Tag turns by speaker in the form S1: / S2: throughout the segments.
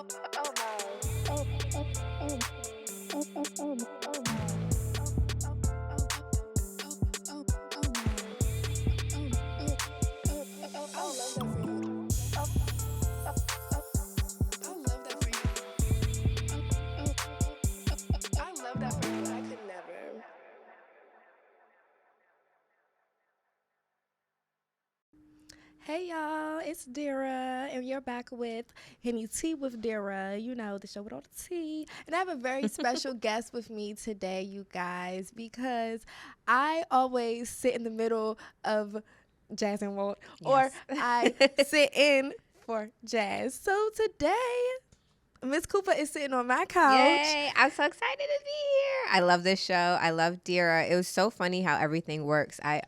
S1: Oh no. Oh, oh, oh, oh, oh, oh, oh no. I love that for you. I love that for you. I love that for you. I could never. Hey y'all, it's Dira, and you're back with Henny Tea with Dira. You know, the show with all the tea. And I have a very special guest with me today, you guys, because I always sit in the middle of Jazz and Walt, or I sit in for Jazz. So today, Miss Cooper is sitting on my couch.
S2: Yay! I'm so excited to be here. I love this show. I love Dira. It was so funny how everything works. I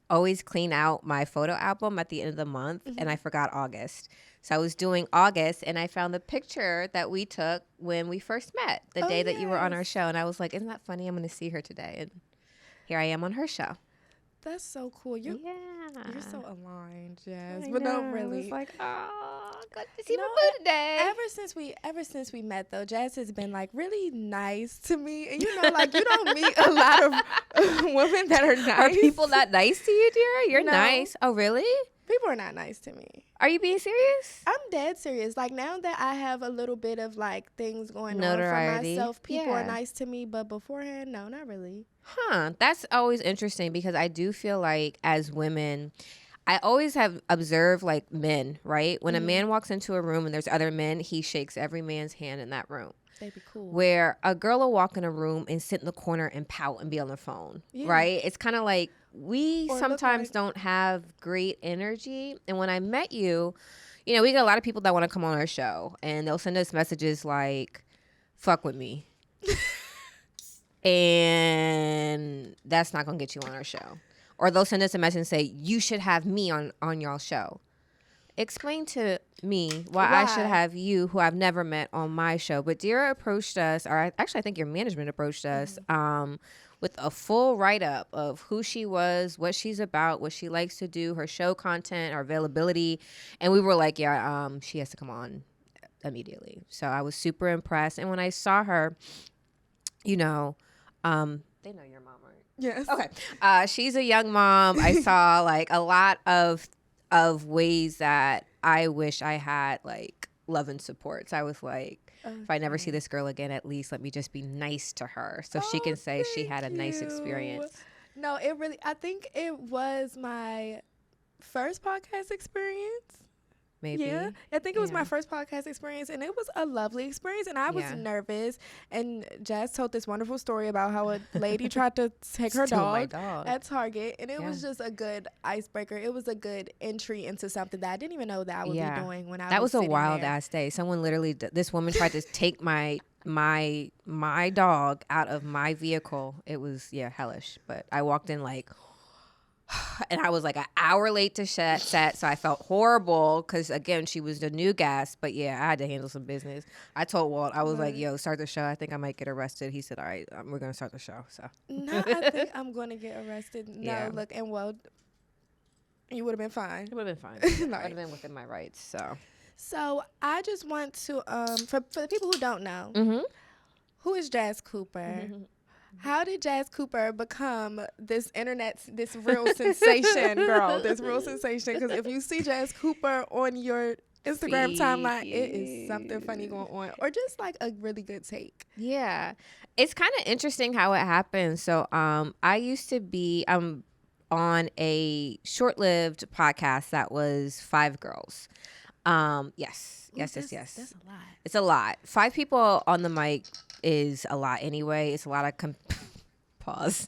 S2: always clean out my photo album at the end of the month, and I forgot August. So I was doing August, and I found the picture that we took when we first met, the day that you were on our show. And I was like, isn't that funny? I'm going to see her today. And here I am on her show.
S1: That's so cool. You're so aligned, Jazz.
S2: I
S1: But
S2: know.
S1: no, really.
S2: It's like, oh, good to see my boo today.
S1: Ever since we met though, Jazz has been like really nice to me. And you know, like you don't meet a lot of women that are nice.
S2: Are people not nice to you, Dira? You're
S1: No.
S2: nice. Oh, really?
S1: People are not nice to me.
S2: Are you being serious?
S1: I'm dead serious. Like now that I have a little bit of like things going on for
S2: Notoriety.
S1: myself, people are
S2: Yeah.
S1: nice to me. But beforehand, no, not really.
S2: Huh. That's always interesting because I do feel like as women, I always have observed like men, right? When a man walks into a room and there's other men, he shakes every man's hand in that room.
S1: They'd be cool.
S2: Where a girl will walk in a room and sit in the corner and pout and be on the phone, right? It's kind of like we
S1: Or look
S2: sometimes
S1: like-
S2: don't have great energy. And when I met you, you know, we get a lot of people that want to come on our show and they'll send us messages like, fuck with me. And that's not going to get you on our show. Or they'll send us a message and say, you should have me on y'all's show. Explain to me why I should have you, who I've never met, on my show. But Dira approached us, or actually I think your management approached us, with a full write-up of who she was, what she's about, what she likes to do, her show content, her availability. And we were like, yeah, she has to come on immediately. So I was super impressed. And when I saw her, you know, they know your mom, right?
S1: Yes.
S2: Okay. She's a young mom. I saw like a lot of ways that I wish I had like love and support. So I was like, if I never see this girl again, at least let me just be nice to her so she can say she had a nice experience.
S1: No, I think it was my first podcast experience.
S2: Maybe.
S1: Yeah, I think it was my first podcast experience, and it was a lovely experience. And I was nervous. And Jazz told this wonderful story about how a lady tried to take her dog at Target, and it was just a good icebreaker. It was a good entry into something that I didn't even know that I would be doing when I was
S2: That was a
S1: sitting
S2: wild
S1: there.
S2: ass day. Someone literally, this woman tried to take my dog out of my vehicle. It was hellish. But I walked in like. And I was like an hour late to set, so I felt horrible because, again, she was the new guest. But, yeah, I had to handle some business. I told Walt, I was like, yo, start the show. I think I might get arrested. He said, all right, we're going to start the show. So
S1: No, I think I'm going to get arrested. No,
S2: Yeah.
S1: look, and well, you would have been fine.
S2: it would have been fine. It would
S1: Right.
S2: have been within my rights. So
S1: So I just want to, for the people who don't know, who is Jazz Cooper? How did Jazz Cooper become this real sensation, girl? This real sensation. Because if you see Jazz Cooper on your Instagram timeline, it is something funny going on. Or just like a really good take.
S2: yeah, it's kind of interesting how it happened. So I used to be on a short-lived podcast that was 5 girls. Yes.
S1: That's a lot.
S2: It's a lot. 5 people on the mic is a lot anyway. It's a lot of pause.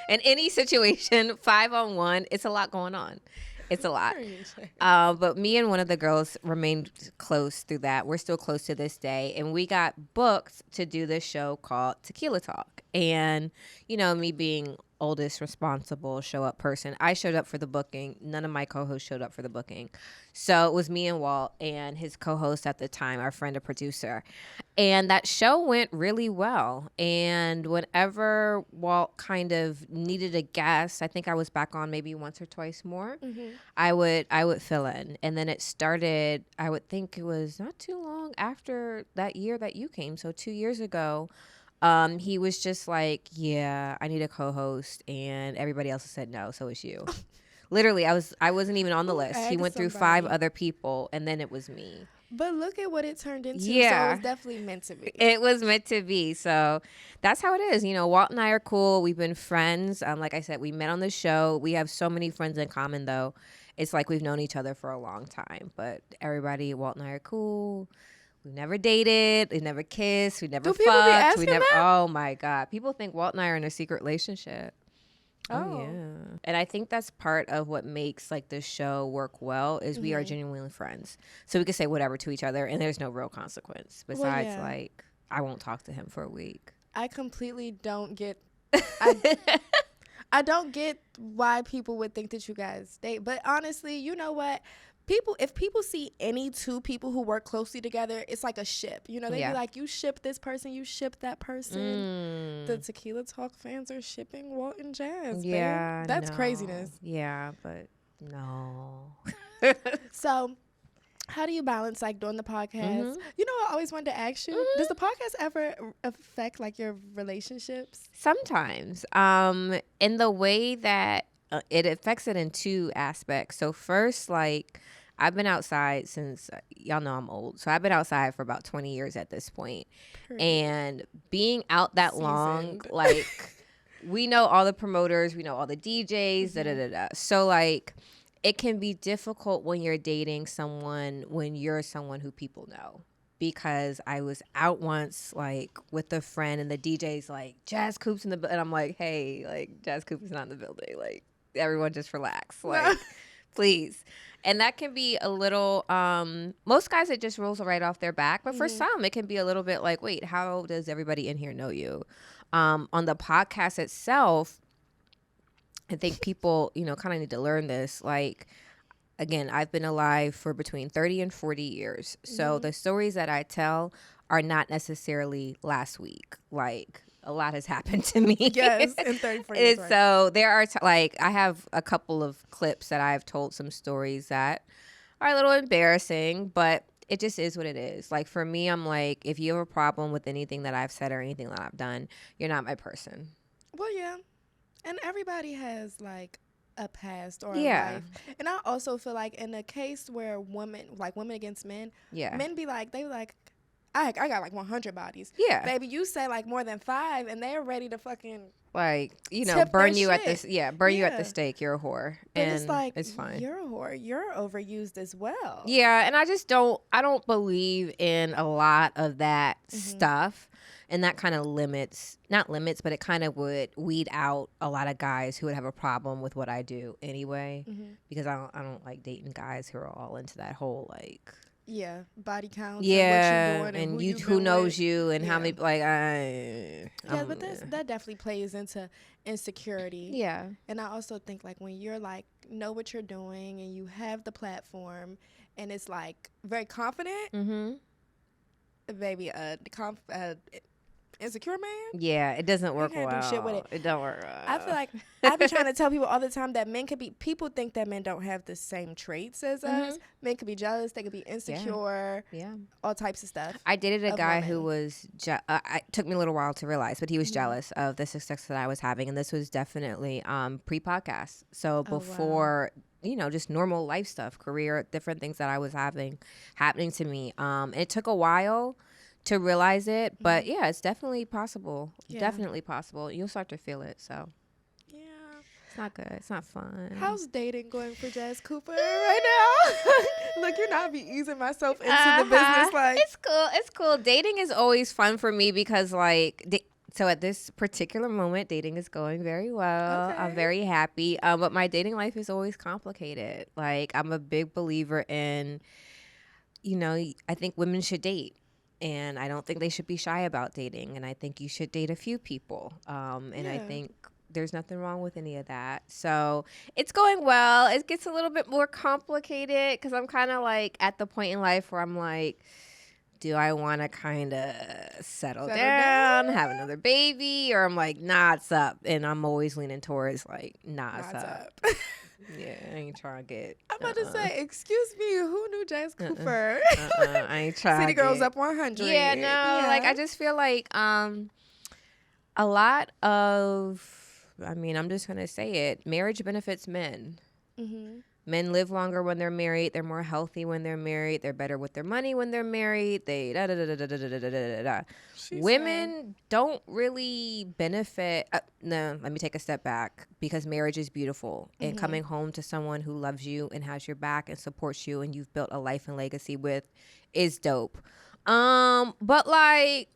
S2: In any situation, 5 on 1, it's a lot going on. It's a lot. But me and one of the girls remained close through that. We're still close to this day. And we got booked to do this show called Tequila Talk. And, you know, me being oldest responsible show up person. I showed up for the booking. None of my co-hosts showed up for the booking. So it was me and Walt and his co-host at the time, our friend, a producer. And that show went really well. And whenever Walt kind of needed a guest, I think I was back on maybe once or twice more. I would fill in. And then it started, I would think it was not too long after that year that you came. So 2 years ago, he was just like, yeah, I need a co-host, and everybody else said no, so it's you. Literally, I wasn't even on the list. He went through 5 other people, and then it was me.
S1: But look at what it turned into.
S2: Yeah.
S1: So it was definitely meant to be.
S2: It was meant to be. So that's how it is. Walt and I are cool. We've been friends. Like I said, we met on the show. We have so many friends in common, though. It's like we've known each other for a long time. But everybody, Walt and I are cool. We never dated. We never kissed. We never fucked. We never.
S1: That?
S2: Oh my God! People think Walt and I are in a secret relationship. Oh yeah. And I think that's part of what makes like the show work well is we are genuinely friends. So we can say whatever to each other, and there's no real consequence besides like I won't talk to him for a week.
S1: I completely don't get. I don't get why people would think that you guys date. But honestly, you know what? If people see any two people who work closely together, it's like a ship. They be like, you ship this person, you ship that person. The Tequila Talk fans are shipping Walt and Jazz. Yeah, babe. That's craziness.
S2: Yeah, but no.
S1: So, how do you balance like doing the podcast? I always wanted to ask you, does the podcast ever affect like your relationships?
S2: Sometimes, in the way that it affects it in 2 aspects. So first, like I've been outside since y'all know I'm old, so I've been outside for about 20 years at this point. And being out that long, like we know all the promoters, we know all the DJs, da da da da. So like it can be difficult when you're dating someone when you're someone who people know. Because I was out once, like, with a friend, and the DJ's like, Jazz Coop's in the building. And I'm like, hey, like, Jazz Coop is not in the building. Like, everyone just relax. Like, please. And that can be a little, most guys, it just rolls right off their back. But for some, it can be a little bit like, wait, how does everybody in here know you? On the podcast itself, I think people, kind of need to learn this. Like, again, I've been alive for between 30 and 40 years. So the stories that I tell are not necessarily last week. Like, a lot has happened to me.
S1: Yes, in 30, 40 years. Right.
S2: So there are, I have a couple of clips that I've told some stories that are a little embarrassing, but it just is what it is. Like, for me, I'm like, if you have a problem with anything that I've said or anything that I've done, you're not my person.
S1: Well, yeah. And everybody has, like, a past or a life. And I also feel like in a case where women against men, men be like, I got like 100 bodies. Yeah. Baby, you say like more than 5 and they're ready to fucking
S2: like, burn you at this you at the stake. You're a whore.
S1: But
S2: and
S1: it's like,
S2: it's fine.
S1: You're a whore. You're overused as well.
S2: Yeah, and I don't believe in a lot of that stuff. And that kind of not limits, but it kind of would weed out a lot of guys who would have a problem with what I do anyway. Because I don't like dating guys who are all into that whole like
S1: body count.
S2: Yeah,
S1: and what you're doing
S2: and who knows you and how many like
S1: but that definitely plays into insecurity. Yeah, and I also think like when you're like know what you're doing and you have the platform and it's like very confident. Baby, insecure man.
S2: Yeah, it doesn't work well.
S1: Do shit with it.
S2: It don't work well.
S1: I feel like I be trying to tell people all the time that people think that men don't have the same traits as us. Men could be jealous, they could be insecure, all types of stuff.
S2: I dated a guy who was it took me a little while to realize, but he was jealous of the success that I was having, and this was definitely pre-podcast. So before just normal life stuff, career, different things that I was happening to me. It took a while to realize it, but it's definitely possible. Definitely possible. You'll start to feel it. So it's not good. It's not fun.
S1: How's dating going for Jazz Cooper right now? Look, you're not be easing myself into the business. Like
S2: it's cool. It's cool. Dating is always fun for me because so at this particular moment, dating is going very well. Okay. I'm very happy. But my dating life is always complicated. Like, I'm a big believer in, I think women should date. And I don't think they should be shy about dating. And I think you should date a few people. I think there's nothing wrong with any of that. So it's going well. It gets a little bit more complicated because I'm kind of like at the point in life where I'm like, do I want to kind of settle down, have another baby, or I'm like, nah, it's up. And I'm always leaning towards like, nah, it's up. Yeah, I ain't trying to get.
S1: I'm about to say, excuse me, who knew Jace Cooper?
S2: I ain't trying.
S1: City Girls Up 100.
S2: Yeah, no, like I just feel like a lot of, I mean, I'm just gonna say it. Marriage benefits men. Mm-hmm. Men live longer when they're married. They're more healthy when they're married. They're better with their money when they're married. They da da da da da da da da da da. Women don't really benefit. No, let me take a step back because marriage is beautiful, and coming home to someone who loves you and has your back and supports you and you've built a life and legacy with is dope. But like,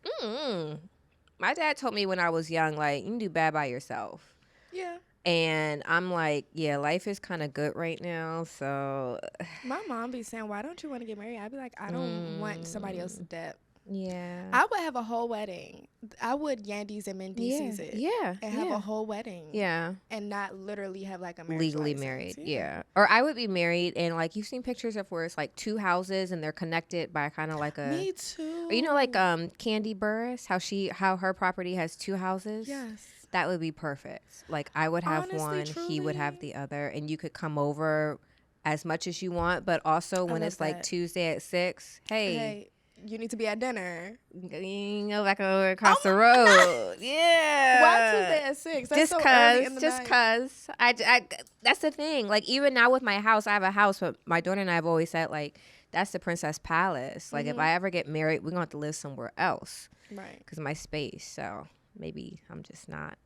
S2: my dad told me when I was young, like, you can do bad by yourself.
S1: Yeah.
S2: And I'm like, yeah, life is kind of good right now. So
S1: my mom be saying, why don't you want to get married? I'd be like, I don't want somebody else's debt.
S2: Yeah.
S1: I would have a whole wedding. I would Yandy's and Mindy season.
S2: Yeah.
S1: And have a whole wedding.
S2: Yeah.
S1: And not literally have like a marriage
S2: legally
S1: license.
S2: Married. Yeah. Or I would be married and like you've seen pictures of where it's like two houses and they're connected by kind of like a.
S1: Me too.
S2: Or you know, like Candy Burris, how her property has two houses.
S1: Yes.
S2: That would be perfect. Like I would have one, truly. He would have the other, and you could come over as much as you want, but also when it's like Tuesday at 6, hey,
S1: you need to be at dinner.
S2: You go back over across the road. Yeah.
S1: Why Tuesday at 6? That's
S2: just
S1: so
S2: cause,
S1: early in the
S2: just
S1: night.
S2: cause. I that's the thing. Like even now with my house, I have a house, but my daughter and I have always said like that's the Princess Palace. Like if I ever get married, we're gonna have to live somewhere else,
S1: right?
S2: Because of my space. So maybe I'm just not.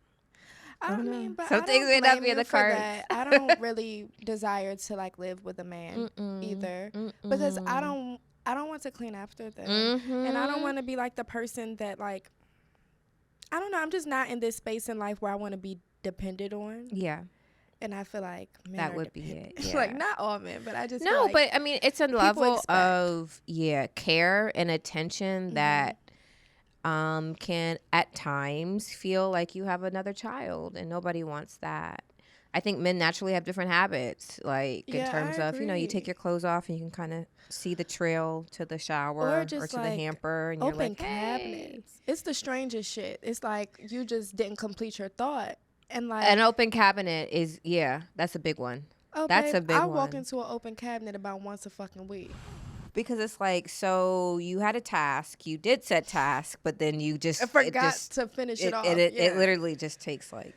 S1: I mean, but
S2: some things may not be in the cards.
S1: I don't really desire to like live with a man either because I don't want to clean after them, and I don't want to be like the person that like I don't know. I'm just not in this space in life where I want to be depended on.
S2: Yeah.
S1: And I feel like men
S2: that would be it. Yeah.
S1: Like not all men, but I just
S2: no,
S1: feel like
S2: but I mean it's a level of care and attention that can at times feel like you have another child, and nobody wants that. I think men naturally have different habits, like in terms of you take your clothes off and you can kind of see the trail to the shower or to like the hamper, and you're like,
S1: cabinets. It's the strangest shit. It's like you just didn't complete your thought. And like
S2: an open cabinet is that's a big one.
S1: Oh,
S2: that's
S1: babe,
S2: a big one.
S1: I walk into an open cabinet about once a fucking week.
S2: Because it's like, so you had a task, you did said task, but then you just
S1: forgot to finish it off.
S2: It literally just takes like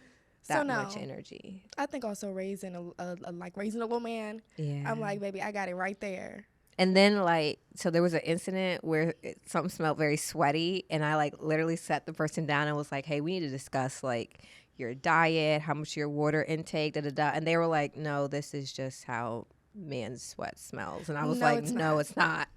S2: that much energy.
S1: I think also raising a little man. Yeah, I'm like, baby, I got it right there.
S2: And then like, so there was an incident where something smelled very sweaty, and I like literally sat the person down and was like, hey, we need to discuss like your diet, how much your water intake, and they were like, no, this is just how man's sweat smells. And I was no, it's not.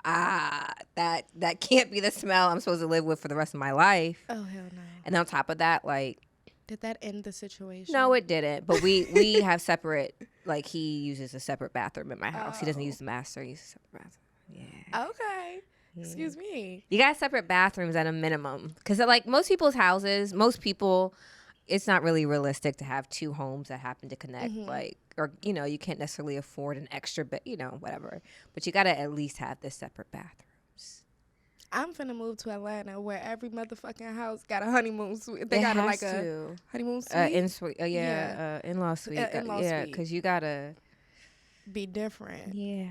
S2: That can't be the smell I'm supposed to live with for the rest of my life.
S1: Oh hell no.
S2: And on top of that, like,
S1: did that end the situation?
S2: No, it didn't. But we have separate, like, he uses a separate bathroom in my house. He doesn't use the master, he uses a separate bathroom. Yeah.
S1: Okay. Yeah. Excuse me.
S2: You got separate bathrooms at a minimum. Because like most people's houses, it's not really realistic to have two homes that happen to connect, like, or, you can't necessarily afford an extra bed, whatever. But you got to at least have the separate bathrooms.
S1: I'm finna move to Atlanta where every motherfucking house got a honeymoon suite. They got like a honeymoon suite.
S2: In-law suite. Yeah, because you got to
S1: be different.
S2: Yeah.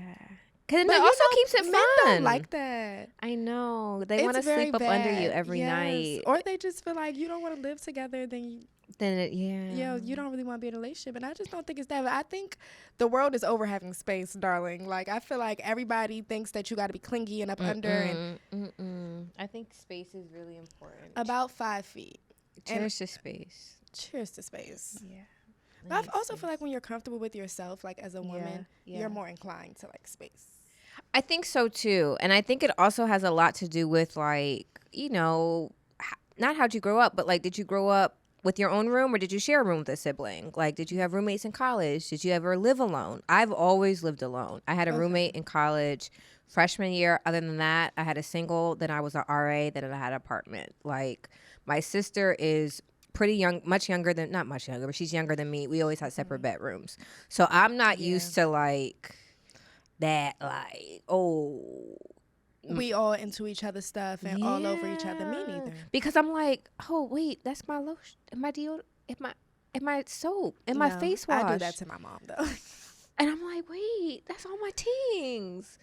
S2: Because it also keeps it fun. Men
S1: don't like that.
S2: I know. They want to sleep up under you every night.
S1: Or they just feel like you don't want to live together. You don't really want to be in a relationship. And I just don't think it's that. I think the world is over having space, darling. Like, I feel like everybody thinks that you got to be clingy and up under.
S2: I think space is really important.
S1: About 5 feet.
S2: Cheers to space.
S1: Cheers to space. Yeah. But I also feel like when you're comfortable with yourself, like as a woman, you're more inclined to like space.
S2: I think so too. And I think it also has a lot to do with like, not how'd you grow up, but like, did you grow up with your own room or did you share a room with a sibling? Like, did you have roommates in college? Did you ever live alone? I've always lived alone. I had a roommate in college freshman year. Other than that, I had a single, then I was an RA, then I had an apartment. Like, my sister is pretty young, much younger than, not much younger, but she's younger than me. We always had separate bedrooms. So I'm not used to like that, like, oh.
S1: We all into each other's stuff and all over each other. Me neither.
S2: Because I'm like, oh, wait, that's my lotion, my deodorant, my soap, and my face wash.
S1: I do that to my mom, though.
S2: And I'm like, wait, that's all my things.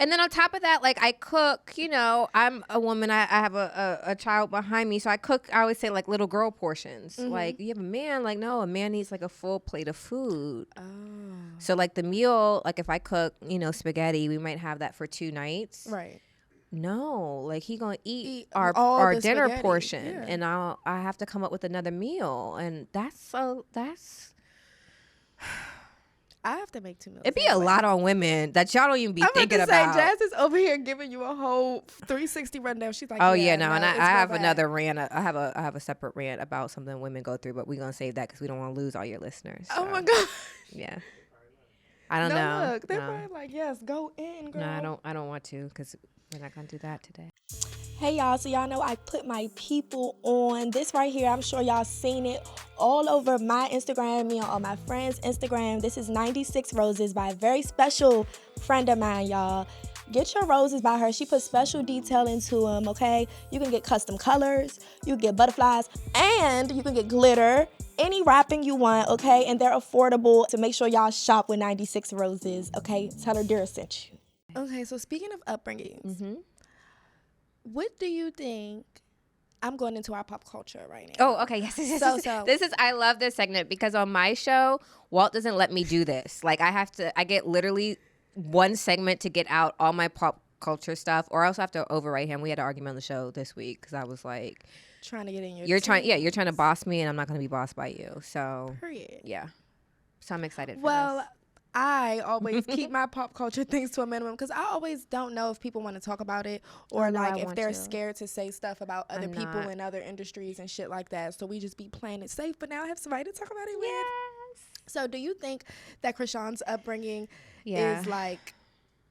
S2: And then on top of that, like I cook, you know, I'm a woman. I have a child behind me. So I cook, I always say like little girl portions. Like you have a man, like no, a man needs like a full plate of food. Oh. So like the meal, like if I cook, you know, spaghetti, we might have that for 2 nights.
S1: Right.
S2: No, like he gonna eat our dinner spaghetti. Portion. Yeah. And I have to come up with another meal. And that's
S1: I have to make 2 meals.
S2: It'd be a lot on women that y'all don't even be thinking about.
S1: Jazz is over here giving you a whole 360 rundown. She's like,
S2: oh yeah, no, and I have another rant. I have a separate rant about something women go through, but we're gonna save that because we don't want to lose all your listeners. So.
S1: Oh my god.
S2: Yeah. I don't know.
S1: Look, they're probably like, yes, go in, girl.
S2: No, I don't want to because we're not gonna do that today.
S1: Hey y'all, so y'all know I put my people on. This right here, I'm sure y'all seen it all over my Instagram, me on all my friends' Instagram. This is 96 Roses by a very special friend of mine, y'all. Get your roses by her. She puts special detail into them, okay? You can get custom colors, you can get butterflies, and you can get glitter. Any wrapping you want, okay? And they're affordable. So make sure y'all shop with 96 Roses, okay? Tell her Dira sent you. Okay, so speaking of upbringings, what do you think? I'm going into our pop culture right now.
S2: Oh, okay. Yes. I love this segment because on my show, Walt doesn't let me do this. Like I get literally one segment to get out all my pop culture stuff, or I also have to overwrite him. We had an argument on the show this week because I was like,
S1: trying to get in your
S2: you're trying to boss me and I'm not going to be bossed by you. So,
S1: period.
S2: Yeah. So I'm excited for
S1: this. I always keep my pop culture things to a minimum because I always don't know if people want to talk about it or like if they're scared to say stuff about other people in other industries and shit like that. So we just be playing it safe, but now I have somebody to talk about it with. So do you think that Krishan's upbringing is like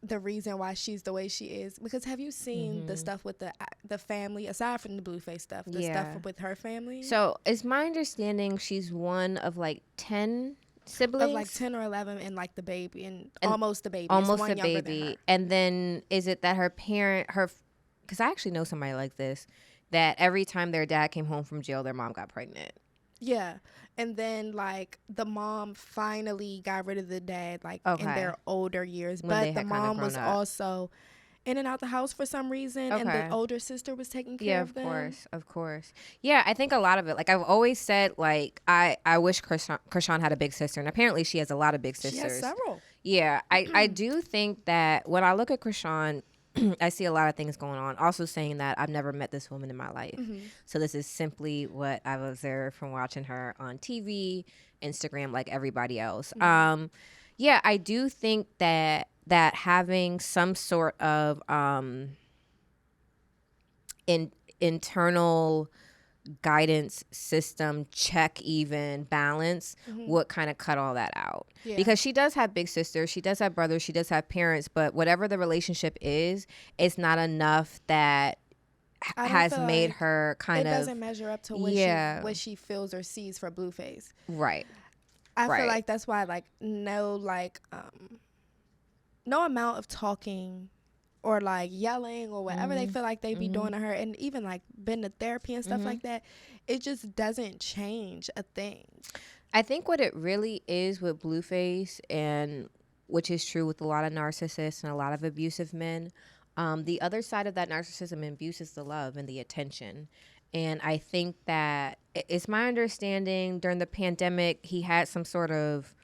S1: the reason why she's the way she is? Because have you seen the stuff with the family, aside from the Blueface stuff, the stuff with her family?
S2: So it's my understanding she's one of like 10 siblings,
S1: of like 10 or 11, and like the baby and almost the baby,
S2: almost the baby. And then is it that her because I actually know somebody like this, that every time their dad came home from jail, their mom got pregnant.
S1: Yeah. And then like the mom finally got rid of the dad like in their older years, but the mom was also in and out the house for some reason, and the older sister was taking care of them.
S2: Yeah, of course. Yeah, I think a lot of it, like I've always said, like I wish Krishan had a big sister, and apparently she has a lot of big sisters. She has
S1: several.
S2: Yeah, I do think that when I look at Krishan, I see a lot of things going on. Also saying that I've never met this woman in my life. So this is simply what I've observed from watching her on TV, Instagram, like everybody else. Yeah, I do think that having some sort of internal guidance system, check, even balance would kind of cut all that out. Because she does have big sisters, she does have brothers, she does have parents, but whatever the relationship is, it's not enough that has made her kind of,
S1: it doesn't measure up to what she feels or sees for Blueface.
S2: Right.
S1: I feel like that's why like no amount of talking or like yelling or whatever they feel like they be doing to her, and even like been to therapy and stuff like that, it just doesn't change a thing.
S2: I think what it really is with Blueface, and which is true with a lot of narcissists and a lot of abusive men, the other side of that narcissism and abuse is the love and the attention. And I think that it's my understanding during the pandemic, he had some sort of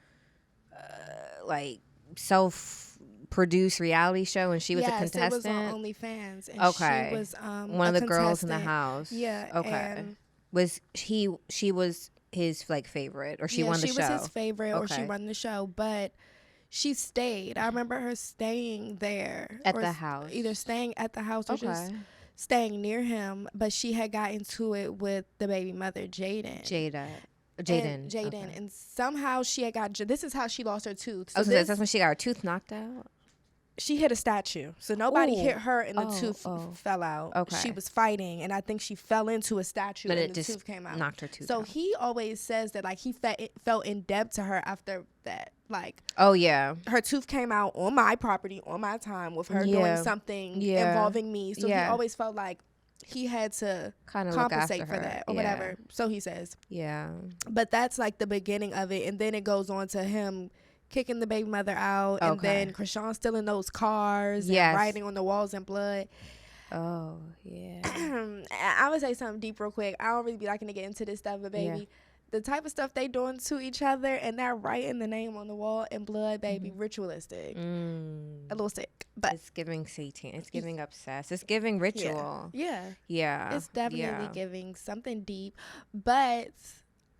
S2: like self-produced reality show, and she was a contestant.
S1: It was on OnlyFans, and she was
S2: one of the girls in the house.
S1: Yeah.
S2: Okay. Was she was his like favorite, or she won the show?
S1: She was his favorite, or she won the show, but she stayed. I remember her staying there
S2: at the house,
S1: either staying at the house or just staying near him. But she had got into it with the baby mother, Jaden, and somehow she had got. This is how she lost her tooth.
S2: So that's when she got her tooth knocked out.
S1: she hit a statue. So nobody
S2: Ooh.
S1: hit her and the
S2: Oh,
S1: tooth
S2: oh.
S1: fell out.
S2: Okay.
S1: She was fighting, and I think she fell into a statue
S2: But
S1: and
S2: it
S1: the
S2: just
S1: tooth came out.
S2: knocked her tooth
S1: So
S2: out.
S1: he always says that like he felt in debt to her after that. Like,
S2: oh yeah,
S1: her tooth came out on my property, on my time, with her doing something involving me. So he always felt like he had to
S2: kind of
S1: compensate for that or whatever. So he says.
S2: Yeah.
S1: But that's like the beginning of it. And then it goes on to him kicking the baby mother out. And then Krishan stealing those cars and writing on the walls in blood.
S2: Oh, yeah.
S1: I would say something deep real quick. I don't really be liking to get into this stuff, but baby, the type of stuff they doing to each other and that writing the name on the wall in blood, baby, ritualistic. A little sick. But
S2: it's giving Satan. It's giving obsessed. It's giving ritual.
S1: Yeah.
S2: Yeah.
S1: It's definitely giving something deep. But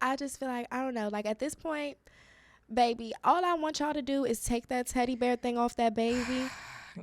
S1: I just feel like, I don't know, like at this point, baby, all I want y'all to do is take that teddy bear thing off that baby.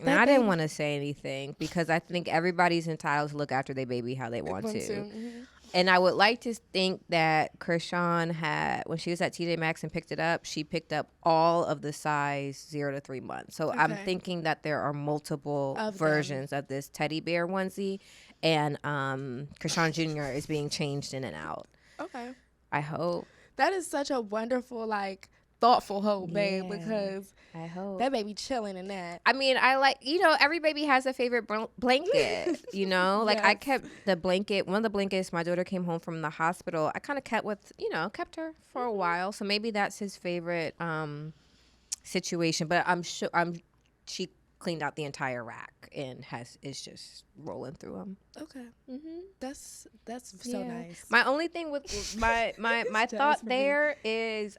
S2: I didn't want to say anything because I think everybody's entitled to look after their baby how they want to.
S1: Mm-hmm.
S2: And I would like to think that Krishan had, when she was at TJ Maxx and picked it up, she picked up all of the size 0 to 3 months. So I'm thinking that there are multiple versions of this teddy bear onesie, and Krishan Jr. is being changed in and out.
S1: Okay.
S2: I hope.
S1: That is such a wonderful, like, thoughtful hope, babe, because
S2: I hope
S1: that baby chilling in that.
S2: I mean, I like, every baby has a favorite blanket, like I kept the blanket, one of the blankets, my daughter came home from the hospital, I kind of kept her for a while. So maybe that's his favorite situation, but I'm sure she cleaned out the entire rack and is just rolling through them.
S1: Okay. That's so nice.
S2: My only thing with my thought there is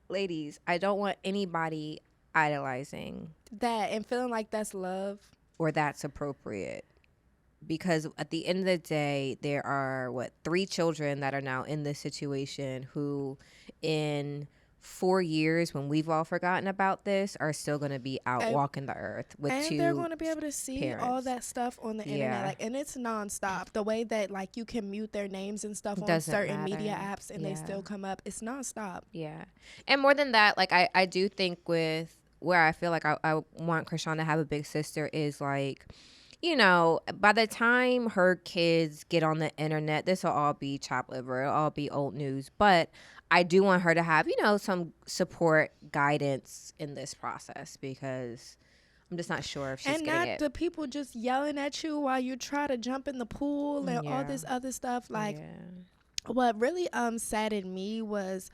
S2: ladies, I don't want anybody idolizing
S1: that and feeling like that's love
S2: or that's appropriate, because at the end of the day there are 3 children that are now in this situation who in 4 years, when we've all forgotten about this, are still going to be out walking the earth with
S1: and
S2: 2
S1: they're going to be able to see
S2: parents.
S1: all that stuff on the internet, like, and it's nonstop. The way that like you can mute their names and stuff on certain media apps and they still come up, it's nonstop.
S2: Yeah, and more than that, like I do think with where I feel like I want Krishan to have a big sister is like, by the time her kids get on the internet, this will all be chopped liver, it'll all be old news, but I do want her to have, some support, guidance in this process, because I'm just not sure if she's
S1: and
S2: getting
S1: not the people just yelling at you while you try to jump in the pool and all this other stuff. Like, what really saddened me was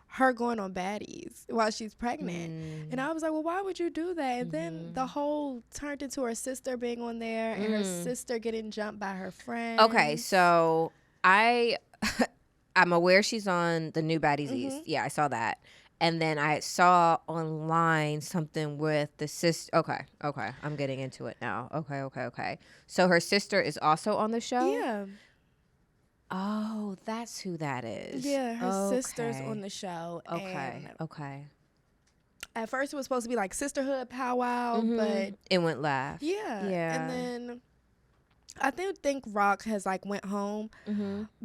S1: her going on baddies while she's pregnant. And I was like, well, why would you do that? And then the whole turned into her sister being on there and her sister getting jumped by her friend.
S2: Okay, so I'm aware she's on the new Baddies East. Yeah, I saw that. And then I saw online something with the sister. Okay. I'm getting into it now. Okay. So her sister is also on the show?
S1: Yeah.
S2: Oh, that's who that is.
S1: Yeah, her sister's on the show.
S2: Okay.
S1: At first it was supposed to be like sisterhood powwow, but
S2: it went left.
S1: Yeah. And then I think Rock has like went home,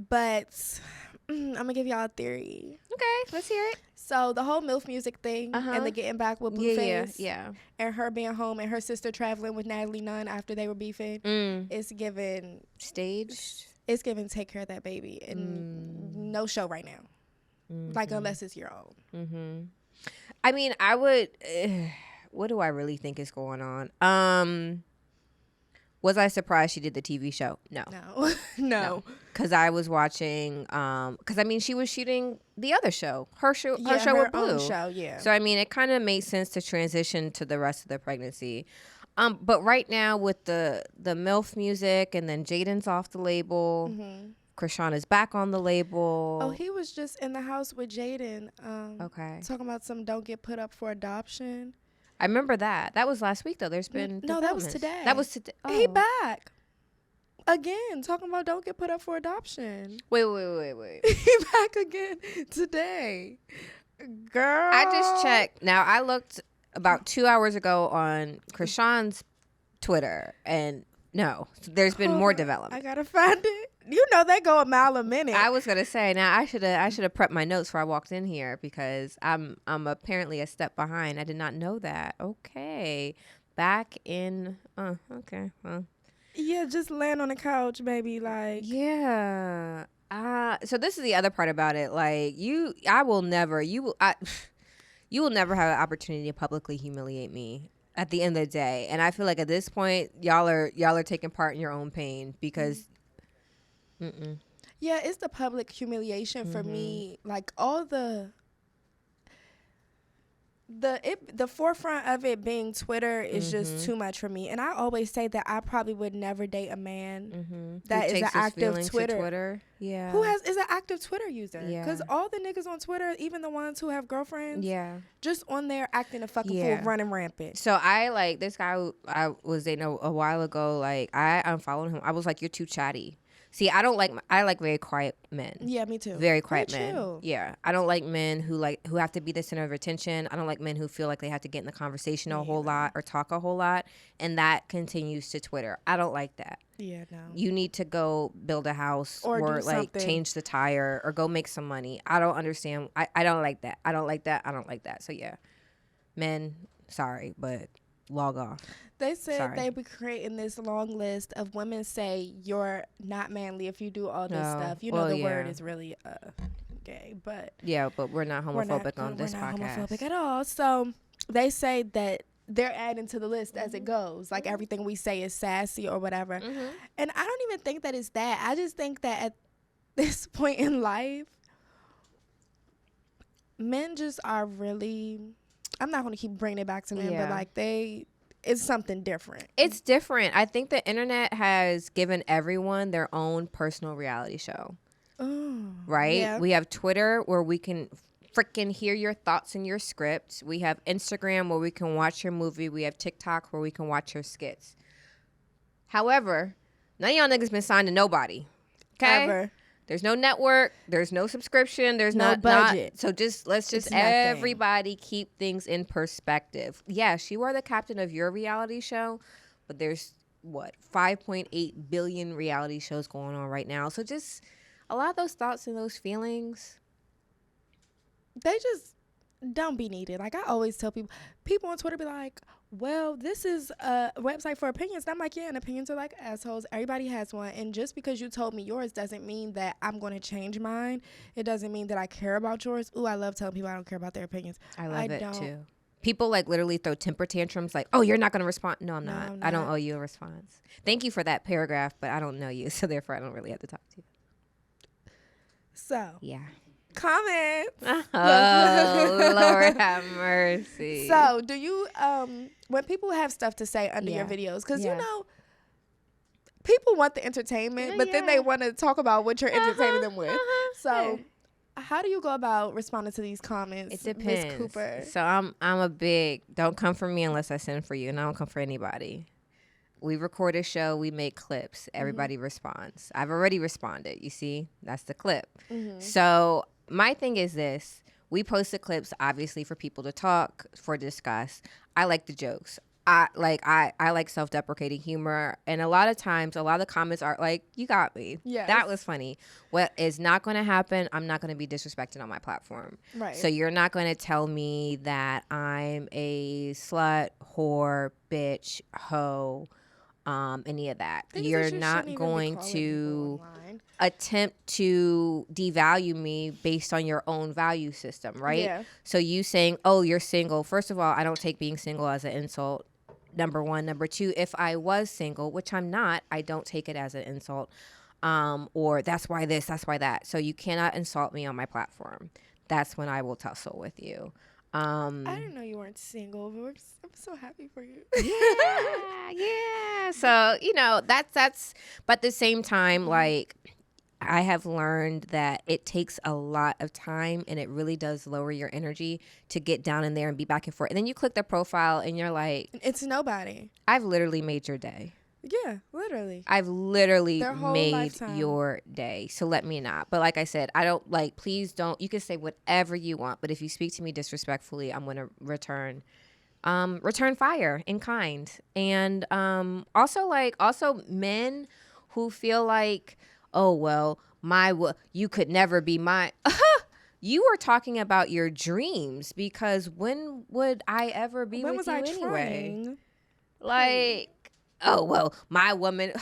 S1: but I'm gonna give y'all a theory.
S2: Okay, let's hear it.
S1: So the whole MILF music thing and the getting back with Blueface, and her being home and her sister traveling with Natalie Nunn after they were beefing, it's given
S2: staged.
S1: It's given take care of that baby and no show right now, like unless it's your own.
S2: I mean, I would. What do I really think is going on? Was I surprised she did the TV show? No. Because I was watching. Because I mean, she was shooting the other show, her show with Blue.
S1: Own show, yeah.
S2: So I mean, it kind of made sense to transition to the rest of the pregnancy. But right now with the MILF music, and then Jaden's off the label. Krishan is back on the label.
S1: Oh, he was just in the house with Jaden. Talking about some don't get put up for adoption.
S2: I remember that. That was last week, though. There's been
S1: no, that was today.
S2: That was today. Oh.
S1: He back again, talking about don't get put up for adoption.
S2: Wait.
S1: He back again today, girl.
S2: I just checked. Now I looked about 2 hours ago on Krishan's Twitter, and no, there's been more development.
S1: I gotta find it. you know they go a mile a minute.
S2: I was gonna say now I should have prepped my notes before I walked in here because I'm apparently a step behind. I did not know that. Okay, back in. Okay. Well.
S1: Yeah, just land on the couch, baby. Like
S2: Yeah. So this is the other part about it. Like I will never. You will never have an opportunity to publicly humiliate me. At the end of the day, and I feel like at this point, y'all are taking part in your own pain because.
S1: Yeah, it's the public humiliation for me. Like all the forefront of it being Twitter is just too much for me. And I always say that I probably would never date a man that is an active Twitter.
S2: Yeah.
S1: Who is an active Twitter user?
S2: Yeah.
S1: Because all the niggas on Twitter, even the ones who have girlfriends, just on there acting a fucking fool, running rampant.
S2: So I like this guy I was dating a while ago. Like I unfollowed him. I was like, you're too chatty. See, I like very quiet men.
S1: Yeah, me too.
S2: Very quiet men. Yeah. I don't like men who have to be the center of attention. I don't like men who feel like they have to get in the conversation a whole lot or talk a whole lot. And that continues to Twitter. I don't like that.
S1: Yeah, no.
S2: You need to go build a house or like change the tire or go make some money. I don't understand. I don't like that. I don't like that. I don't like that. So yeah. Men, sorry, but log off.
S1: They said they be creating this long list of women say you're not manly if you do all this stuff. You know, the word is really gay, but
S2: but we're not homophobic on this podcast.
S1: We're not homophobic at all. So they say that they're adding to the list as it goes. Like everything we say is sassy or whatever. And I don't even think that it's that. I just think that at this point in life, men just are really. I'm not going to keep bringing it back to men, but like it's something different.
S2: It's different. I think the internet has given everyone their own personal reality show. Oh, right? Yeah. We have Twitter where we can freaking hear your thoughts and your scripts. We have Instagram where we can watch your movie. We have TikTok where we can watch your skits. However, none of y'all niggas been signed to nobody. Okay? Ever. There's no network. There's no subscription. There's no budget. So let's just everybody keep things in perspective. Yes, you are the captain of your reality show, but there's 5.8 billion reality shows going on right now. So just a lot of those thoughts and those feelings,
S1: they just don't be needed. Like I always tell people on Twitter be like, well, this is a website for opinions. And I'm like, yeah, and opinions are like assholes. Everybody has one. And just because you told me yours doesn't mean that I'm going to change mine. It doesn't mean that I care about yours. Ooh, I love telling people I don't care about their opinions.
S2: I love it too. People like literally throw temper tantrums like, oh, you're not going to respond. No, I'm not. I don't owe you a response. Thank you for that paragraph, but I don't know you. So therefore, I don't really have to talk to you.
S1: So.
S2: Yeah.
S1: Comments.
S2: Oh, Lord have mercy.
S1: So, do you when people have stuff to say under your videos, because you know people want the entertainment, but then they want to talk about what you're entertaining them with. So, how do you go about responding to these comments?
S2: It depends.
S1: Ms. Cooper?
S2: So I'm a big don't come for me unless I send for you, and I don't come for anybody. We record a show, we make clips, everybody responds. I've already responded. You see, that's the clip. So my thing is this. We post the clips, obviously, for people to talk, for discuss. I like the jokes. I like self-deprecating humor. And a lot of times, a lot of the comments are like, you got me. Yes. That was funny. What is not going to happen, I'm not going to be disrespected on my platform. Right. So you're not going to tell me that I'm a slut, whore, bitch, hoe, any of that. You're not going to attempt to devalue me based on your own value system, right? Yeah. So you saying, oh, you're single. First of all, I don't take being single as an insult. Number one. Number two, if I was single, which I'm not, I don't take it as an insult. Or that's why this, that's why that. So you cannot insult me on my platform. That's when I will tussle with you.
S1: I didn't know you weren't single, but I'm so happy for you.
S2: Yeah. So, you know, that's, but at the same time, like, I have learned that it takes a lot of time and it really does lower your energy to get down in there and be back and forth. And then you click the profile and you're like,
S1: it's nobody.
S2: I've literally made your day.
S1: Yeah, literally.
S2: I've literally made your day. So let me not. But like I said, I don't like, please don't, you can say whatever you want, but if you speak to me disrespectfully, I'm going to return fire in kind. And also men who feel like, oh well, you could never be my. You were talking about your dreams, because when would I ever be
S1: When
S2: with
S1: was
S2: you
S1: I
S2: anyway?
S1: trying?
S2: Like, oh well, my woman.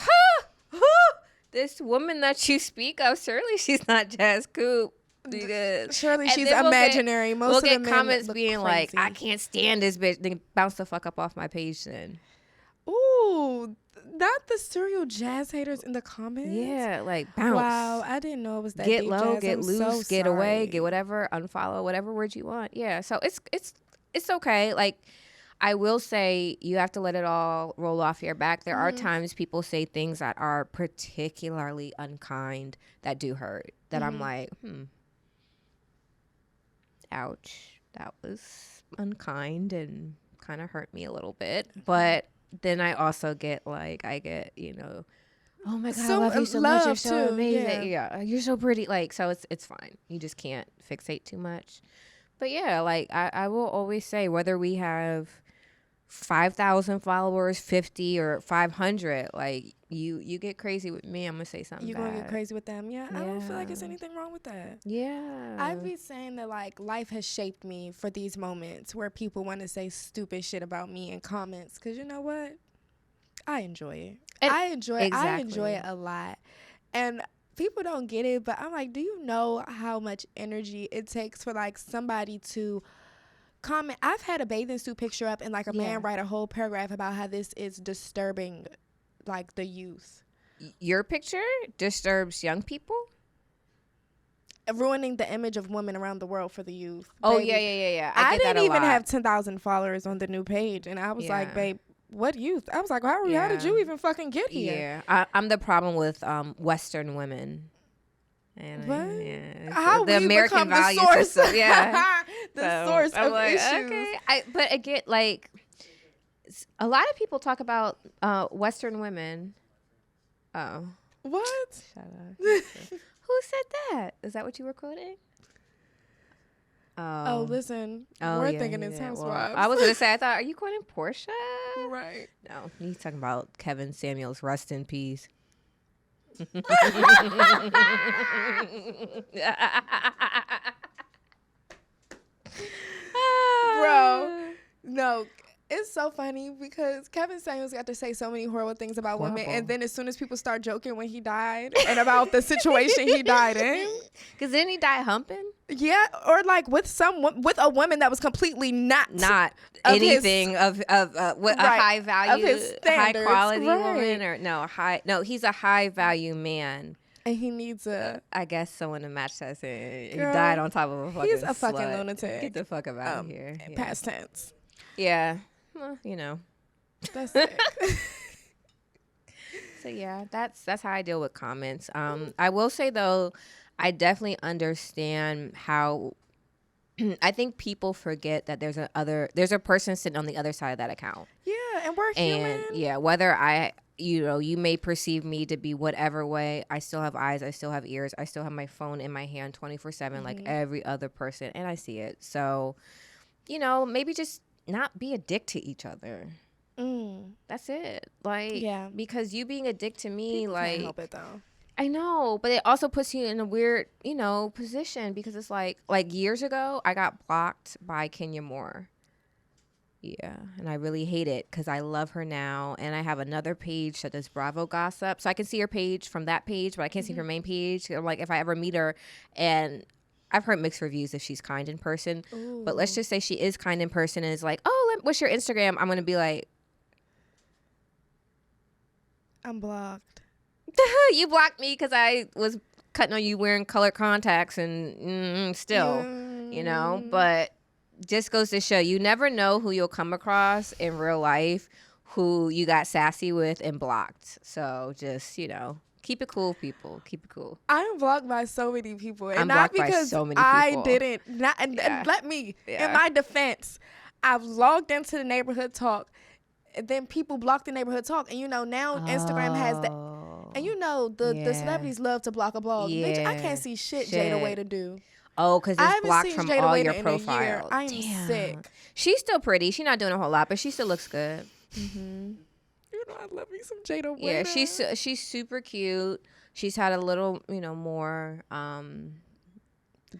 S2: This woman that you speak of, surely she's not Jazz Coop. Because,
S1: Surely
S2: and
S1: she's
S2: then
S1: imaginary. Most
S2: we'll
S1: of the
S2: get
S1: men
S2: comments
S1: look
S2: being like, I
S1: crazy.
S2: can't stand this bitch. Then bounce the fuck up off my page then.
S1: Ooh, not the serial jazz haters in the comments.
S2: Yeah, like bounce.
S1: Wow, I didn't know it was that
S2: Get
S1: deep.
S2: low,
S1: Jazz.
S2: get
S1: I'm
S2: loose,
S1: so
S2: get away,
S1: sorry.
S2: get whatever, unfollow, whatever words you want. Yeah, so it's okay. Like, I will say, you have to let it all roll off your back. There are times people say things that are particularly unkind that do hurt. That I'm like, ouch, that was unkind and kind of hurt me a little bit. But then I also get like, oh my God, I love you so much. You're so
S1: too,
S2: amazing. Yeah, you're so pretty. Like, so it's fine. You just can't fixate too much. But yeah, like I will always say, whether we have 5,000 followers, 50 or 500, like you get crazy with me, I'm gonna say something
S1: You
S2: bad.
S1: gonna get crazy with them? Yeah, I don't feel like there's anything wrong with that.
S2: Yeah,
S1: I be saying that like life has shaped me for these moments where people want to say stupid shit about me in comments. Cause you know what? I enjoy it. I enjoy it a lot. And people don't get it, but I'm like, do you know how much energy it takes for like somebody to comment? I've had a bathing suit picture up and like a man write a whole paragraph about how this is disturbing like the youth.
S2: Your picture disturbs young people?
S1: Ruining the image of women around the world for the youth.
S2: Oh,
S1: baby.
S2: yeah.
S1: I
S2: get that
S1: didn't
S2: a
S1: even
S2: lot.
S1: have 10,000 followers on the new page. And I was like,
S2: Yeah.
S1: babe, what youth? I was like, how did you even fucking get here?
S2: Yeah, I'm the problem with Western women. And
S1: What? How
S2: the
S1: we
S2: American
S1: become the
S2: value
S1: source.
S2: system. Yeah,
S1: The
S2: So
S1: source
S2: I'm
S1: of
S2: like,
S1: issues.
S2: okay. But again, like, a lot of people talk about Western women. Oh,
S1: What?
S2: shut up. Who said that? Is that what you were quoting?
S1: Oh, listen.
S2: Oh,
S1: we're
S2: yeah,
S1: thinking
S2: he
S1: it's
S2: did.
S1: housewives.
S2: Well, I was gonna say, I thought, are you quoting Portia?
S1: Right.
S2: No, he's talking about Kevin Samuels. Rest in peace.
S1: Bro, no. It's so funny because Kevin Samuels got to say so many horrible things about women, and then as soon as people start joking when he died and about the situation he died in,
S2: Because didn't he die humping?
S1: yeah, or like with a woman that was completely not of
S2: anything of a high value,
S1: of his
S2: high
S1: standards,
S2: quality
S1: right.
S2: woman, or no, he's a high value man.
S1: and he needs
S2: I guess someone to match that. He
S1: Girl,
S2: died on top of a fucking
S1: he's a fucking
S2: slut.
S1: lunatic.
S2: Get the fuck up out of here. Yeah.
S1: past tense.
S2: Yeah. Well,
S1: That's sick.
S2: So yeah, that's how I deal with comments. I will say though, I definitely understand how I think people forget that there's a person sitting on the other side of that account.
S1: Yeah, and we're human.
S2: And yeah, whether you may perceive me to be whatever way, I still have eyes, I still have ears, I still have my phone in my hand 24/7 like every other person, and I see it. So, maybe just not be a dick to each other. That's it. Like,
S1: Yeah.
S2: because you being a dick to me,
S1: People
S2: like,
S1: can't help it though.
S2: I know, but it also puts you in a weird, position, because it's like years ago, I got blocked by Kenya Moore. Yeah, and I really hate it because I love her now, and I have another page that does Bravo gossip, so I can see her page from that page, but I can't see her main page. Like, if I ever meet her, and I've heard mixed reviews if she's kind in person, but let's just say she is kind in person and is like, oh, what's your Instagram? I'm gonna be like,
S1: I'm blocked.
S2: you blocked me because I was cutting on you wearing colored contacts, and still, but just goes to show, you never know who you'll come across in real life who you got sassy with and blocked. So just, keep it cool, people. Keep it cool.
S1: I'm blocked by so many people, and
S2: I'm
S1: not
S2: blocked by
S1: because
S2: so many
S1: I
S2: people.
S1: didn't. And let me, in my defense, I've logged into the neighborhood talk, and then people block the neighborhood talk, and now Instagram has that, and the celebrities love to block a blog. Bitch, I can't see shit Jada Way to do.
S2: Oh, because it's blocked from all your profiles.
S1: I'm sick.
S2: She's still pretty. She's not doing a whole lot, but she still looks good.
S1: know I love me some Jada Waiter.
S2: Yeah, she's super cute. She's had a little, more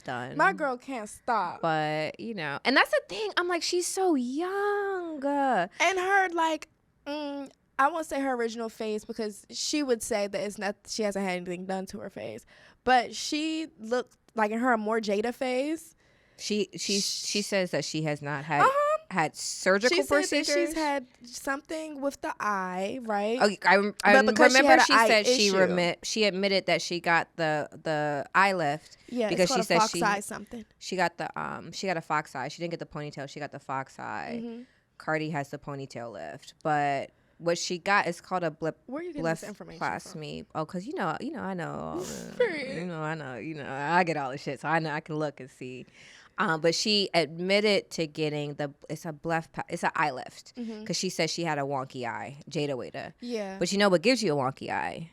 S2: done.
S1: My girl can't stop.
S2: But, and that's the thing. I'm like, she's so young.
S1: And her, like, I won't say her original face because she would say that it's not, she hasn't had anything done to her face. But she looked like in her more Jada phase.
S2: She says that she has not had surgical procedures.
S1: That she's had something with the eye, right?
S2: Oh, I remember she admitted that she got the eye lift.
S1: Yeah,
S2: because she said she got a fox eye. She didn't get the ponytail. She got the fox eye.
S1: Mm-hmm.
S2: Cardi has the ponytail lift, but what she got is called a
S1: Where are you getting this information from?
S2: Oh, cause I know, I get all the shit, so I know I can look and see. But she admitted to getting it's an eye lift because she said she had a wonky eye, Jada Waiter.
S1: Yeah.
S2: But you know what gives you a wonky eye?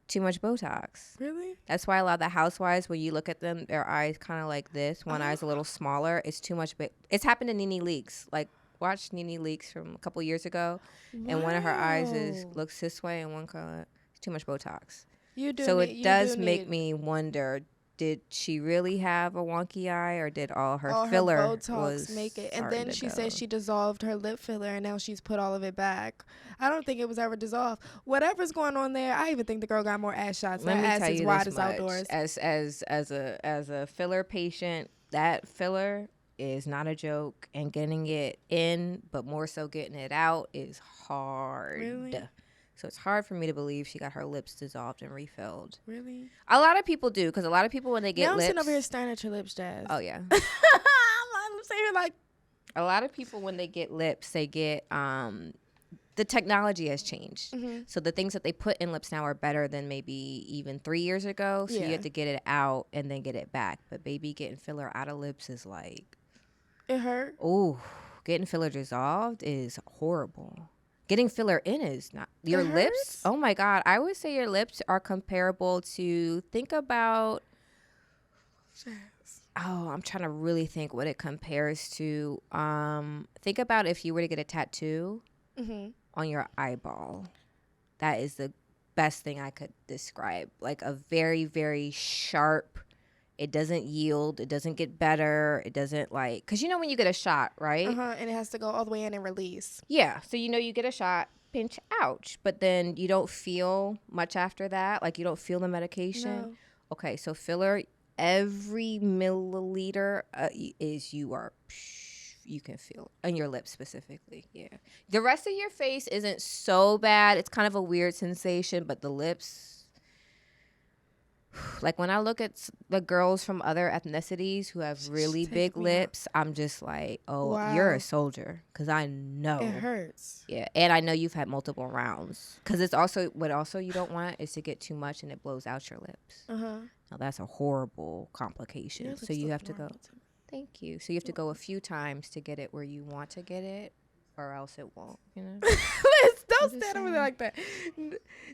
S2: Too much Botox.
S1: Really?
S2: That's why a lot of the housewives, when you look at them, their eyes kind of like this. One eye's a little smaller. It's too much. It's happened to Nene Leakes. Like, watch Nene Leakes from a couple years ago, and one of her eyes looks this way, and one color. It's too much Botox. So it does make me wonder: did she really have a wonky eye, or did all her filler
S1: Botox make it? And then she said she dissolved her lip filler, and now she's put all of it back. I don't think it was ever dissolved. Whatever's going on there, I even think the girl got more ass shots.
S2: Let me
S1: ass
S2: tell
S1: is
S2: you
S1: wide
S2: this
S1: as
S2: much.
S1: outdoors.
S2: As a filler patient, that filler is not a joke, and getting it in, but more so getting it out, is hard.
S1: Really?
S2: So it's hard for me to believe she got her lips dissolved and refilled.
S1: Really?
S2: A lot of people do, because a lot of people, when they get
S1: now
S2: lips...
S1: I'm sitting over here staring at your lips, Jazz.
S2: Oh, yeah.
S1: I'm sitting here like...
S2: A lot of people, when they get lips, they get... the technology has changed.
S1: Mm-hmm.
S2: So the things that they put in lips now are better than maybe even 3 years ago. So you have to get it out and then get it back. But baby, getting filler out of lips is like...
S1: It hurt?
S2: Oh, getting filler dissolved is horrible. Getting filler in is not. Your lips? Oh my God. I would say your lips are comparable to, think about... Oh, I'm trying to really think what it compares to. Think about if you were to get a tattoo on your eyeball. That is the best thing I could describe. Like a very, very sharp. It doesn't yield. It doesn't get better. It doesn't like, because when you get a shot, right?
S1: And it has to go all the way in and release.
S2: Yeah. So you get a shot, pinch, ouch. But then you don't feel much after that. Like you don't feel the medication.
S1: No.
S2: Okay. So filler, every milliliter you can feel it. On your lips specifically. Yeah. The rest of your face isn't so bad. It's kind of a weird sensation, but the lips... Like when I look at the girls from other ethnicities who have really big lips, I'm just like, oh, wow. You're a soldier, because I know
S1: it hurts.
S2: Yeah, and I know you've had multiple rounds, because it's also what you don't want is to get too much and it blows out your lips. Now that's a horrible complication. So you have to go. Thank you. So you have to go a few times to get it where you want to get it, or else it won't.
S1: Liz, don't stand over there like that.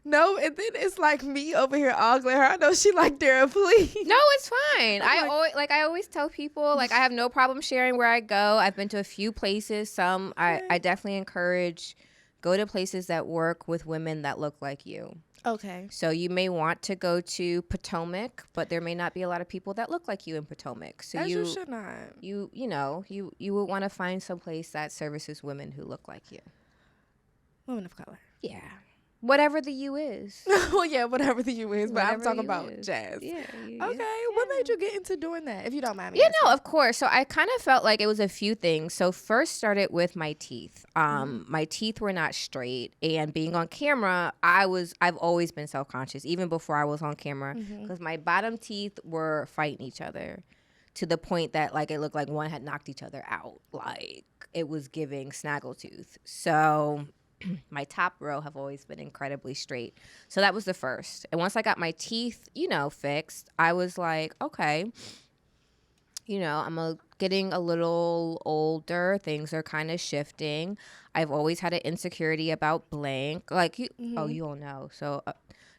S1: No, and then it's like me over here ogling her. I know she like Dira, please.
S2: No, it's fine. I always tell people, like, I have no problem sharing where I go. I've been to a few places. Some I definitely encourage, go to places that work with women that look like you.
S1: Okay.
S2: So you may want to go to Potomac, but there may not be a lot of people that look like you in Potomac. So
S1: you should not.
S2: You would want to find some place that services women who look like you.
S1: Women of color.
S2: Yeah. Whatever the you is.
S1: Well, yeah, whatever the you is, but
S2: Whatever
S1: I'm talking
S2: you
S1: about
S2: is.
S1: Jazz.
S2: Yeah.
S1: Okay. What made you get into doing that, if you don't mind me?
S2: Yeah, no, of course. So I kind of felt like it was a few things. So first started with my teeth. My teeth were not straight, and being on camera, I've always been self-conscious, even before I was on camera, because my bottom teeth were fighting each other to the point that like it looked like one had knocked each other out. Like it was giving snaggletooth. So my top row have always been incredibly straight. So that was the first. And once I got my teeth, fixed, I was like, okay, I'm getting a little older. Things are kind of shifting. I've always had an insecurity about blank. Like, you all know. So,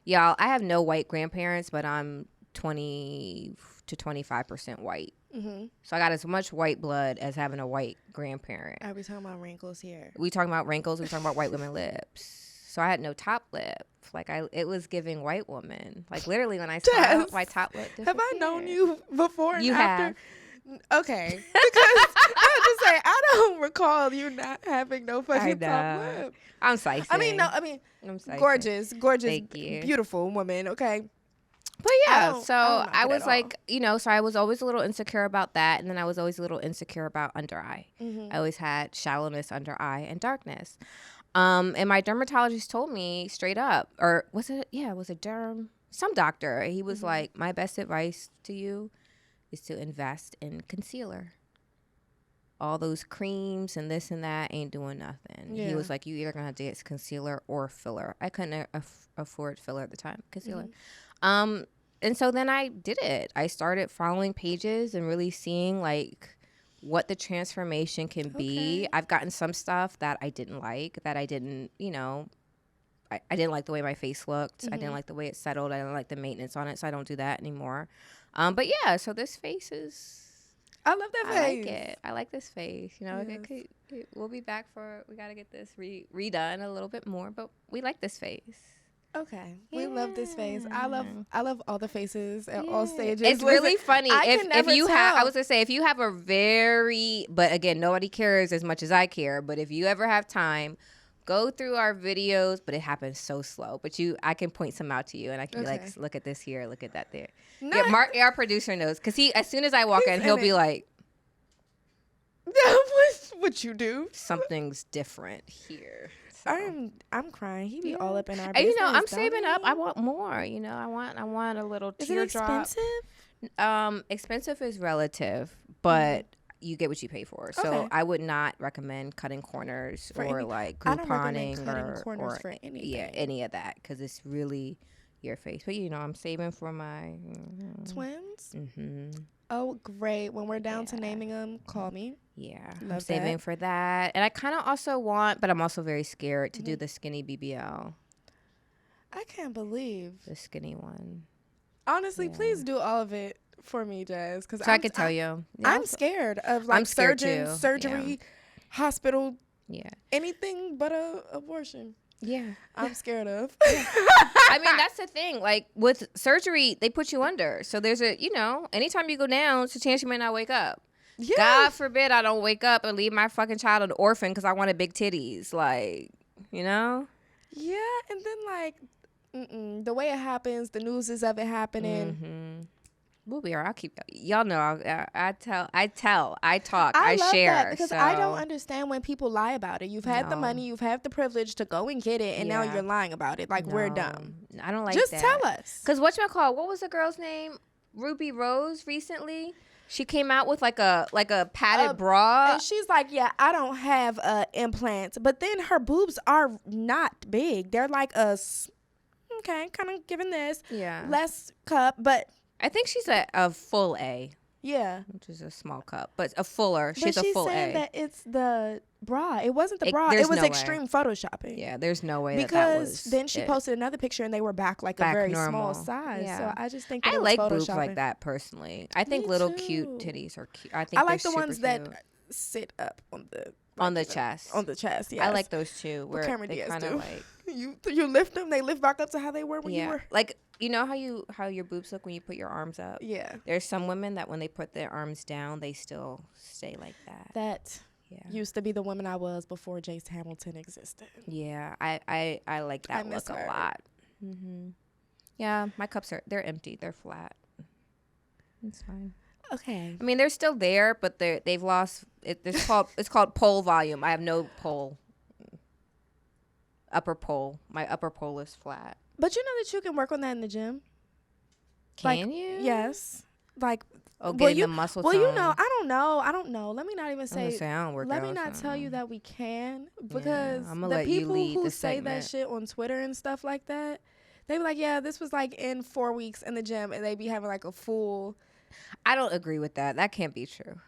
S2: y'all, I have no white grandparents, but I'm 20 to 25% white. So I got as much white blood as having a white grandparent.
S1: Are we talking about wrinkles here?
S2: We talking about wrinkles. We talking about white women lips. So I had no top lip. Like it was giving white woman. Like literally when I smiled, my top lip disappeared.
S1: Have I known you before and
S2: you
S1: after?
S2: Have.
S1: Okay. Because I have to say, I don't recall you not having no fucking top lip.
S2: I'm slicing.
S1: I'm gorgeous,
S2: Thank you.
S1: beautiful woman, okay?
S2: But yeah, so I was like, so I was always a little insecure about that. And then I was always a little insecure about under eye. I always had shallowness under eye and darkness. And my dermatologist told me straight up, or was it some doctor. He was like, my best advice to you is to invest in concealer. All those creams and this and that ain't doing nothing. Yeah. He was like, you either gonna have to get concealer or filler. I couldn't afford filler at the time, concealer. And so then I did it. I started following pages and really seeing like what the transformation can be. I've gotten some stuff that I didn't like, that I didn't, I didn't like the way my face looked. I didn't like the way it settled. I didn't like the maintenance on it, so I don't do that anymore. But yeah, so this face is...
S1: I love that face.
S2: I like it. I like this face. We'll be back we got to get this redone a little bit more, but we like this face.
S1: Okay. Yeah. We love this face. I love all the faces at all stages.
S2: It's really funny. If you have, I was going to say, if you have but again, nobody cares as much as I care, but if you ever have time, go through our videos, but it happens so slow. But I can point some out to you, and I can be like, look at this here, look at that there. Yeah, Mark, our producer, knows, because as soon as I walk in, he'll be like,
S1: what you do?
S2: Something's different here. So.
S1: I'm crying. He be all up in our business.
S2: I'm saving up. I want more. I want a little teardrop.
S1: Is it expensive?
S2: Expensive is relative, but you get what you pay for. So I would not recommend cutting corners or like couponing or
S1: for anything.
S2: Yeah, any of that, because it's really your face. But I'm saving for my
S1: twins. Oh, great! When we're down to naming them, call me.
S2: Yeah, I'm saving for that, and I kind of also want, but I'm also very scared to do the skinny BBL.
S1: I can't believe
S2: the skinny one.
S1: Honestly, please do all of it for me, Jazz, because
S2: I could tell you,
S1: I'm scared of like surgery, hospital, anything but a abortion.
S2: Yeah,
S1: I'm scared of.
S2: I mean, that's the thing. Like with surgery, they put you under, so there's anytime you go down, it's a chance you may not wake up. Yeah. God forbid I don't wake up and leave my fucking child an orphan because I wanted big titties. Like,
S1: Yeah, and then like, the way it happens, the news is of it happening.
S2: We'll be all right. I'll keep y'all know. I talk, I
S1: love
S2: share.
S1: That because I don't understand when people lie about it. You've had the money, you've had the privilege to go and get it, and now you're lying about it. Like we're dumb.
S2: I don't like
S1: Just
S2: that.
S1: Tell us.
S2: Because what was the girl's name? Ruby Rose recently. She came out with like a padded bra.
S1: And she's like, yeah, I don't have implants. But then her boobs are not big. They're like kind of giving this.
S2: Yeah.
S1: Less cup, but.
S2: I think she's a full A.
S1: Yeah.
S2: Which is a small cup. But a fuller. She's a full A.
S1: But she's saying that it's the bra. It wasn't the bra. It was extreme photoshopping.
S2: Yeah, there's no way that was
S1: then she posted another picture and they were back a very normal size. Yeah. So I just think that
S2: I like boobs like that personally. I think little cute titties are cute. I think
S1: I like the ones
S2: cute.
S1: that sit up on the
S2: chest.
S1: On the chest, yes.
S2: I like those too.
S1: Where Cameron
S2: they
S1: Diaz
S2: do. Like,
S1: you lift them, they lift back up to how they were when you were.
S2: Like how your boobs look when you put your arms up? Yeah. There's some women that when they put their arms down, they still stay like that.
S1: That used to be the woman I was before Jace Hamilton existed.
S2: Yeah, I like that look a lot. Yeah, my cups they're empty. They're flat. It's fine.
S1: Okay.
S2: I mean, they're still there, but they've lost it. It's called pole volume. I have no pole. Upper pole. My upper pole is flat.
S1: But you know that you can work on that in the gym.
S2: Can you?
S1: Yes. Like.
S2: Getting the muscle tone.
S1: I don't know. Let me not even say. Let me not tell you that we can, because the people who say that shit on Twitter and stuff like that, they be like, yeah, this was like in 4 weeks in the gym, and they be having like a full.
S2: I don't agree with that. That can't be true.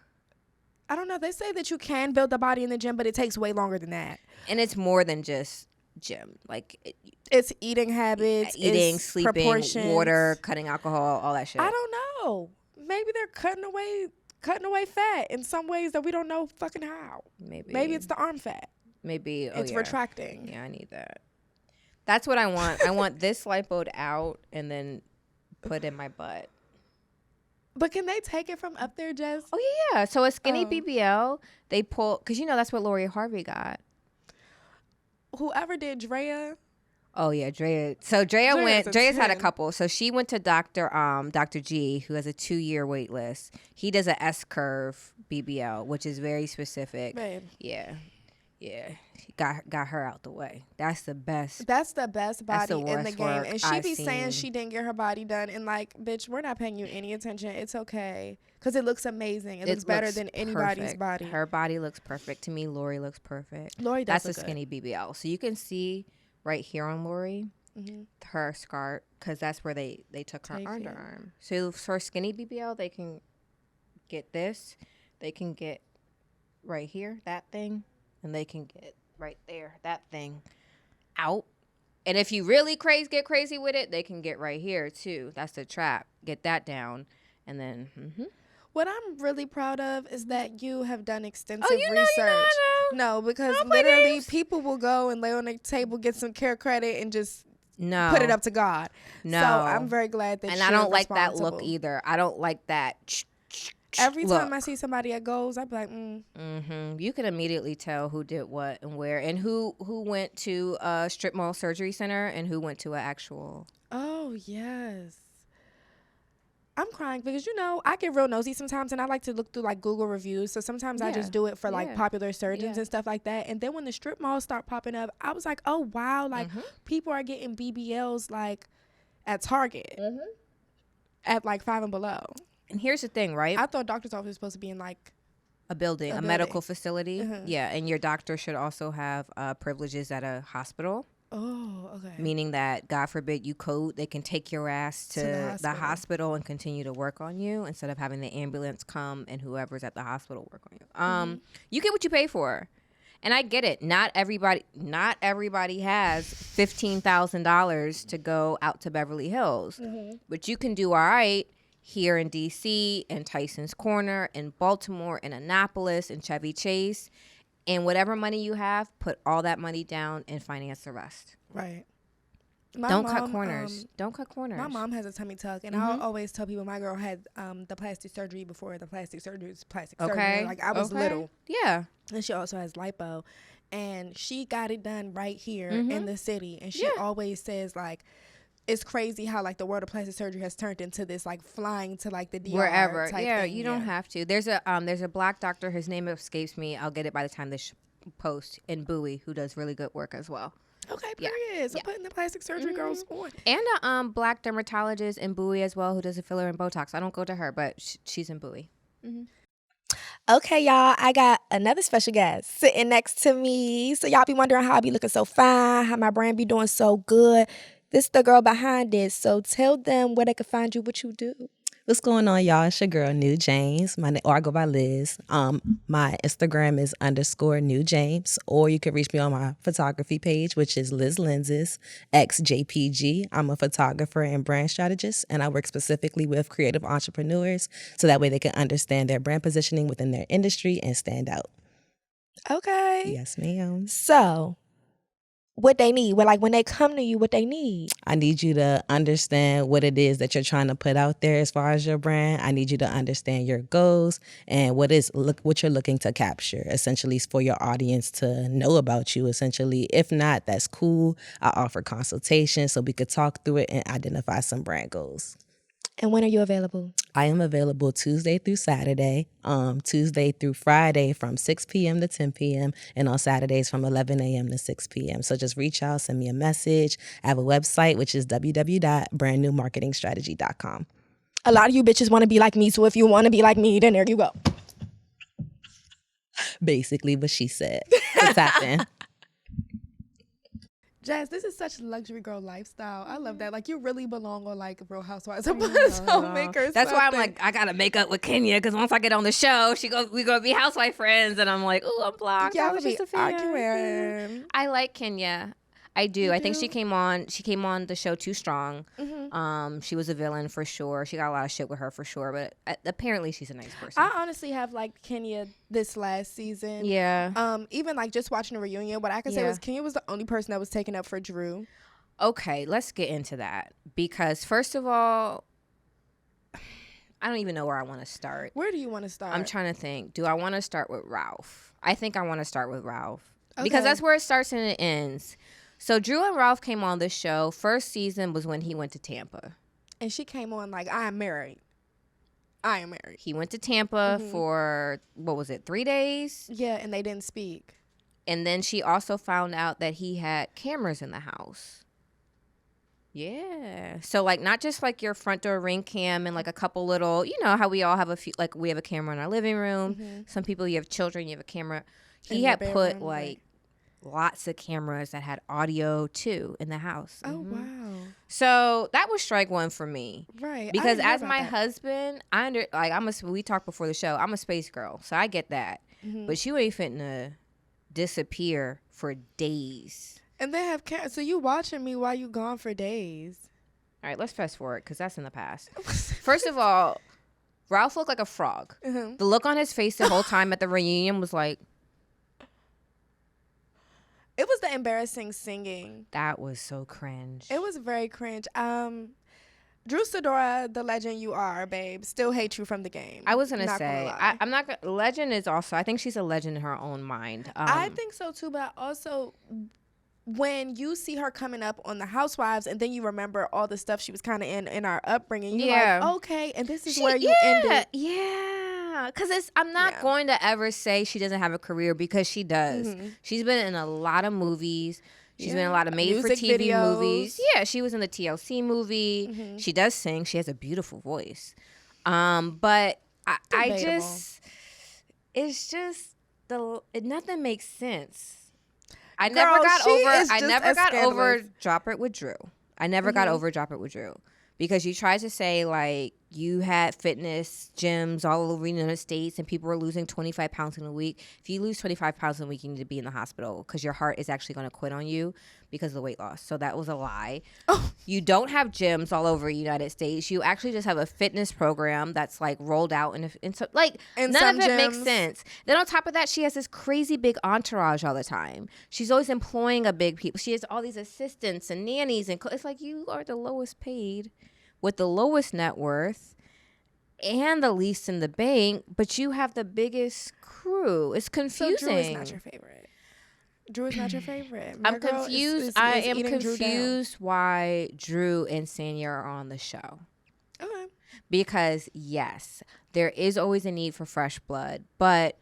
S1: I don't know. They say that you can build the body in the gym, but it takes way longer than that.
S2: And it's more than just gym. Like
S1: it's eating habits,
S2: eating, sleeping, water, cutting alcohol, all that shit.
S1: I don't know. Maybe they're cutting away cutting away fat in some ways that we don't know fucking how. Maybe it's the arm fat.
S2: Maybe
S1: it's retracting.
S2: Yeah, I need that. That's what I want. I want this lipoed out and then put in my butt.
S1: But can they take it from up there, Jess?
S2: Oh, yeah. So a skinny BBL, they pull, because that's what Lori Harvey got.
S1: Whoever did Drea.
S2: Oh, yeah, Drea. So Drea's had a couple. So she went to Dr. G, who has a 2-year wait list. He does a S-curve BBL, which is very specific.
S1: Babe.
S2: Yeah. Yeah, got her out the way. That's the best.
S1: That's the best body in the game. And she
S2: I've
S1: be
S2: seen.
S1: saying she didn't get her body done. And like, bitch, we're not paying you any attention. It's okay. Because it looks amazing. It looks better than anybody's
S2: perfect.
S1: body.
S2: Her body looks perfect. To me, Lori looks perfect.
S1: Lori does.
S2: That's a skinny BBL. So you can see right here on Lori, her skirt, because that's where they took her underarm. So for skinny BBL, they can get this. They can get right here, that thing. And they can get right there, that thing out. And if you really get crazy with it, they can get right here too. That's the trap. Get that down. And then,
S1: What I'm really proud of is that you have done extensive
S2: research.
S1: You know. No, because literally people will go and lay on the table, get some care credit, and just put it up to God.
S2: No.
S1: So I'm very glad that
S2: I don't like that look either. I don't like that.
S1: Every time I see somebody at Goals, I be like,
S2: You can immediately tell who did what and where, and who went to a strip mall surgery center and who went to an actual.
S1: Oh, yes. I'm crying because, I get real nosy sometimes, and I like to look through, like, Google reviews. So sometimes I just do it for, like, popular surgeons and stuff like that. And then when the strip malls start popping up, I was like, oh, wow. Like, people are getting BBLs, like, at Target at, like, 5 and below.
S2: And here's the thing, right?
S1: I thought doctor's office was supposed to be in like
S2: a building, a medical facility. Yeah, and your doctor should also have privileges at a hospital.
S1: Oh, okay.
S2: Meaning that, God forbid, you code, they can take your ass to the hospital and continue to work on you instead of having the ambulance come and whoever's at the hospital work on you. You get what you pay for. And I get it. Not everybody has $15,000 to go out to Beverly Hills. But you can do all right here in D.C., in Tyson's Corner, in Baltimore, in Annapolis, in Chevy Chase. And whatever money you have, put all that money down and finance the rest.
S1: Right.
S2: Don't cut corners. Don't cut corners.
S1: My mom has a tummy tuck, and I'll always tell people my girl had the plastic surgery before the plastic surgery was plastic surgery. Like, I was little.
S2: Yeah.
S1: And she also has lipo. And she got it done right here in the city. And she always says, like, it's crazy how, like, the world of plastic surgery has turned into this, like, flying to, like, the DR
S2: wherever
S1: type thing.
S2: You don't have to. There's a black doctor, his name escapes me, I'll get it by the time this post, in Bowie, who does really good work as well.
S1: Okay, period. So putting the plastic surgery girls on.
S2: And a black dermatologist in Bowie as well, who does a filler and Botox. I don't go to her, but she's in Bowie.
S1: Okay, y'all, I got another special guest sitting next to me. So y'all be wondering how I be looking so fine, how my brand be doing so good. This is the girl behind it. So tell them where they can find you, what you do.
S3: What's going on, y'all? It's your girl, New James. Or I go by Liz. My Instagram is _New James. Or you can reach me on my photography page, which is Liz Lenses, XJPG. I'm a photographer and brand strategist, and I work specifically with creative entrepreneurs so that way they can understand their brand positioning within their industry and stand out.
S1: Okay.
S3: Yes, ma'am.
S1: So what they need, when they come to you, what they need.
S3: I need you to understand what it is that you're trying to put out there as far as your brand. I need you to understand your goals and what you're looking to capture, essentially, for your audience to know about you, essentially. If not, that's cool. I offer consultation so we could talk through it and identify some brand goals.
S1: And when are you available?
S3: I am available Tuesday through Saturday, Tuesday through Friday from 6 p.m. to 10 p.m. and on Saturdays from 11 a.m. to 6 p.m. So just reach out, send me a message. I have a website, which is www.brandnewmarketingstrategy.com.
S1: A lot of you bitches want to be like me, so if you want to be like me, then there you go.
S3: Basically what she said. What's happening?
S1: Jazz, this is such luxury girl lifestyle. I love that. Like, you really belong on, like, Real Housewives of Homemakers.
S2: That's why I'm like, I gotta make up with Kenya, because once I get on the show, we gonna be housewife friends, and I'm like, oh, I'm blocked.
S1: Yeah,
S2: I was just a fan.
S1: arguing.
S2: I like Kenya. I do.
S1: You
S2: I think
S1: do?
S2: she came on the show too strong.
S1: Mm-hmm.
S2: She was a villain for sure. She got a lot of shit with her for sure, but apparently she's a nice person.
S1: I honestly have liked Kenya this last season.
S2: Yeah.
S1: Even like just watching the reunion, what I can say was Kenya was the only person that was taken up for Drew.
S2: Okay, let's get into that because first of all, I don't even know where I want to start.
S1: Where do you want to start?
S2: I'm trying to think. Do I want to start with Ralph? I think I want to start with Ralph because
S1: Okay.
S2: that's where it starts and it ends. So Drew and Ralph came on the show. First season was when he went to Tampa.
S1: And she came on like, I am married. I am married.
S2: He went to Tampa for, what was it, 3 days?
S1: Yeah, and they didn't speak.
S2: And then she also found out that he had cameras in the house. Yeah. So, like, not just, like, your front door Ring cam and, like, a couple little, you know, how we all have a few, like, we have a camera in our living room. Some people, you have children, you have a camera.
S1: In
S2: He
S1: your
S2: had put,
S1: bedroom,
S2: like, lots of cameras that had audio, too, in the house.
S1: Oh, wow.
S2: So, that was strike one for me.
S1: Right.
S2: Because as my husband, we talked before the show, I'm a space girl, so I get that. But you ain't finna disappear for days.
S1: And they have cameras. So you watching me while you gone for days.
S2: All right, let's fast forward because that's in the past. First of all, Ralph looked like a frog. The look on his face the whole time at the reunion was like,
S1: it was the embarrassing singing.
S2: that was so cringe.
S1: It was very cringe. Drew Sidora, the legend you are, babe, still hate you from the game.
S2: I was gonna
S1: Not
S2: say,
S1: lie.
S2: I'm not gonna. Legend is also. I think she's a legend in her own mind.
S1: I think so too, but also when you see her coming up on the Housewives, and then you remember all the stuff she was kind of in our upbringing, you're like, okay, and this is where you ended.
S2: Yeah, because I'm not going to ever say she doesn't have a career because she does. She's been in a lot of movies. She's been in a lot of made-for-TV movies. Yeah, she was in the TLC movie. She does sing. She has a beautiful voice. But I just, it's just nothing makes sense. I never got over Drop It with Drew. I never got over Drop It with Drew. Because you tried to say, like, you had fitness gyms all over the United States and people were losing 25 pounds in a week. If you lose 25 pounds in a week, you need to be in the hospital because your heart is actually going to quit on you because of the weight loss. So that was a lie. You don't have gyms all over the United States. You actually just have a fitness program that's, like, rolled out. And so, like, none of it makes sense. Then on top of that, she has this crazy big entourage all the time. She's always employing a big people. She has all these assistants and nannies. And it's like you are the lowest paid with the lowest net worth and the least in the bank, but you have the biggest crew. It's confusing.
S1: So Drew is not your favorite. Drew is not your favorite.
S2: I'm confused. I am confused why Drew and Sanya are on the show.
S1: Okay.
S2: Because, yes, there is always a need for fresh blood, but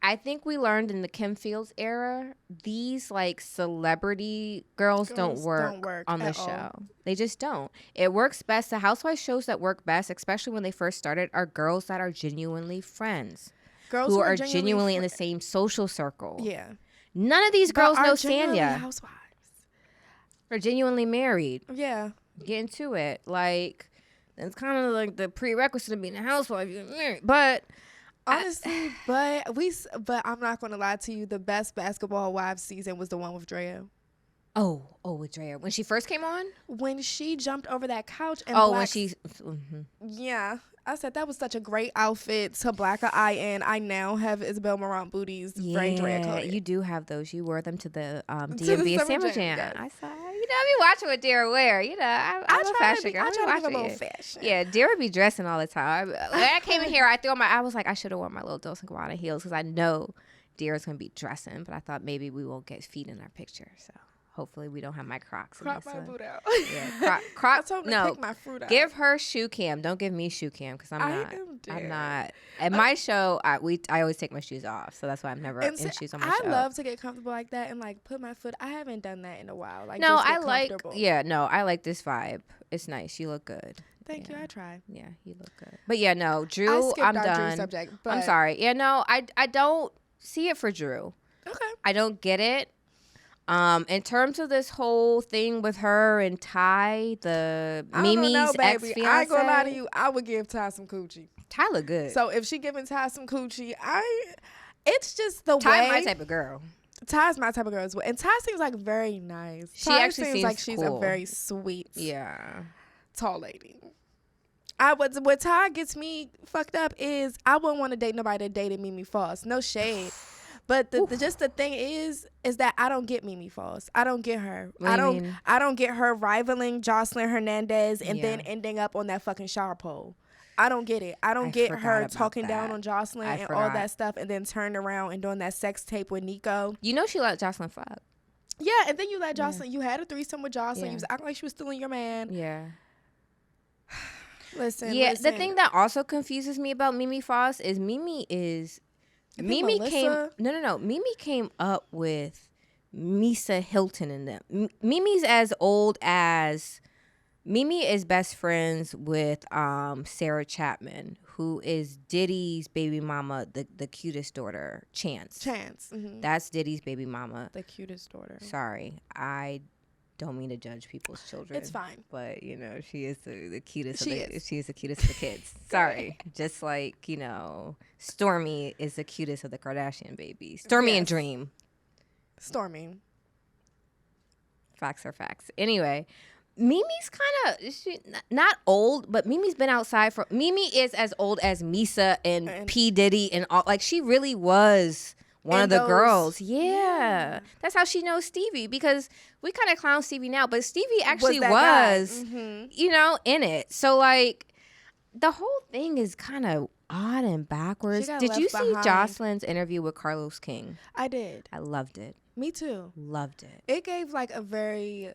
S2: I think we learned in the Kim Fields era, these like celebrity girls don't work on the show. They just don't. It works best. The Housewives shows that work best, especially when they first started, are girls that are genuinely friends. Girls who are genuinely in the same social circle.
S1: Yeah.
S2: None of these girls know Sanya.
S1: Housewives.
S2: They're genuinely married.
S1: Yeah.
S2: Get into it. Like, it's kind of like the prerequisite of being a housewife. You're married. But
S1: honestly, but I'm not gonna lie to you. The best Basketball Wives season was the one with Drea.
S2: Oh, with Drea when she first came on.
S1: When she jumped over that couch and
S2: when she,
S1: yeah, I said that was such a great outfit to black an eye in. I now have Isabel Marant booties, very Drea coded.
S2: You do have those. You wore them to the DMV Summer Jam. Yes. I saw. You know, I be watching what Dira wear. You know, I'm a fashion girl.
S1: I try to be a little fashion.
S2: Yeah, Dira be dressing all the time. When I came in here, I was like, I should have worn my little Dolce & Gabbana heels because I know Dira's gonna be dressing. But I thought maybe we won't get feet in our picture, so. Hopefully we don't have my Crocs.
S1: Crop my boot out.
S2: Yeah, Crocs.
S1: I told him to pick my fruit out.
S2: Give her shoe cam. Don't give me shoe cam because I'm not. At my show, I always take my shoes off, so that's why I'm never in shoes on my show.
S1: I love to get comfortable like that and like put my foot. I haven't done that in a while. Like
S2: no,
S1: just get
S2: I like.
S1: comfortable.
S2: Yeah, no, I like this vibe. It's nice. You look good.
S1: Thank you. I try.
S2: Yeah, you look good. But yeah, no, Drew. I'm done.
S1: Drew subject, but
S2: I'm sorry. Yeah, no, I don't see it for Drew.
S1: Okay.
S2: I don't get it. In terms of this whole thing with her and Ty, the Mimi's ex-fiance.
S1: I ain't gonna lie to you. I would give Ty some coochie.
S2: Ty look good.
S1: So if she giving Ty some coochie, it's just the
S2: Ty
S1: way.
S2: my type of girl.
S1: Ty's my type of girl as well. And Ty seems like very nice.
S2: She
S1: Ty
S2: actually seems
S1: like she's
S2: cool.
S1: a very sweet,
S2: Yeah.
S1: tall lady. What Ty gets me fucked up is I wouldn't want to date nobody that dated Mimi Foss. No shade. But just the thing is that I don't get Mimi Foss. I don't get her.
S2: What do you mean?
S1: I don't get her rivaling Jocelyn Hernandez and then ending up on that fucking shower pole. I don't get it. I don't get her talking down on Jocelyn and all that stuff and then turning around and doing that sex tape with Nico.
S2: You know she let Jocelyn fuck.
S1: Yeah, and then you let Jocelyn. You had a threesome with Jocelyn. You was acting like she was stealing your man.
S2: Yeah.
S1: Listen.
S2: The thing that also confuses me about Mimi Foss is Mimi came up with Misa Hilton and them. Mimi's as old as Mimi is best friends with Sarah Chapman, who is Diddy's baby mama, the cutest daughter, Chance.
S1: Mm-hmm.
S2: That's Diddy's baby mama.
S1: The cutest daughter.
S2: Sorry, I don't mean to judge people's children.
S1: It's fine.
S2: But, you know, she is the cutest.
S1: She
S2: is the cutest of the kids. Sorry. Just like, you know, Stormy is the cutest of the Kardashian babies. Stormy and Dream.
S1: Stormy.
S2: Facts are facts. Anyway, Mimi's kind of not old, but Mimi's been outside for. Mimi is as old as Misa and P. Diddy and all. Like, she really was one of the girls. Yeah. That's how she knows Stevie, because we kind of clown Stevie now, but Stevie actually was you know, in it. So, like, the whole thing is kind of odd and backwards. Did you see Jocelyn's interview with Carlos King?
S1: I did.
S2: I loved it.
S1: Me too.
S2: Loved it.
S1: It gave like a very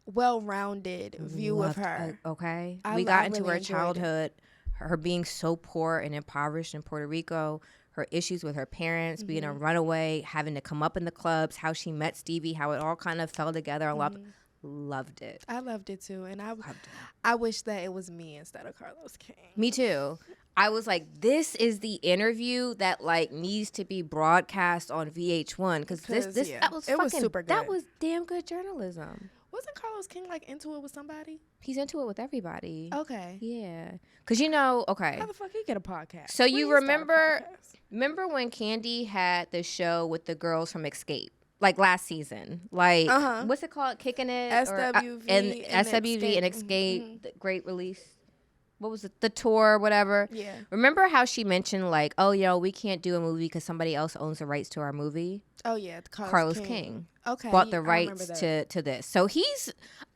S1: well-rounded view of her.
S2: Okay. We got into her childhood, her being so poor and impoverished in Puerto Rico, her issues with her parents, being a runaway, having to come up in the clubs, how she met Stevie, how it all kind of fell together. Loved it.
S1: I loved it too. And I wish that it was me instead of Carlos King.
S2: Me too. I was like, this is the interview that like needs to be broadcast on VH1 because that was super good. That was damn good journalism.
S1: Wasn't Carlos King like into it with somebody?
S2: He's into it with everybody.
S1: Okay.
S2: Yeah. Because you know,
S1: how the fuck he get a podcast?
S2: So you remember when Candy had the show with the girls from Escape? Like last season, like what's it called? Kicking It,
S1: SWV,
S2: and SWV and Escape, the Great Release. What was it? The tour, whatever.
S1: Yeah.
S2: Remember how she mentioned like, oh, yo, we can't do a movie because somebody else owns the rights to our movie.
S1: Oh yeah,
S2: Carlos King.
S1: Okay.
S2: Bought the rights to this. So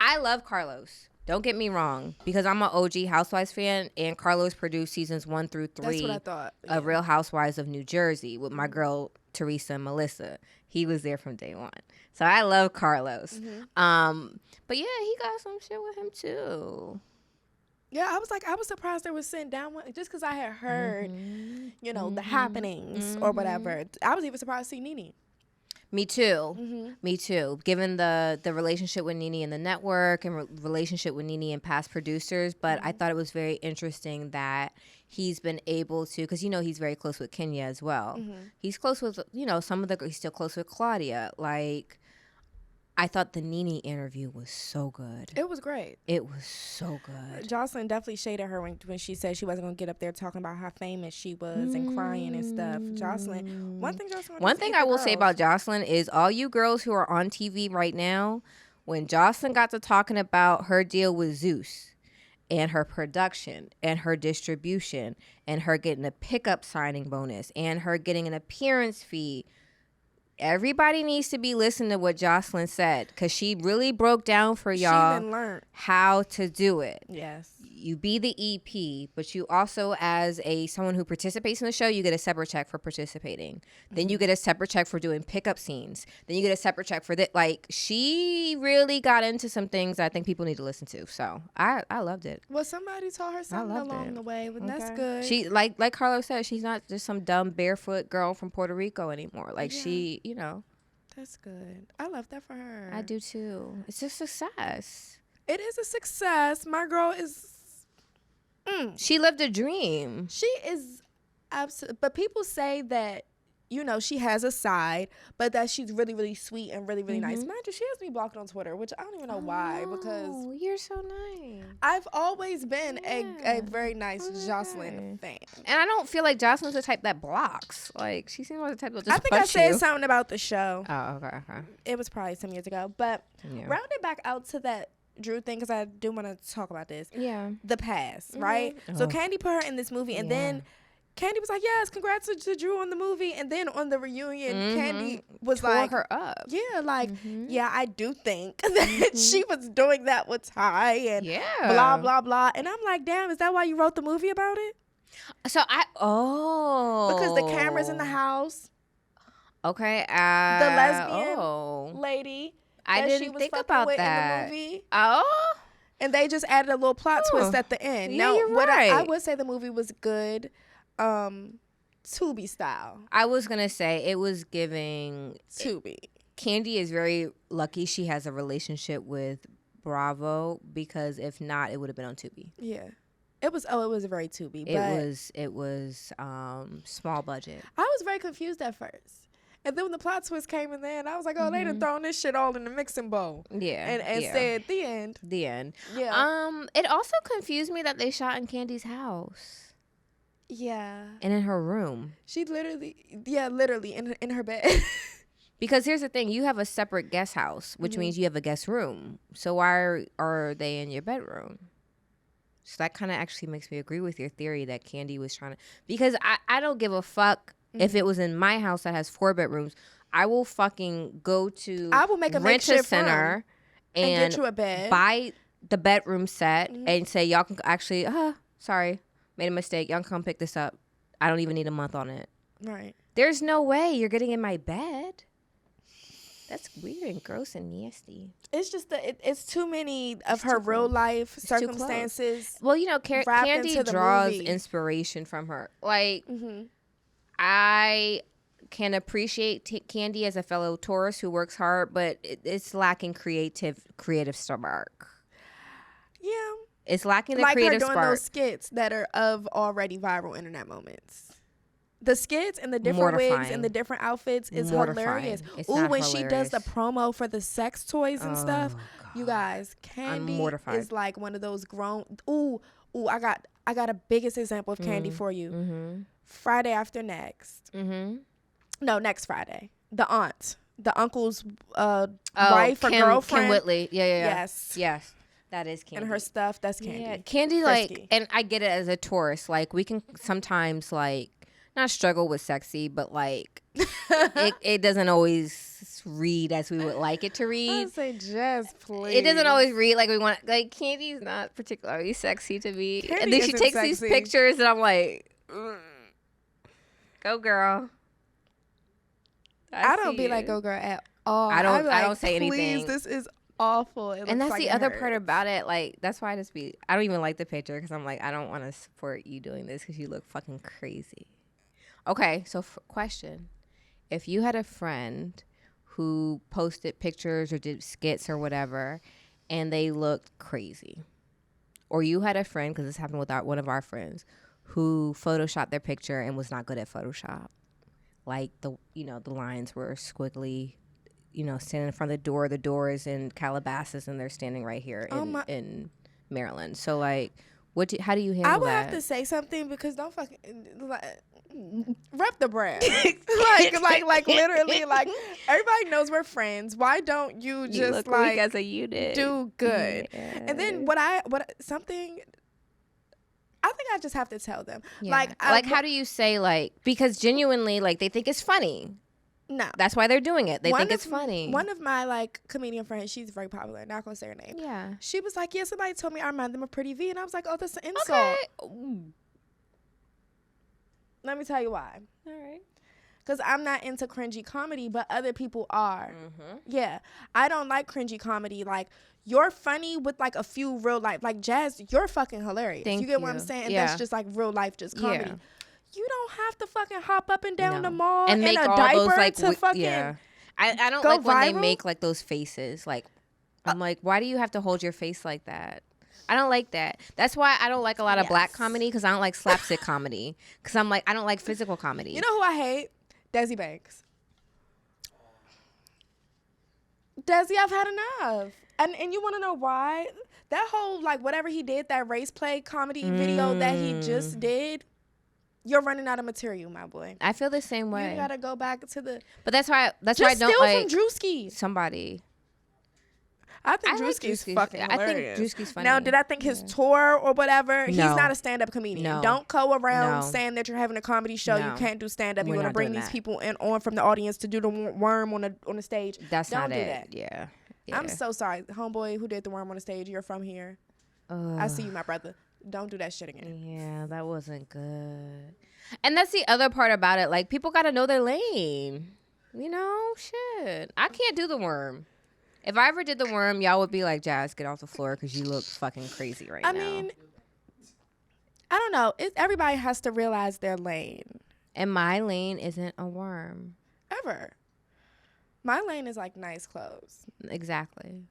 S2: I love Carlos. Don't get me wrong, because I'm an OG Housewives fan, and Carlos produced seasons 1 through 3
S1: That's what I thought.
S2: of Real Housewives of New Jersey with my girl Teresa and Melissa. He was there from day one. So I love Carlos. But yeah, he got some shit with him too.
S1: Yeah, I was surprised they were sitting down just because I had heard, you know, the happenings or whatever. I was even surprised to see Nene.
S2: Me too. Me too. Given the relationship with Nene and the network and relationship with Nene and past producers. But I thought it was very interesting that he's been able to, because, you know, he's very close with Kenya as well. He's close with, you know, he's still close with Claudia. Like, I thought the Nene interview was so good.
S1: It was great.
S2: It was so good.
S1: Jocelyn definitely shaded her when she said she wasn't going to get up there talking about how famous she was and crying and stuff. Jocelyn, one thing
S2: I will say about Jocelyn is all you girls who are on TV right now, when Jocelyn got to talking about her deal with Zeus and her production and her distribution and her getting a pickup signing bonus and her getting an appearance fee, everybody needs to be listening to what Jocelyn said, because she really broke down for y'all how to do it.
S1: Yes.
S2: You be the EP, but you also, as someone who participates in the show, you get a separate check for participating. Then you get a separate check for doing pickup scenes. Then you get a separate check for that. Like, she really got into some things I think people need to listen to. So I loved it.
S1: Well, somebody taught her something along the way, but that's good.
S2: She like Carlos said, she's not just some dumb barefoot girl from Puerto Rico anymore. Like she, you know.
S1: That's good. I love that for her.
S2: I do too. It's a success.
S1: It is a success. My girl is.
S2: She lived a dream.
S1: She is absolutely. But people say that you know, she has a side, but that she's really, really sweet and really, really nice. Mind you, she has me blocked on Twitter, which I don't even know why, because
S2: you're so nice.
S1: I've always been a very nice Jocelyn fan.
S2: And I don't feel like Jocelyn's the type that blocks. Like, she seems like the type that just
S1: I think I
S2: punch
S1: said
S2: you.
S1: something about the show.
S2: Oh, okay.
S1: It was probably some years ago. But rounding back out to that Drew thing, because I do want to talk about this.
S2: Yeah.
S1: The past, right? So Candy put her in this movie, and then Candy was like, yes, congrats to Drew on the movie. And then on the reunion, Candy was
S2: Tore
S1: like,
S2: her up.
S1: yeah, like, yeah, I do think that she was doing that with Ty and blah, blah, blah. And I'm like, damn, is that why you wrote the movie about it?
S2: So because
S1: the camera's in the house.
S2: Okay.
S1: The lesbian lady.
S2: I didn't think about that.
S1: In the movie.
S2: Oh.
S1: And they just added a little plot twist at the end.
S2: Yeah,
S1: now,
S2: you're right.
S1: I would say the movie was good. Tubi style.
S2: I was gonna say it was giving
S1: Tubi.
S2: Candy is very lucky she has a relationship with Bravo, because if not, it would have been on Tubi.
S1: Yeah, it was. Oh, it was very Tubi.
S2: It was small budget.
S1: I was very confused at first, and then when the plot twist came in there, and I was like, oh, they done thrown this shit all in the mixing bowl.
S2: Yeah,
S1: and said the end.
S2: The end.
S1: Yeah.
S2: It also confused me that they shot in Candy's house.
S1: Yeah.
S2: And in her room.
S1: She literally in her bed.
S2: Because here's the thing, you have a separate guest house, which means you have a guest room. So why are they in your bedroom? So that kind of actually makes me agree with your theory that Candy was trying to, because I don't give a fuck if it was in my house that has 4 bedrooms. I will fucking go to
S1: I will make a makeshift
S2: center
S1: and get you a bed.
S2: Buy the bedroom set and say, y'all can actually, sorry, made a mistake. Y'all can come pick this up. I don't even need a month on it.
S1: Right.
S2: There's no way you're getting in my bed. That's weird and gross and nasty.
S1: It's just that it's too many of her real life circumstances.
S2: Well, you know, Candy draws
S1: movie.
S2: Inspiration from her. Like, I can appreciate Candy as a fellow Taurus who works hard, but it's lacking creative spark.
S1: Yeah.
S2: It's lacking the
S1: like
S2: creative
S1: her doing
S2: spark.
S1: those skits that are of already viral internet moments. The skits and the different wigs and the different outfits is hilarious. Ooh, when she does the promo for the sex toys and stuff, God. You guys, Candy is like one of those grown. Ooh, I got a biggest example of Candy for you. Friday after next. No, next Friday. The aunt, the uncle's wife or girlfriend.
S2: Kim Whitley. Yeah.
S1: Yes.
S2: That is Candy.
S1: And her stuff, that's Candy.
S2: Yeah, Candy, like, and I get it as a Taurus. Like, we can sometimes, like, not struggle with sexy, but, like, it doesn't always read as we would like it to read.
S1: I say, Jess, please.
S2: It doesn't always read like we want. Like, Candy's not particularly sexy to me.
S1: Candy
S2: and then she takes these pictures, and I'm like, go, girl.
S1: I don't be like, go, girl, at all.
S2: I don't say anything.
S1: Please, this is awful.
S2: And that's the other part about it. Like, that's why I don't even like the picture, because I'm like, I don't want to support you doing this because you look fucking crazy. Okay, so question. If you had a friend who posted pictures or did skits or whatever, and they looked crazy, or you had a friend, because this happened with one of our friends, who photoshopped their picture and was not good at Photoshop. Like, the lines were squiggly, standing in front of the door is in Calabasas, and they're standing right here in Maryland. So, like, how do you handle that?
S1: I would have to say something, because don't fucking rep the brand. like literally, like, everybody knows we're friends. Why don't you just
S2: look
S1: like
S2: as a unit,
S1: do good? Yeah. And then something. I think I just have to tell them.
S2: Yeah. How do you say, like, because genuinely, like, they think it's funny.
S1: No.
S2: That's why they're doing it. They think it's funny.
S1: One of my, like, comedian friends, she's very popular. Not going to say her name.
S2: Yeah.
S1: She was like, yeah, somebody told me I remind them of Pretty V. And I was like, oh, that's an insult.
S2: Okay.
S1: Let me tell you why.
S2: All right.
S1: Because I'm not into cringy comedy, but other people are. Yeah. I don't like cringy comedy. Like, you're funny with, like, a few real life. Like, Jazz, you're fucking hilarious.
S2: Thank
S1: you get what I'm saying? And that's just, like, real life, just comedy.
S2: Yeah.
S1: You don't have to fucking hop up and down the mall
S2: and make
S1: in a
S2: all
S1: diaper
S2: those, like,
S1: to fucking
S2: I don't like when they make, like, those faces. Like, I'm like, why do you have to hold your face like that? I don't like that. That's why I don't like a lot of black comedy, because I don't like slapstick comedy. Because I'm like, I don't like physical comedy.
S1: You know who I hate? Desi Banks. Desi, I've had enough. And you want to know why? That whole, like, whatever he did, that race play comedy video that he just did, you're running out of material, my boy.
S2: I feel the same way.
S1: You got to go back to the...
S2: But that's why I don't
S1: Just
S2: like...
S1: steal from Drewski.
S2: Somebody.
S1: I think
S2: I like
S1: Drewski's
S2: Drewski's.
S1: fucking
S2: I
S1: hilarious.
S2: think Drewski's funny.
S1: Now, did I think his tour or whatever? He's
S2: No.
S1: not a stand-up comedian.
S2: No.
S1: Don't go around
S2: No.
S1: saying that you're having a comedy show.
S2: No.
S1: You can't do stand-up.
S2: We're
S1: You want to
S2: not
S1: bring
S2: doing
S1: these
S2: that.
S1: people on from the audience to do the worm on the stage.
S2: That's
S1: Don't
S2: not
S1: do
S2: it.
S1: that.
S2: Yeah.
S1: I'm so sorry, homeboy who did the worm on the stage. You're from here. I see you, my brother. Don't do that shit again.
S2: Yeah, that wasn't good. And that's the other part about it. Like, people got to know their lane. You know, shit. I can't do the worm. If I ever did the worm, y'all would be like, Jazz, get off the floor because you look fucking crazy right now.
S1: I mean, I don't know. Everybody has to realize their lane.
S2: And my lane isn't a worm.
S1: Ever. My lane is like nice clothes.
S2: Exactly.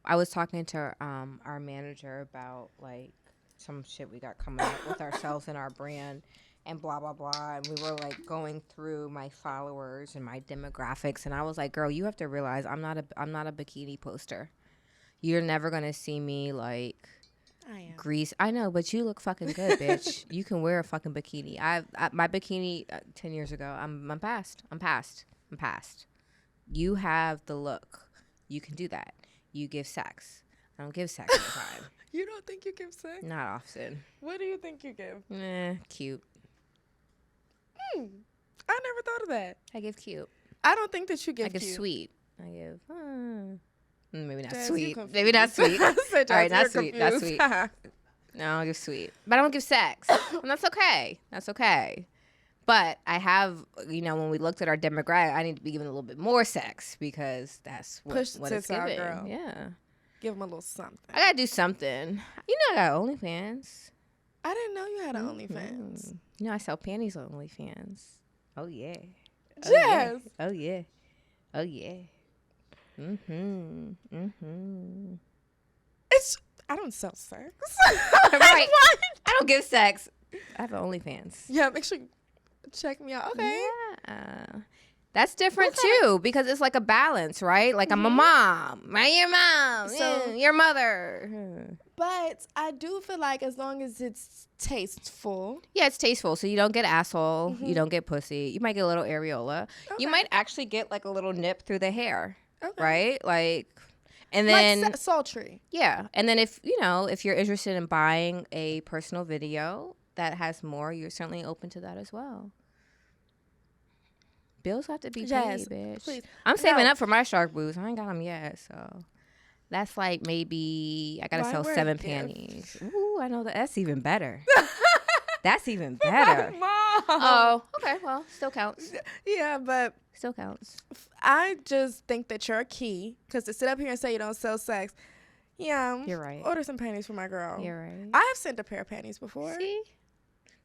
S2: I was talking to our manager about like some shit we got coming up with ourselves and our brand and blah blah blah, and we were like going through my followers and my demographics, and I was like, girl, you have to realize I'm not a bikini poster. You're never gonna see me like
S1: I am.
S2: grease. I know, but you look fucking good, bitch. You can wear a fucking bikini. My bikini 10 years ago. I'm past. You have the look. You can do that. You give sex. I don't give sex all the time.
S1: You don't think you give sex?
S2: Not often.
S1: What do you think you give?
S2: Cute.
S1: I never thought of that.
S2: I give cute.
S1: I don't think that you give
S2: I give
S1: cute.
S2: sweet. I give maybe not
S1: Jazz,
S2: sweet.
S1: you confused.
S2: Maybe not sweet.
S1: I said,
S2: All right,
S1: Jazz,
S2: not
S1: you're
S2: sweet. Not
S1: confused.
S2: sweet. No, I give sweet. But I don't give sex. And that's okay. That's okay. But I have, when we looked at our demographic, I need to be giving a little bit more sex because that's what
S1: Push the
S2: what it's
S1: tits out,
S2: giving.
S1: girl.
S2: Yeah.
S1: Give them a little something.
S2: I got to do something. I got OnlyFans.
S1: I didn't know you had an OnlyFans.
S2: I sell panties on OnlyFans. Oh, yeah.
S1: Jazz.
S2: Oh, yeah. Oh, yeah.
S1: I don't sell sex.
S2: Right. I don't give sex. I have an OnlyFans.
S1: Yeah, make sure you check me out. Okay.
S2: Yeah. That's different too because it's like a balance, right? Like I'm a mom, right? Your mom,
S1: So-
S2: your mother.
S1: But I do feel like as long as it's tasteful.
S2: Yeah, it's tasteful. So you don't get asshole. You don't get pussy. You might get a little areola. You might actually get like a little nip through the hair, right? Like, and then
S1: Like sultry.
S2: yeah, and then if you're interested in buying a personal video that has more, you're certainly open to that as well. Bills have to be
S1: Jazz,
S2: paid, bitch.
S1: please.
S2: I'm saving
S1: No.
S2: up for my shark boots. I ain't got them yet, so that's like maybe I gotta
S1: Buy
S2: sell
S1: her a
S2: 7
S1: gift.
S2: panties. Ooh, I know that's even better. That's even better.
S1: Mom.
S2: Oh, okay. Well, still counts.
S1: Yeah, but
S2: Still counts.
S1: I just think that you're key because to sit up here and say you don't sell sex, yeah,
S2: You're right.
S1: Order some panties for my girl.
S2: You're right.
S1: I have sent a pair of panties before.
S2: See,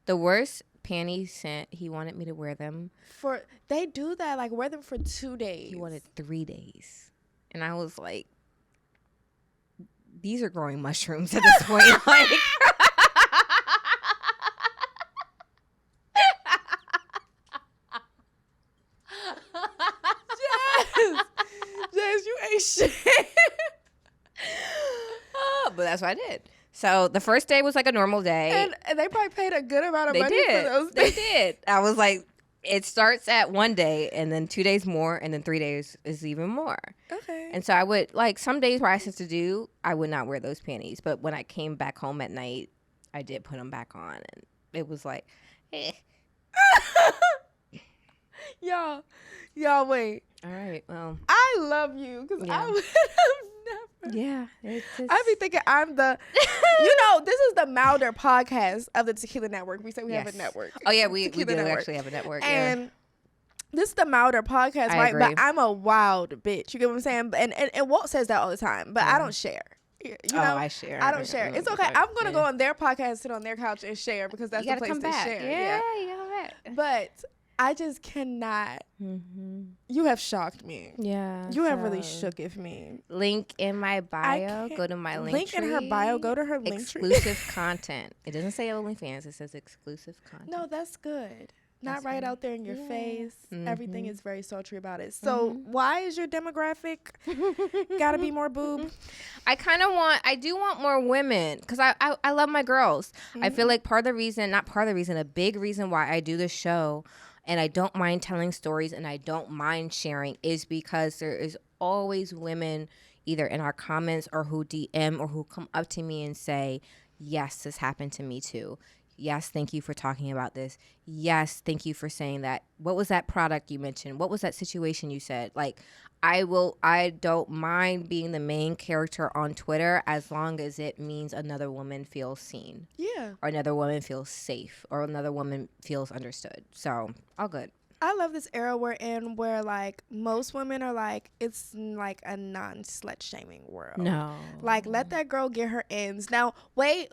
S2: the worst panties sent. He wanted me to wear them.
S1: They do that, like wear them for 2 days.
S2: He wanted 3 days, and I was like, "These are growing mushrooms at this point." Like,
S1: Jazz, you ain't shit.
S2: but that's what I did. So the first day was like a normal day.
S1: And they probably paid a good amount of
S2: They
S1: money
S2: did.
S1: for those.
S2: They did. I was like, it starts at 1 day, and then 2 days more, and then 3 days is even more.
S1: Okay.
S2: And so I would, like, some days where I had to do, I would not wear those panties. But when I came back home at night, I did put them back on, and it was like, eh.
S1: Y'all wait.
S2: All right, well,
S1: I love you because
S2: Yeah.
S1: I would have never.
S2: yeah.
S1: I be thinking I'm the, this is the Mauder podcast of the Tequila Network. We say we have a network.
S2: Oh, yeah, we
S1: Tequila
S2: do
S1: Network.
S2: actually have a network.
S1: And this is the Mauder podcast,
S2: I
S1: right?
S2: agree.
S1: But I'm a wild bitch. You get what I'm saying? And Walt says that all the time, but I don't share. You know,
S2: I share.
S1: I don't share. It's okay. I'm gonna go on their podcast, sit on their couch, and share because that's
S2: You
S1: the
S2: gotta
S1: place
S2: come
S1: to
S2: back.
S1: share.
S2: Yeah, you gotta come back.
S1: But I just cannot. You have shocked me.
S2: Yeah.
S1: You have really
S2: so-
S1: shooketh me.
S2: Link in my bio.
S1: can't-
S2: Go to my
S1: link in her
S2: tree.
S1: bio. Go to her link tree.
S2: Exclusive content. It doesn't say OnlyFans. It says exclusive content.
S1: No, that's good. not right out there in your face.
S2: Mm-hmm.
S1: Everything is very sultry about it. So why is your demographic gotta be more boob?
S2: I do want more women because I love my girls. I feel like a big reason why I do this show and I don't mind telling stories and I don't mind sharing is because there is always women either in our comments or who DM or who come up to me and say, yes, this happened to me too. Yes, thank you for talking about this. Yes, thank you for saying that. What was that product you mentioned? What was that situation you said? Like, I don't mind being the main character on Twitter as long as it means another woman feels seen.
S1: Yeah.
S2: Or another woman feels safe. Or another woman feels understood. So, all good.
S1: I love this era we're in where like most women are like, it's like a non-slut shaming world.
S2: No.
S1: Like, let that girl get her ends. Now, wait.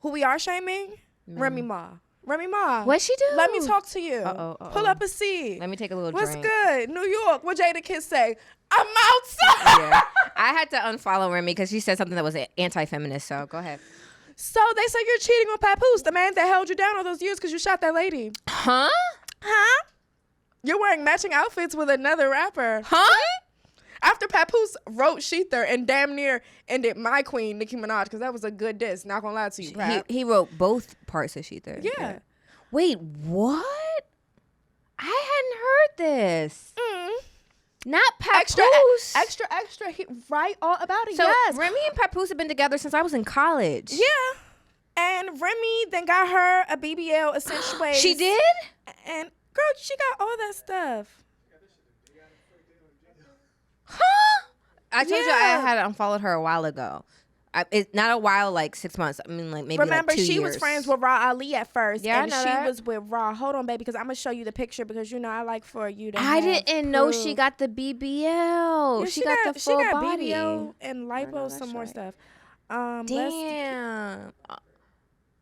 S1: Who we are shaming? Remy Ma.
S2: What'd she do?
S1: Let me talk to you.
S2: Uh-oh.
S1: Pull up a seat.
S2: Let me take a little
S1: What's
S2: drink.
S1: good? New York. What Jada Kiss say? I'm outside.
S2: Yeah. I had to unfollow Remy because she said something that was anti-feminist. So go ahead.
S1: So they say you're cheating on Papoose, the man that held you down all those years because you shot that lady.
S2: Huh?
S1: You're wearing matching outfits with another rapper.
S2: Huh?
S1: After Papoose wrote Sheether and damn near ended My Queen, Nicki Minaj, because that was a good diss. Not gonna lie to you, Pap.
S2: He wrote both parts of Sheether.
S1: Yeah.
S2: Wait, what? I hadn't heard this. Not Papoose.
S1: Extra. He write all about it.
S2: So
S1: yes.
S2: Remy and Papoose have been together since I was in college.
S1: Yeah. And Remy then got her a BBL accentuate.
S2: She did?
S1: And girl, she got all that stuff.
S2: Huh? I told you I
S1: Yeah.
S2: had unfollowed her a while ago. It's not a while, like 6 months. I mean, like maybe
S1: Remember,
S2: like 2
S1: she
S2: years.
S1: was friends with Raw Ali at first.
S2: Yeah, I
S1: and
S2: know
S1: she
S2: that.
S1: was with Raw. Hold on, baby, because I'm gonna show you the picture because you know I like for you to.
S2: I
S1: have
S2: didn't know she
S1: proof.
S2: got the BBL.
S1: Yeah,
S2: she got the full
S1: she got
S2: body.
S1: BBL and
S2: I know
S1: lipo,
S2: that's
S1: some more
S2: right.
S1: stuff.
S2: Damn.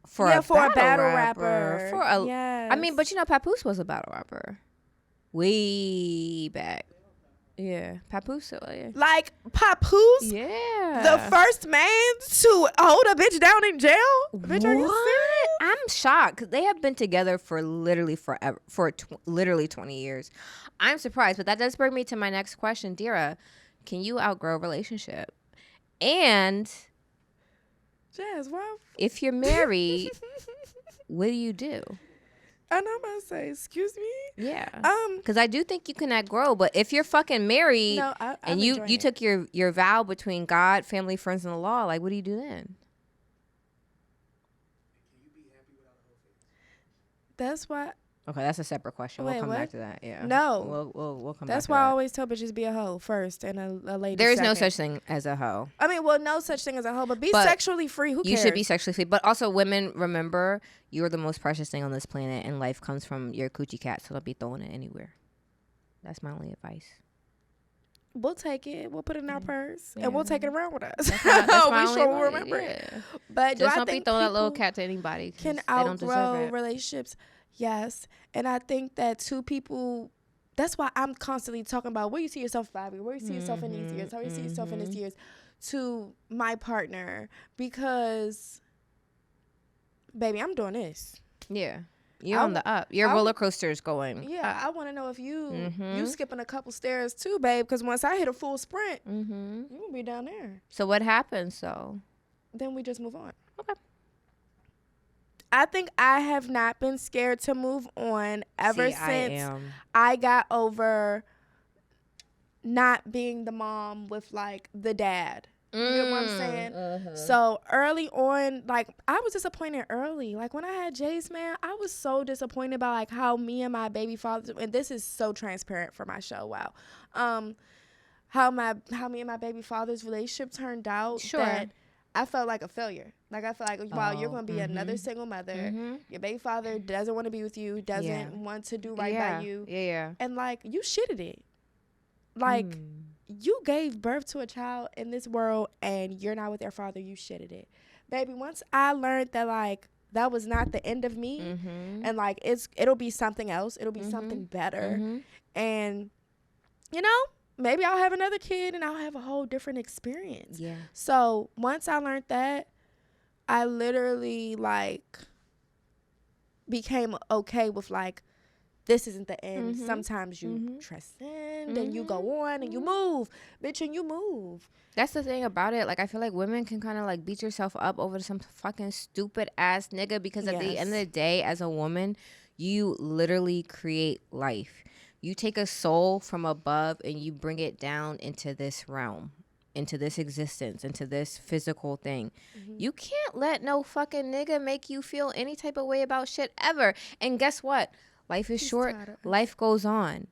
S1: For a battle rapper.
S2: For a,
S1: yes.
S2: I mean, but you know, Papoose was a battle rapper. Way back. Yeah. Papoose. Yeah.
S1: like Papoose,
S2: Yeah.
S1: the first man to hold a bitch down in jail. Bitch, are you
S2: What?
S1: serious?
S2: I'm shocked 'cause they have been together for literally forever, literally 20 years. I'm surprised, but that does bring me to my next question, Dira. Can you outgrow a relationship? And
S1: Jazz, why?
S2: if you're married, what do you do?
S1: And I'm gonna say, excuse me.
S2: Yeah.
S1: Um,
S2: Because I do think you can outgrow, but if you're fucking married
S1: No, I'm
S2: and you
S1: enjoying it.
S2: took your vow between God, family, friends, and the law, like what do you do then?
S1: That's why.
S2: Okay, that's a separate question.
S1: Wait,
S2: we'll come
S1: what?
S2: back to that. Yeah.
S1: No.
S2: We'll come
S1: That's
S2: back to
S1: why I
S2: that.
S1: always tell bitches be a hoe first and a lady.
S2: There is no
S1: second.
S2: such thing as a hoe.
S1: I mean, well, no such thing as a hoe, but be
S2: But
S1: sexually free. Who
S2: You
S1: cares?
S2: should be sexually free. But also, women, remember, you're the most precious thing on this planet, and life comes from your coochie cat, so don't be throwing it anywhere. That's my only advice.
S1: We'll take it. We'll put it in our purse,
S2: Yeah.
S1: and we'll take it around with us.
S2: That's my
S1: we
S2: only
S1: sure will
S2: advice.
S1: remember it.
S2: Yeah.
S1: But do
S2: Just
S1: I
S2: don't be
S1: think
S2: throwing that little
S1: people
S2: cat to anybody. 'Cause
S1: can
S2: they don't deserve
S1: outgrow
S2: it.
S1: relationships? Yes, and I think that two people. That's why I'm constantly talking about where you see yourself, Bobby, where you see yourself in these years, how you see yourself in these years, to my partner, because, baby, I'm doing this.
S2: Yeah. You're on the up. Your roller coaster is going.
S1: Yeah, I want to know if you
S2: Mhm.
S1: skipping a couple stairs too, babe, because once I hit a full sprint,
S2: Mm-hmm.
S1: you gonna be down there.
S2: So what happens, so?
S1: Then we just move on.
S2: Okay.
S1: I think I have not been scared to move on ever
S2: See, I
S1: since
S2: am.
S1: I got over not being the mom with like the dad. You get what I'm saying?
S2: Mm-hmm.
S1: So early on, like I was disappointed early. Like when I had Jace, man, I was so disappointed by like how me and my baby father, and this is so transparent for my show. Wow. How me and my baby father's relationship turned out.
S2: Sure.
S1: That I felt like a failure. Like I felt like, wow, you're gonna be another
S2: mhm.
S1: single mother.
S2: Mhm.
S1: Your baby father doesn't want to be with you, doesn't
S2: Yeah.
S1: want to do right
S2: Yeah.
S1: by you,
S2: Yeah.
S1: and like you shitted it. Like you gave birth to a child in this world, and you're not with their father. You shitted it, baby. Once I learned that like that was not the end of me,
S2: Mm-hmm.
S1: and like it'll be something else. It'll be something better,
S2: Mm-hmm.
S1: and you know. Maybe I'll have another kid and I'll have a whole different experience.
S2: Yeah.
S1: So once I learned that, I literally like became okay with like, this isn't the end. Sometimes you transcend and you go on and you move, bitch, and you move.
S2: That's the thing about it. Like, I feel like women can kind of like beat yourself up over some fucking stupid ass nigga, because at the end of the day, as a woman, you literally create life. You take a soul from above and you bring it down into this realm, into this existence, into this physical thing. You can't let no fucking nigga make you feel any type of way about shit ever. And guess what? Life is short. Life goes on.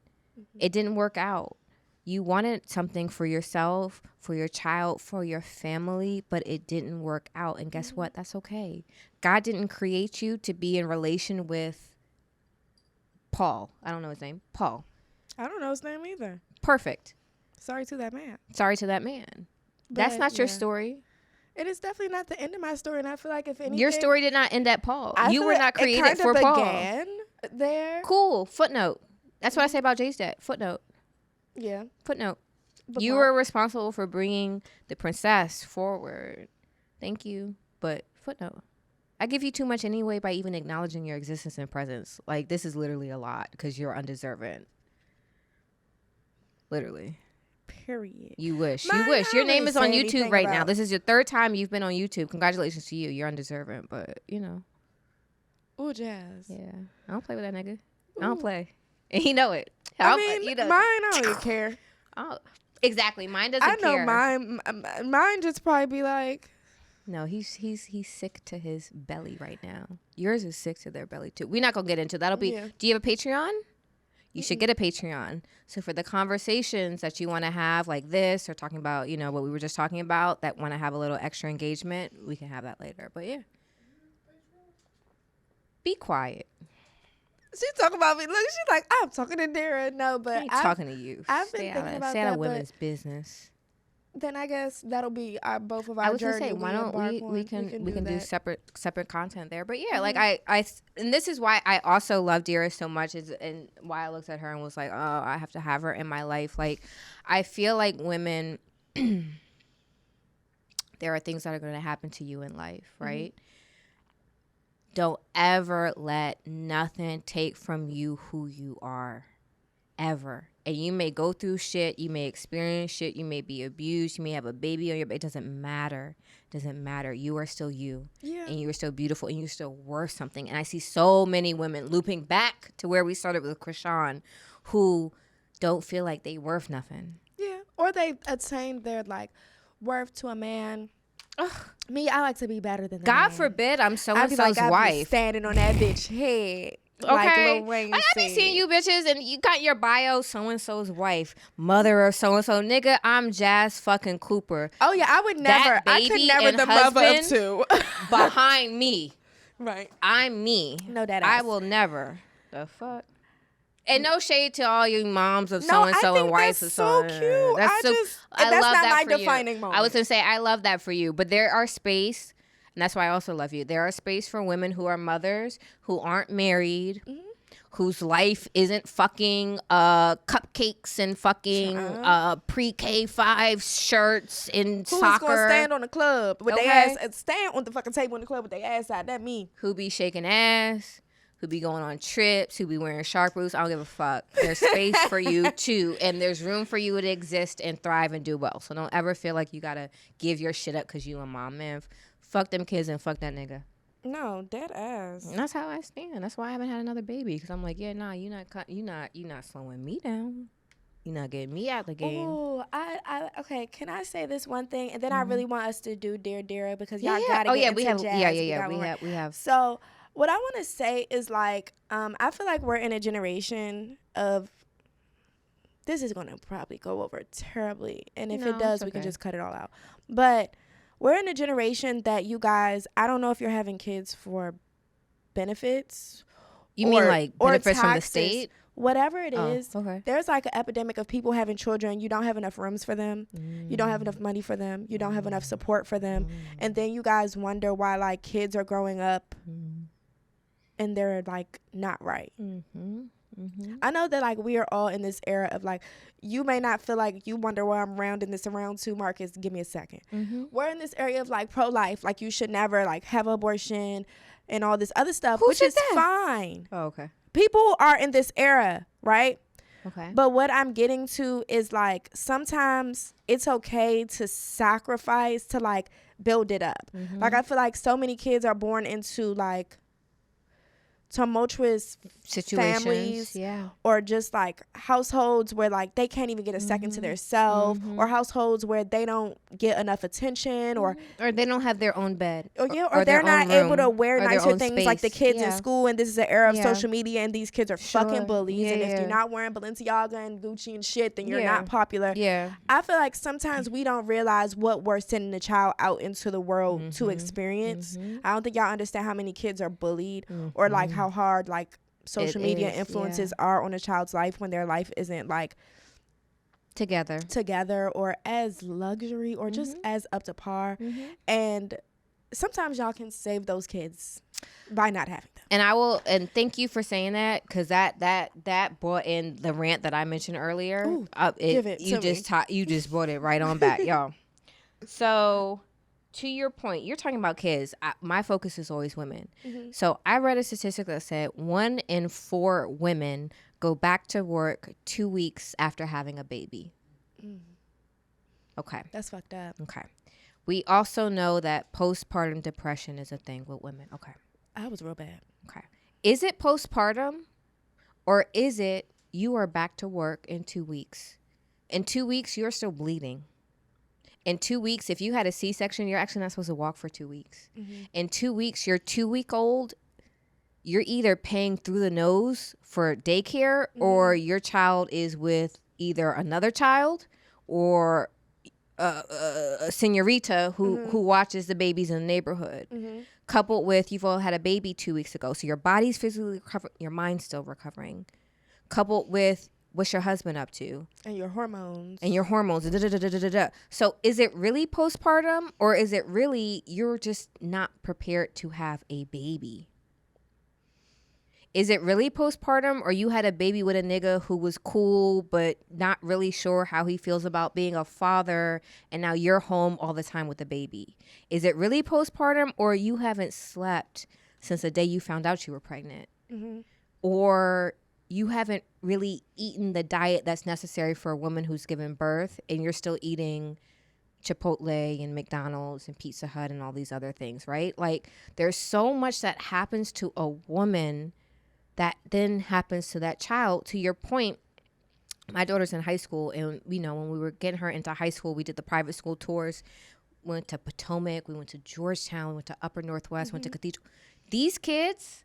S2: It didn't work out. You wanted something for yourself, for your child, for your family, but it didn't work out. And guess what? That's okay. God didn't create you to be in relation with Paul. I don't know his name. Paul.
S1: I don't know his name either.
S2: Perfect.
S1: Sorry to that man.
S2: Sorry to that man. That's not your story.
S1: It is definitely not the end of my story. And I feel like if anything,
S2: your story did not end at Paul. You were not created for Paul.
S1: Began there.
S2: Cool. Footnote. That's what I say about Jay's dad. Footnote.
S1: Yeah.
S2: Footnote. You were responsible for bringing the princess forward. Thank you. But footnote. I give you too much anyway by even acknowledging your existence and presence. Like, this is literally a lot because you're undeserving. Literally.
S1: Period.
S2: You wish. You wish. Your name is on YouTube right now. This is your third time you've been on YouTube. Congratulations to you. You're undeserving, but you know.
S1: Ooh, Jazz.
S2: Yeah. I don't play with that nigga. I don't play. And he know it.
S1: I mean, mine, I don't even care.
S2: Oh, exactly. Mine doesn't care.
S1: I know mine just probably be like.
S2: No, he's sick to his belly right now. Yours is sick to their belly too. We're not gonna get into that'll be. Yeah. Do you have a Patreon? You should get a Patreon. So for the conversations that you want to have like this, or talking about, you know, what we were just talking about, that want to have a little extra engagement, we can have that later. But yeah, be quiet.
S1: She talking about me. Look, she's like, I'm talking to Dira. No, but
S2: I'm talking to you.
S1: I've been thinking about
S2: stay out of women's business.
S1: Then I guess that'll be both of our journey. I was gonna say, why don't we can do separate content there. But yeah, like I and this is why I also love Dira so much, and why I looked at her and was like, oh, I have to have her in my life. Like, I feel like women, there are things that are going to happen to you in life, right? Don't ever let nothing take from you who you are, ever. And you may go through shit, you may experience shit, you may be abused, you may have a baby on your back. It doesn't matter. It doesn't matter. You are still you. Yeah. And you are still beautiful, and you're still worth something. And I see so many women looping back to where we started with Krishan, who don't feel like they worth nothing. Yeah. Or they attain their like worth to a man. Ugh. Me, I like to be better than that.
S2: God forbid I'm so-and-so's wife.
S1: Standing on that bitch head.
S2: Okay,
S1: like
S2: I be seeing you bitches, and you got your bio so-and-so's wife, mother of so-and-so. Nigga, I'm Jazz fucking Cooper.
S1: Oh yeah, I would never. I could never the mother of two
S2: behind me.
S1: Right,
S2: I'm me.
S1: No, that
S2: I will never. The fuck. And no shade to all you moms of so-and-so and wives of so.
S1: That's so cute.
S2: I love
S1: not
S2: that
S1: my defining moment.
S2: I was gonna say I love that for you, but there are space. And that's why I also love you. There are space for women who are mothers, who aren't married, whose life isn't fucking cupcakes and fucking pre-K 5 shirts in soccer.
S1: Who's gonna stand on the club with their ass, stand on the fucking table in the club with their ass out? That me.
S2: Who be shaking ass, who be going on trips, who be wearing shark boots. I don't give a fuck. There's space for you too, and there's room for you to exist and thrive and do well. So don't ever feel like you gotta give your shit up because you a mom, man. Fuck them kids and fuck that nigga.
S1: No, dead ass.
S2: And that's how I stand. That's why I haven't had another baby, because I'm like, yeah, nah, you not slowing me down. You're not getting me out the game.
S1: Oh, okay. Can I say this one thing, and then I really want us to do Dira because y'all gotta get into jazz.
S2: We have.
S1: So what I want to say is like, I feel like we're in a generation of. This is gonna probably go over terribly, and if it does, we can just cut it all out. But we're in a generation that you guys, I don't know if you're having kids for benefits.
S2: You mean like benefits from the state?
S1: Whatever it is, there's like an epidemic of people having children. You don't have enough rooms for them. You don't have enough money for them. You don't have enough support for them. And then you guys wonder why like kids are growing up and they're like not right. I know that like we are all in this era of like, you may not feel like you wonder why I'm rounding this around to, Marcus, give me a second. We're in this area of like pro-life, like you should never like have abortion and all this other stuff, which is fine.
S2: Oh, okay.
S1: People are in this era, right?
S2: Okay.
S1: But what I'm getting to is like, sometimes it's okay to sacrifice to like build it up. Like I feel like so many kids are born into like tumultuous
S2: Situations,
S1: families,
S2: yeah,
S1: or just like households where like they can't even get a second to their self, or households where they don't get enough attention, or
S2: they don't have their own bed,
S1: or
S2: their
S1: they're
S2: own
S1: not able to
S2: room,
S1: wear
S2: or their
S1: nicer
S2: own
S1: things like the
S2: space.
S1: kids in
S2: Yeah.
S1: school, and this is an era of
S2: Yeah.
S1: social media, and these kids are fucking bullies, and if
S2: Yeah.
S1: you're not wearing Balenciaga and Gucci and shit, then you're
S2: Yeah.
S1: not popular.
S2: Yeah.
S1: I feel like sometimes we don't realize what we're sending the child out into the world to experience. I don't think y'all understand how many kids are bullied, or like how hard like social media influences are on a child's life when their life isn't like together or as luxury or just as up to par. And sometimes y'all can save those kids by not having them.
S2: And thank you for saying that, because that brought in the rant that I mentioned earlier.
S1: Ooh, give it
S2: you
S1: to
S2: just
S1: me.
S2: you just brought it right on back, y'all. So to your point, you're talking about kids. My focus is always women. So I read a statistic that said 1 in 4 women go back to work 2 weeks after having a baby. Okay.
S1: That's fucked up.
S2: Okay. We also know that postpartum depression is a thing with women. Okay.
S1: I was real bad.
S2: Okay. Is it postpartum, or is it you are back to work in 2 weeks? In 2 weeks, you're still bleeding. In 2 weeks, if you had a C-section, you're actually not supposed to walk for 2 weeks. In 2 weeks, your 2-week-old, you're either paying through the nose for daycare, or your child is with either another child or a senorita who watches the babies in the neighborhood. Coupled with you've all had a baby 2 weeks ago, so your body's physically recovering, your mind's still recovering. Coupled with what's your husband up to?
S1: And your hormones.
S2: So is it really postpartum, or is it really you're just not prepared to have a baby? Is it really postpartum, or you had a baby with a nigga who was cool but not really sure how he feels about being a father, and now you're home all the time with the baby? Is it really postpartum, or you haven't slept since the day you found out you were pregnant? Or you haven't really eaten the diet that's necessary for a woman who's given birth, and you're still eating Chipotle and McDonald's and Pizza Hut and all these other things, right? Like, there's so much that happens to a woman that then happens to that child. To your point, my daughter's in high school, and when we were getting her into high school, we did the private school tours. We went to Potomac, we went to Georgetown, we went to Upper Northwest, went to Cathedral. These kids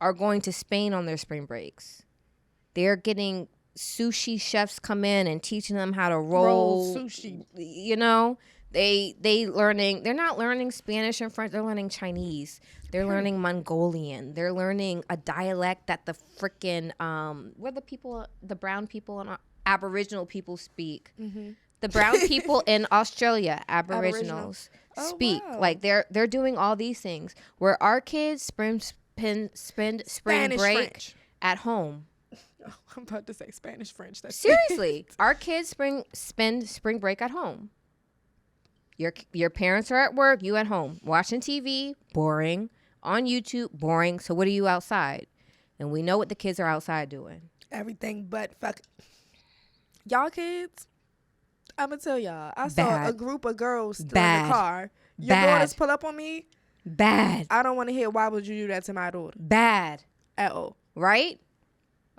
S2: are going to Spain on their spring breaks. They're getting sushi chefs come in and teaching them how to roll
S1: sushi.
S2: They're not learning Spanish and French, they're learning Chinese. They're learning Mongolian. They're learning a dialect that the freaking the brown people and Aboriginal people speak. The brown people in Australia, Aboriginals speak.
S1: Wow.
S2: Like they're doing all these things where our kids spend spring
S1: Spanish,
S2: break
S1: French.
S2: at home.
S1: I'm about to say Spanish, French. That's
S2: Seriously, our kids spend spring break at home. Your parents are at work, you at home watching TV, boring. On YouTube, boring. So what are you outside? And we know what the kids are outside doing.
S1: everything but fuck. Y'all kids, I'm gonna tell y'all. I saw
S2: Bad.
S1: a group of girls still in
S2: Bad.
S1: the car. Your
S2: Bad.
S1: daughters pull up on me.
S2: Bad.
S1: I don't want to hear why would you do that to my daughter
S2: Bad.
S1: at all.
S2: Right?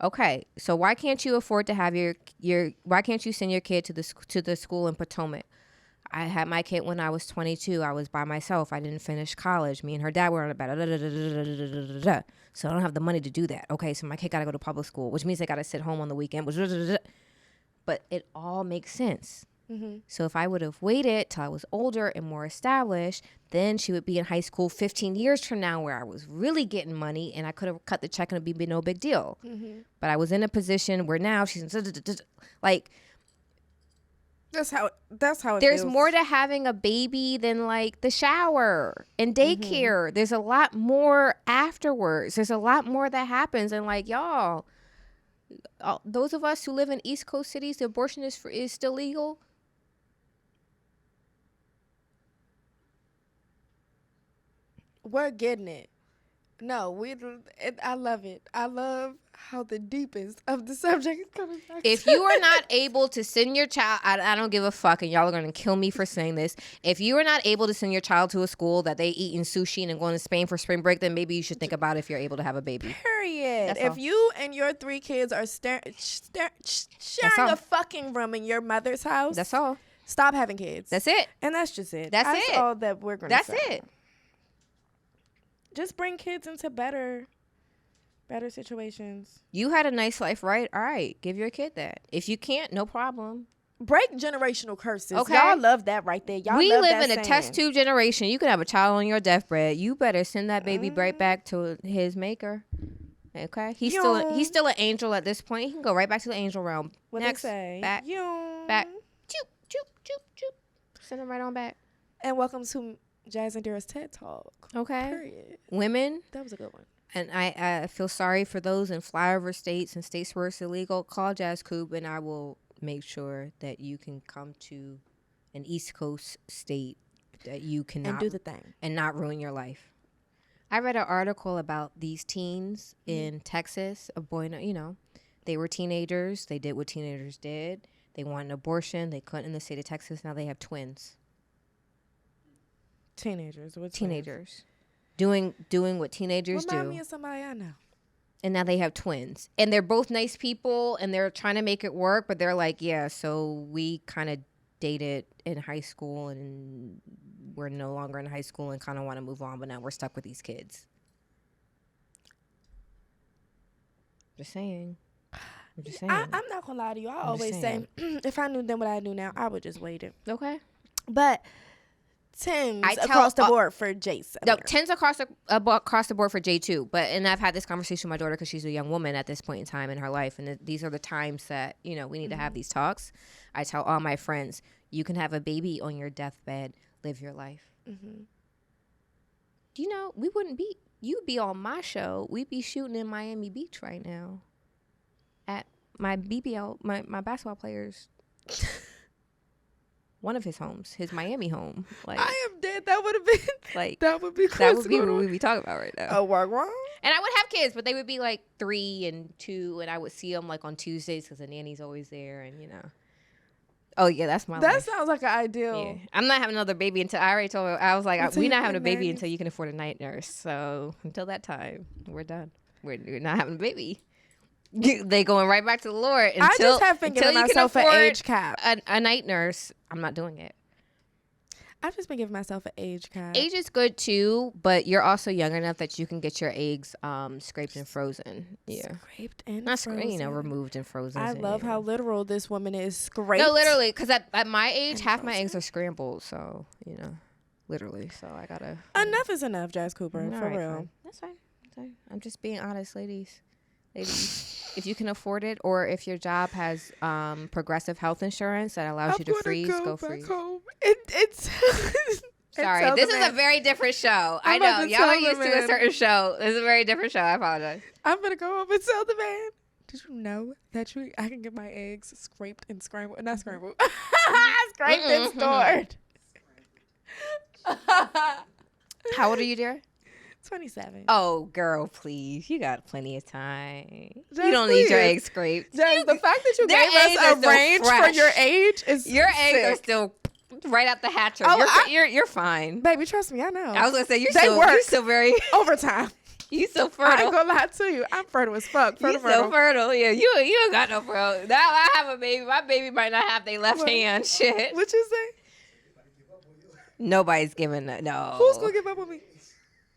S2: Okay. So why can't you afford to have your why can't you send your kid to the school in Potomac? I had my kid when I was 22. I was by myself. I didn't finish college. Me and her dad were on about so I don't have the money to do that. Okay, so my kid got to go to public school, which means they got to sit home on the weekend. But it all makes sense. So if I would have waited till I was older and more established, then she would be in high school 15 years from now where I was really getting money and I could have cut the check and it'd be no big deal. But I was in a position where now she's like,
S1: That's how it
S2: there's
S1: feels.
S2: more to having a baby than like the shower and daycare. There's a lot more afterwards. There's a lot more that happens. And like, y'all, those of us who live in East Coast cities, the abortion is still legal.
S1: We're getting it. No, I love it. I love how the deepest of the subject is coming back.
S2: If you are not able to send your child, I don't give a fuck, and y'all are going to kill me for saying this. If you are not able to send your child to a school that they eating sushi and going to Spain for spring break, then maybe you should think about if you're able to have a baby.
S1: Period.
S2: That's
S1: if
S2: all.
S1: you and your 3 kids are sharing a fucking room in your mother's house,
S2: That's all.
S1: stop having kids.
S2: That's it.
S1: And that's just it.
S2: That's it.
S1: all that we're going to say.
S2: That's it.
S1: Just bring kids into better situations.
S2: You had a nice life, right? All right, give your kid that. If you can't, no problem.
S1: Break generational curses.
S2: Okay.
S1: Y'all love that right there. Y'all
S2: We
S1: love
S2: live
S1: that
S2: in a
S1: saying.
S2: test tube generation. You can have a child on your deathbed. You better send that baby right back to his maker. Okay, he's still an angel at this point. He can go right back to the angel realm.
S1: What
S2: Next,
S1: they say.
S2: back, choop, choop, choop, choop. Send him right on back.
S1: And welcome to Jazz and Dira's TED Talk.
S2: Okay,
S1: Period.
S2: women.
S1: That was a good one.
S2: And I feel sorry for those in flyover states and states where it's illegal. Call Jazz Coop and I will make sure that you can come to an East Coast state that you cannot
S1: And do the thing.
S2: and not ruin your life. I read an article about these teens in Texas. A boy, they were teenagers. They did what teenagers did. They wanted an abortion. They couldn't in the state of Texas. Now they have twins.
S1: Teenagers. What's
S2: Teenagers. Doing what teenagers
S1: Remind
S2: do.
S1: me of somebody I know.
S2: And now they have twins. And they're both nice people and they're trying to make it work, but they're like, yeah, so we kind of dated in high school and we're no longer in high school and kind of want to move on, but now we're stuck with these kids. Just saying. I'm just saying.
S1: I'm not going to lie to you. I always say, if I knew then what I knew now, I would just wait it.
S2: Okay.
S1: But 10s across the board for Jace.
S2: No, 10s across the board for J too. And I've had this conversation with my daughter because she's a young woman at this point in time in her life, and these are the times that we need to have these talks. I tell all my friends, you can have a baby on your deathbed, live your life. Mm-hmm. You'd be on my show. We'd be shooting in Miami Beach right now, at my BBL, my basketball players. One of his homes, his Miami home. Like,
S1: I am dead. That would have been
S2: like
S1: that would be
S2: that would be what we'd be talking about right now.
S1: Oh, wow.
S2: And I would have kids, but they would be like 3 and 2, and I would see them like on Tuesdays because the nanny's always there, and Oh yeah, that's my life.
S1: That sounds like an ideal.
S2: Yeah. I'm not having another baby until I already told her. I was like, we're not having a baby
S1: married.
S2: until you can afford a night nurse. So until that time, we're done. We're not having a baby. They going right back to the Lord.
S1: I just have been giving myself an age cap.
S2: A night nurse, I'm not doing it.
S1: I've just been giving myself an age cap.
S2: Age is good too, but you're also young enough that you can get your eggs scraped and frozen. Yeah,
S1: Scraped and
S2: not
S1: frozen.
S2: removed and frozen.
S1: I love how literal this woman is. Scraped.
S2: No, literally, because at my age, half
S1: frozen.
S2: my eggs are scrambled. So literally. So I gotta.
S1: Enough is enough, Jazz Cooper.
S2: All
S1: For
S2: right,
S1: real.
S2: fine. That's fine. I'm just being honest, ladies. If you can afford it, or if your job has progressive health insurance that allows you to freeze, go freeze.
S1: Home. It's
S2: Sorry, this is a very different show. I know y'all are used to a certain show. This is a very different show. I apologize.
S1: I'm gonna go home and tell the man. Did you know that I can get my eggs scraped and scrambled? Not scrambled. Scraped and stored.
S2: How old are you, dear?
S1: 27.
S2: Oh, girl, please. You got plenty of time.
S1: Just
S2: you don't need your
S1: please.
S2: eggs scraped.
S1: The fact that you
S2: Their eggs
S1: gave
S2: are
S1: us a
S2: still
S1: range for
S2: fresh.
S1: your age is
S2: Your eggs are
S1: sick.
S2: still right out the hatchery.
S1: Oh,
S2: You're fine.
S1: Baby, trust me, I know.
S2: I was gonna say you're
S1: work.
S2: still very
S1: Overtime.
S2: you still
S1: I
S2: fertile.
S1: ain't gonna lie to you. I'm fertile as fuck.
S2: You so fertile. Yeah, you ain't got no fertile. Now I have a baby. My baby might not have their left
S1: What?
S2: hand. Shit.
S1: What you say?
S2: Nobody's giving that. No.
S1: Who's gonna give up on me?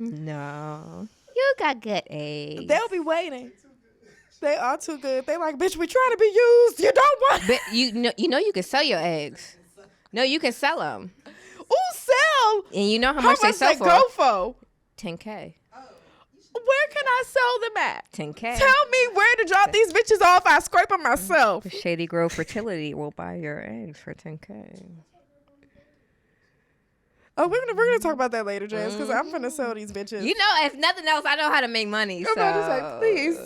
S2: No. You got good eggs.
S1: They'll be waiting. They are too good. They like, bitch, we trying to be used. You don't want.
S2: But you know you can sell your eggs. No, you can sell them.
S1: Ooh, sell.
S2: And you know how much they sell for?
S1: Go for?
S2: $10K.
S1: Where can I sell them at?
S2: $10K.
S1: Tell me where to drop these bitches off. I scrape them myself.
S2: Shady Grove Fertility will buy your eggs for $10K.
S1: Oh, we're gonna talk about that later, Jazz, because I'm gonna sell these bitches.
S2: You know, if nothing else, I know how to make money.
S1: I'm about to say, please.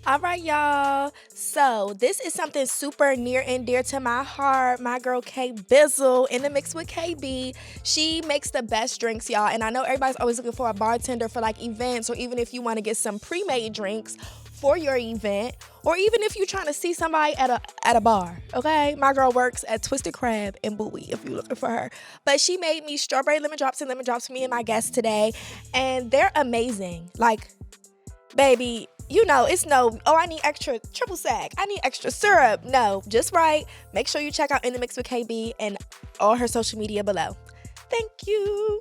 S1: All right, y'all. So this is something super near and dear to my heart. My girl K Bizzle in the mix with KB. She makes the best drinks, y'all. And I know everybody's always looking for a bartender for like events, or even if you want to get some pre-made drinks for your event, or even if you're trying to see somebody at a bar. Okay, my girl works at Twisted Crab in Bowie if you're looking for her. But she made me strawberry lemon drops and lemon drops for me and my guests today, and they're amazing. Like, baby, you know, it's no, oh, I need extra triple sec, I need extra syrup. No, just right. Make sure you check out In the Mix with KB and all her social media below. Thank you.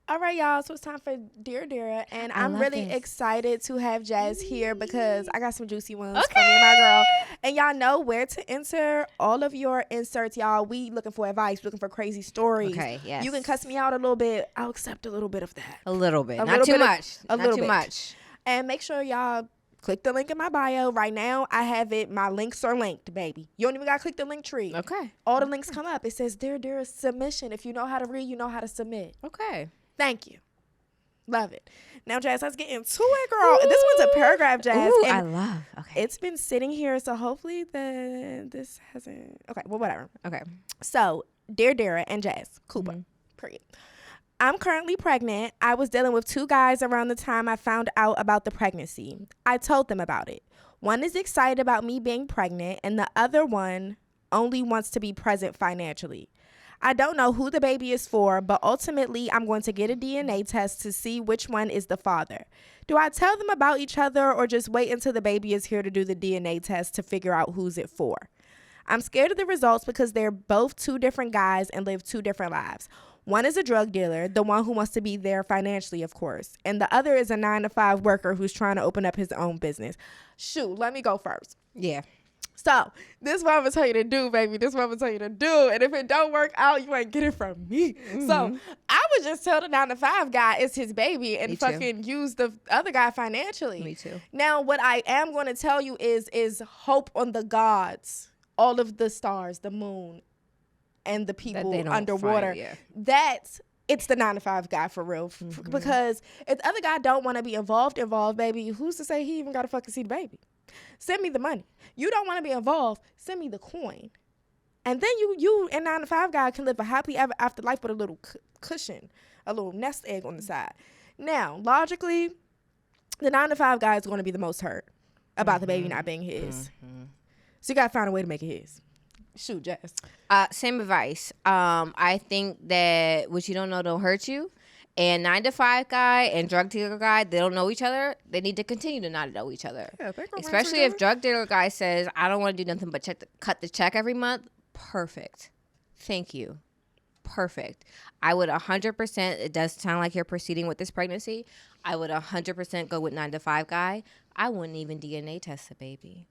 S1: All right, y'all. So it's time for Dira, and I'm really excited to have Jazz here because I got some juicy ones for me and my girl. And y'all know where to enter all of your inserts, y'all. We looking for advice, looking for crazy stories.
S2: Okay, yes.
S1: You can cuss me out a little bit. I'll accept a little bit of that.
S2: A little bit. Not too much. Not too much.
S1: And make sure y'all click the link in my bio. Right now, I have it. My links are linked, baby. You don't even got to click the link tree.
S2: Okay.
S1: All the links come up. It says Dira submission. If you know how to read, you know how to submit.
S2: Okay.
S1: Thank you. Love it. Now, Jazz, let's get into it, girl. Ooh. This one's a paragraph, Jazz.
S2: Ooh, I love. Okay.
S1: It's been sitting here, so hopefully this hasn't. Okay, well, whatever.
S2: Okay.
S1: So, Dear Dira and Jazz Cooper, period. I'm currently pregnant. I was dealing with 2 guys around the time I found out about the pregnancy. I told them about it. One is excited about me being pregnant, and the other one only wants to be present financially. I don't know who the baby is for, but ultimately I'm going to get a DNA test to see which one is the father. Do I tell them about each other or just wait until the baby is here to do the DNA test to figure out who's it for? I'm scared of the results because they're both 2 different guys and live 2 different lives. One is a drug dealer, the one who wants to be there financially, of course. And the other is a 9-to-5 worker who's trying to open up his own business. Shoot, let me go first.
S2: Yeah.
S1: So, this is what I'm going to tell you to do, baby. This is what I'm going to tell you to do. And if it don't work out, you ain't get it from me. Mm-hmm. So, I would just tell the 9-to-5 guy it's his baby and fucking use the other guy financially.
S2: Me too.
S1: Now, what I am going to tell you is hope on the gods, all of the stars, the moon, and the people underwater. That's it's the 9-to-5 guy for real. Mm-hmm. Because if the other guy don't want to be involved, baby, who's to say he even got to fucking see the baby? Send me the money. You don't want to be involved, send me the coin. And then you and 9-to-5 guy can live a happy ever after life with a little cushion, a little nest egg on the side. Now, logically, the 9-to-5 guy is going to be the most hurt about the baby not being his. Mm-hmm. So you got to find a way to make it his. Shoot, Jazz.
S2: Same advice. I think that what you don't know don't hurt you. And 9-to-5 guy and drug dealer guy, they don't know each other. They need to continue to not know each other. Yeah, especially if drug dealer guy says, I don't want to do nothing but cut the check every month. Perfect. Thank you. Perfect. I would 100%, it does sound like you're proceeding with this pregnancy. I would 100% go with 9-to-5 guy. I wouldn't even DNA test the baby.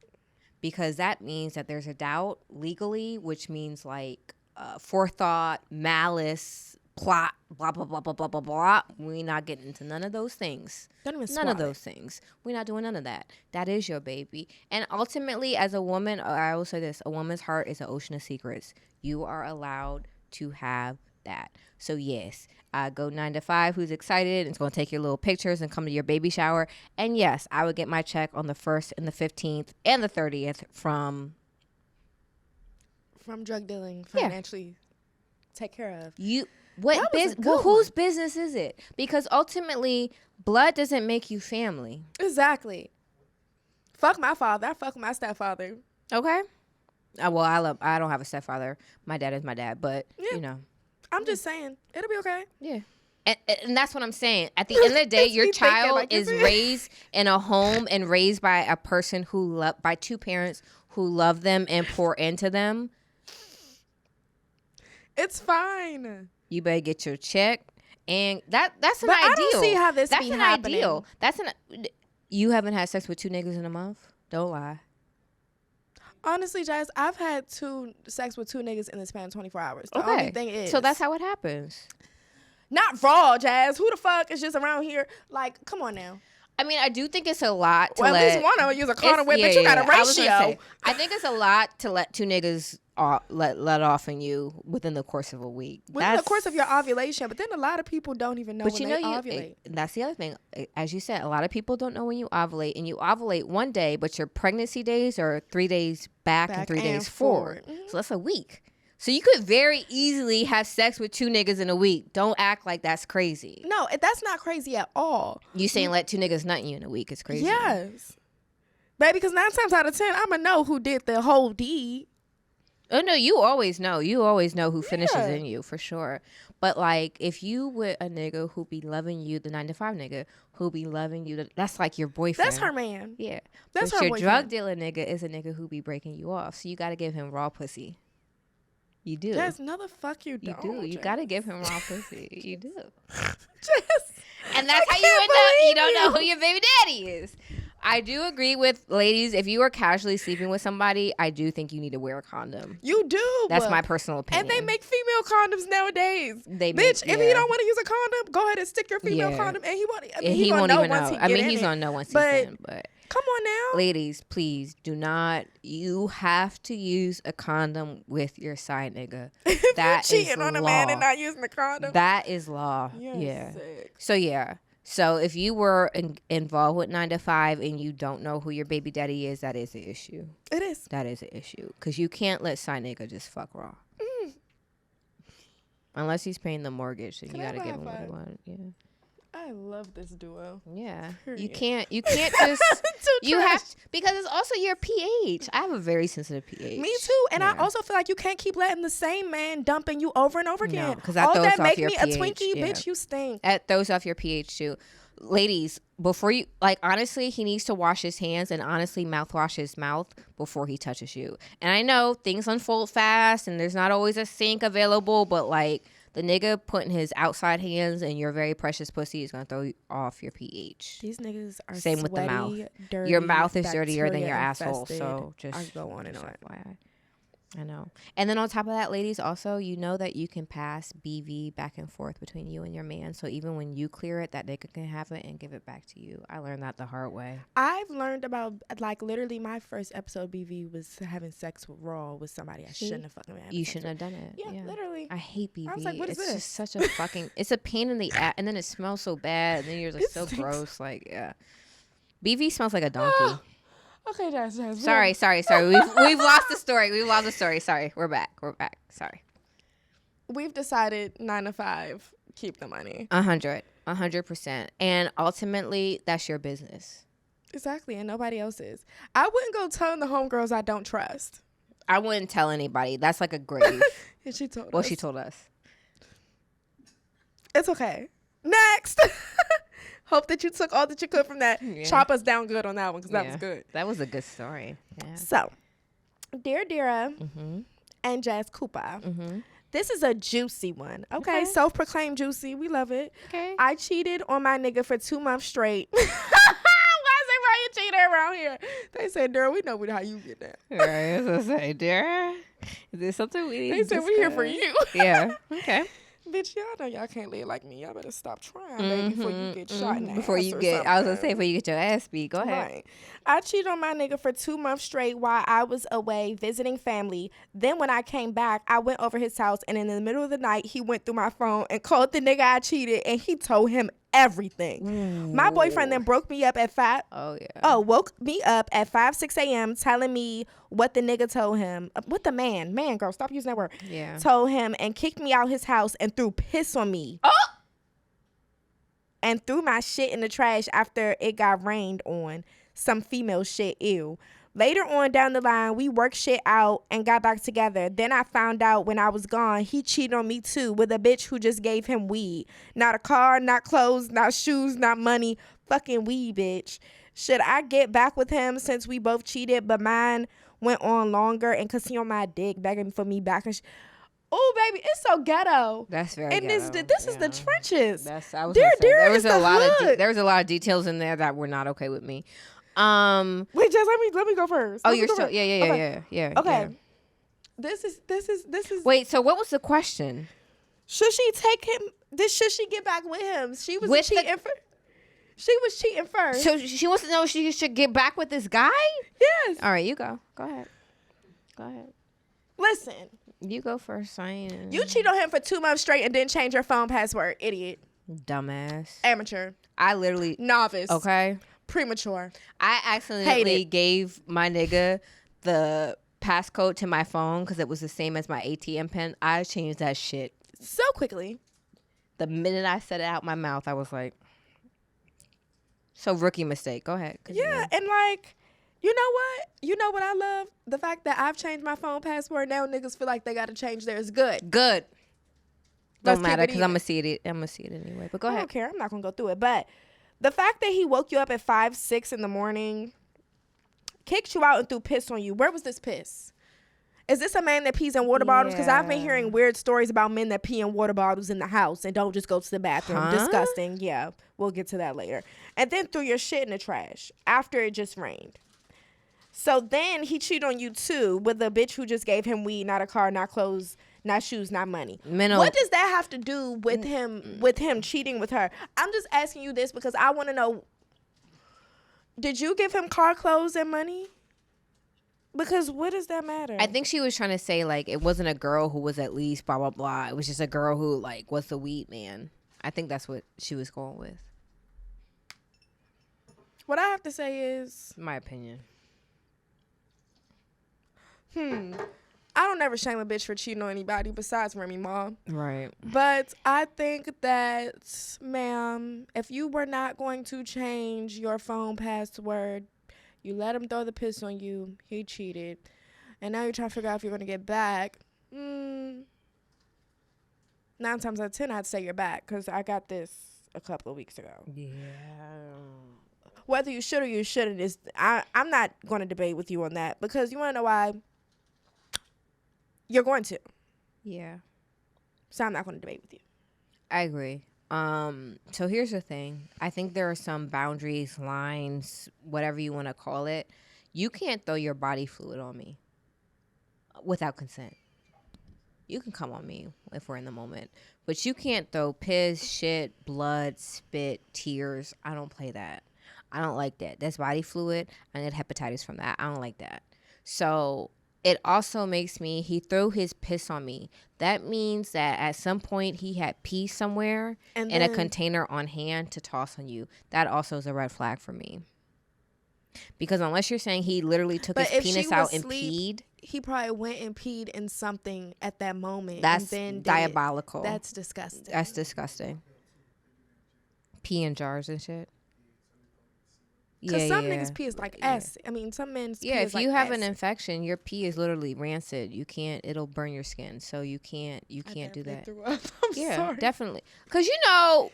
S2: Because that means that there's a doubt legally, which means like forethought, malice, plot, blah, blah, blah, blah, blah, blah, blah. We're not getting into none of those things. None of those things. We're not doing none of that. That is your baby. And ultimately, as a woman, I will say this, a woman's heart is an ocean of secrets. You are allowed to have that. So yes, go 9-to-5 who's excited and is going to take your little pictures and come to your baby shower. And yes, I would get my check on the 1st and the 15th and the 30th from
S1: drug dealing financially take care of.
S2: Whose business is it? Because ultimately, blood doesn't make you family.
S1: Exactly. Fuck my father. I fuck my stepfather.
S2: Okay. Well, I don't have a stepfather. My dad is my dad, but you know.
S1: I'm just saying, it'll be okay.
S2: Yeah. And that's what I'm saying. At the end of the day, your child is raised in a home and raised by a person by 2 parents who love them and pour into them.
S1: It's fine.
S2: You better get your check. And that's an
S1: but
S2: ideal.
S1: I don't see how this
S2: that's
S1: be
S2: an
S1: happening.
S2: Ideal. You haven't had sex with 2 niggas in a month? Don't lie.
S1: Honestly, Jazz, I've had sex with 2 niggas in the span of 24 hours. The only thing is.
S2: So that's how it happens.
S1: Not raw, Jazz. Who the fuck is just around here? Like, come on now.
S2: I mean, I do think it's a lot to
S1: at least one of them use a condom with, but you got a ratio.
S2: I think it's a lot to let 2 niggas let off in you within the course of a week.
S1: Within the course of your ovulation. But then a lot of people don't even know when they ovulate.
S2: That's the other thing. As you said, a lot of people don't know when you ovulate, and you ovulate one day, but your pregnancy days are 3 days back and 3 days forward. Mm-hmm. So that's a week. So you could very easily have sex with 2 niggas in a week. Don't act like that's crazy.
S1: No, that's not crazy at all.
S2: You saying let 2 niggas nut you in a week is crazy.
S1: Yes. Baby, because 9 times out of 10, I'm going to know who did the whole deed.
S2: Oh, no, you always know. You always know who finishes in you, for sure. But, like, if you with a nigga who be loving you, the 9-to-5 nigga, who be loving you, that's like your boyfriend.
S1: That's her man.
S2: Yeah.
S1: That's
S2: but
S1: her
S2: your
S1: boyfriend.
S2: drug dealer nigga is a nigga who be breaking you off. So you got to give him raw pussy. You do.
S1: Jess, no the fuck you
S2: You
S1: don't.
S2: do. You got to give him raw pussy. You do.
S1: Jess.
S2: And that's how you end up. You don't know who your baby daddy is. I do agree with ladies. If you are casually sleeping with somebody, I do think you need to wear a condom.
S1: You do.
S2: That's my personal opinion.
S1: And they make female condoms nowadays. Bitch, if he don't want to use a condom, go ahead and stick your female condom. And he won't. I mean, he won't even know.
S2: He's gonna know once he's in. But
S1: come on now,
S2: ladies, please do not. You have to use a condom with your side nigga. That is
S1: cheating on a man and not using the condom.
S2: That is law.
S1: You're sick.
S2: So yeah. So if you were involved with 9-to-5 and you don't know who your baby daddy is, that is an issue.
S1: It is.
S2: That is an issue. Because you can't let side nigga just fuck raw. Unless he's paying the mortgage, then you got to give him what he wants. Yeah.
S1: I love this duo.
S2: Yeah.
S1: Period.
S2: You can't just you have to, because it's also your pH. I have a very sensitive pH.
S1: Me too. And I also feel like you can't keep letting the same man dumping you over and over again.
S2: Because that throws off your pH.
S1: A Twinkie, bitch, you stink.
S2: That throws off your pH too. Ladies, before you, like, honestly, he needs to wash his hands and honestly mouthwash his mouth before he touches you. And I know things unfold fast and there's not always a sink available, but like, the nigga putting his outside hands in your very precious pussy is gonna throw off your pH.
S1: These niggas are
S2: same
S1: sweaty,
S2: with the mouth.
S1: Dirty,
S2: your mouth is dirtier than your asshole.
S1: Infested.
S2: So just
S1: I go on and on.
S2: I know. And then on top of that, ladies, also, you know that you can pass BV back and forth between you and your man. So even when you clear it, that nigga can have it and give it back to you. I learned that the hard way.
S1: I've learned about, like, literally my first episode BV was having sex with raw with somebody I shouldn't have fucking had.
S2: You shouldn't have done it.
S1: Yeah, literally.
S2: I hate BV.
S1: I was like, what is this?
S2: It's just such a fucking, it's a pain in the ass. And then it smells so bad. And then you're like, so gross. Like, yeah. BV smells like a donkey.
S1: Okay, Jess.
S2: Sorry. We've lost the story. Sorry, we're back. Sorry.
S1: We've decided 9-to-5. Keep the money.
S2: 100%. And ultimately, that's your business.
S1: Exactly, and nobody else's. I wouldn't go telling the homegirls I don't trust.
S2: I wouldn't tell anybody. That's like a grave.
S1: And she told us.
S2: Well, she told us.
S1: It's okay. Next. Hope that you took all that you could from that. Yeah. Chop us down good on that one because that was good.
S2: That was a good story. Yeah.
S1: So, dear Dira and Jazz Cooper, this is a juicy one. Okay. Self-proclaimed juicy. We love it.
S2: Okay.
S1: I cheated on my nigga for 2 months straight. Why you cheating around here? They said, Dira, we know how you get down.
S2: All right. I was gonna say, Dira, is this something we need?
S1: They said we here for you.
S2: Yeah. Okay.
S1: Bitch, y'all know y'all can't live like me. Y'all better stop trying, baby, before you get shot in the
S2: before
S1: ass
S2: you
S1: or
S2: get,
S1: something.
S2: I was gonna say, before you get your ass beat. Go ahead.
S1: Right. I cheated on my nigga for 2 months straight while I was away visiting family. Then when I came back, I went over his house, and in the middle of the night, he went through my phone and called the nigga I cheated, and he told him everything. Ooh. My boyfriend then woke me up at 5 6 a.m. telling me what the nigga told him. What the man, girl, stop using that word.
S2: Yeah.
S1: Told him and kicked me out his house and threw piss on me.
S2: Oh!
S1: And threw my shit in the trash after it got rained on. Some female shit, ew. Later on down the line, we worked shit out and got back together. Then I found out when I was gone, he cheated on me too with a bitch who just gave him weed. Not a car, not clothes, not shoes, not money. Fucking weed, bitch. Should I get back with him since we both cheated, but mine went on longer and cause he on my dick begging for me back and oh, baby, it's so ghetto.
S2: That's very
S1: and
S2: ghetto.
S1: This is the trenches.
S2: There was a lot of details in there that were not okay with me.
S1: Wait, just let me go first.
S2: Oh, you're still yeah.
S1: Okay.
S2: Yeah.
S1: This is.
S2: Wait, so what was the question?
S1: Should she take him? Should she get back with him? She was cheating first.
S2: So she wants to know if she should get back with this guy?
S1: Yes.
S2: All right, you go. Go ahead.
S1: Listen.
S2: You go first, Cyan.
S1: You cheat on him for 2 months straight and then change your phone password. Idiot.
S2: Dumbass.
S1: Amateur.
S2: I literally.
S1: Novice.
S2: Okay.
S1: Premature.
S2: I accidentally gave my nigga the passcode to my phone because it was the same as my ATM pin. I changed that shit
S1: so quickly.
S2: The minute I said it out my mouth, I was like, so rookie mistake. Go ahead.
S1: Yeah, and like, you know what? You know what I love? The fact that I've changed my phone password. Now niggas feel like they got to change theirs. Good.
S2: Good. Don't matter because I'm
S1: going
S2: to see it. I'm going to see it anyway. But go ahead.
S1: I don't care. I'm not going to go through it. But the fact that he woke you up at 5, 6 in the morning, kicked you out and threw piss on you. Where was this piss? Is this a man that pees in water bottles? Because I've been hearing weird stories about men that pee in water bottles in the house and don't just go to the bathroom. Disgusting. Yeah, we'll get to that later. And then threw your shit in the trash after it just rained. So then he cheated on you too with a bitch who just gave him weed, not a car, not clothes, not shoes, not money. What does that have to do with him cheating with her? I'm just asking you this because I want to know, did you give him car, clothes, and money? Because what does that matter?
S2: I think she was trying to say, like, it wasn't a girl who was at least blah, blah, blah. It was just a girl who, like, was the weed man. I think that's what she was going with.
S1: What I have to say is...
S2: my opinion.
S1: I don't ever shame a bitch for cheating on anybody besides Remy Ma.
S2: Right.
S1: But I think that, ma'am, if you were not going to change your phone password... You let him throw the piss on you. He cheated. And now you're trying to figure out if you're going to get back. 9 times out of 10, I'd say you're back. Because I got this a couple of weeks ago.
S2: Yeah.
S1: Whether you should or you shouldn't, I'm not going to debate with you on that. Because you want to know why? You're going to.
S2: Yeah.
S1: So I'm not going to debate with you.
S2: I agree. So here's the thing. I think there are some boundaries, lines, whatever you want to call it. You can't throw your body fluid on me without consent. You can come on me if we're in the moment, but you can't throw piss, shit, blood, spit, tears. I don't play that. I don't like that. That's body fluid. I get hepatitis from that. I don't like that. So it also makes me, he threw his piss on me. That means that at some point he had pee somewhere in a container on hand to toss on you. That also is a red flag for me. Because unless you're saying he literally took his penis out and peed.
S1: He probably went and peed in something at that moment.
S2: That's
S1: and then
S2: diabolical.
S1: That's disgusting.
S2: That's disgusting. Pee in jars and shit.
S1: Because some niggas pee is like S. I mean, some men's pee is like
S2: if you have
S1: S.
S2: an infection, your pee is literally rancid. You can't. It'll burn your skin. So you can't do that.
S1: I'm sorry.
S2: Definitely. Because you know.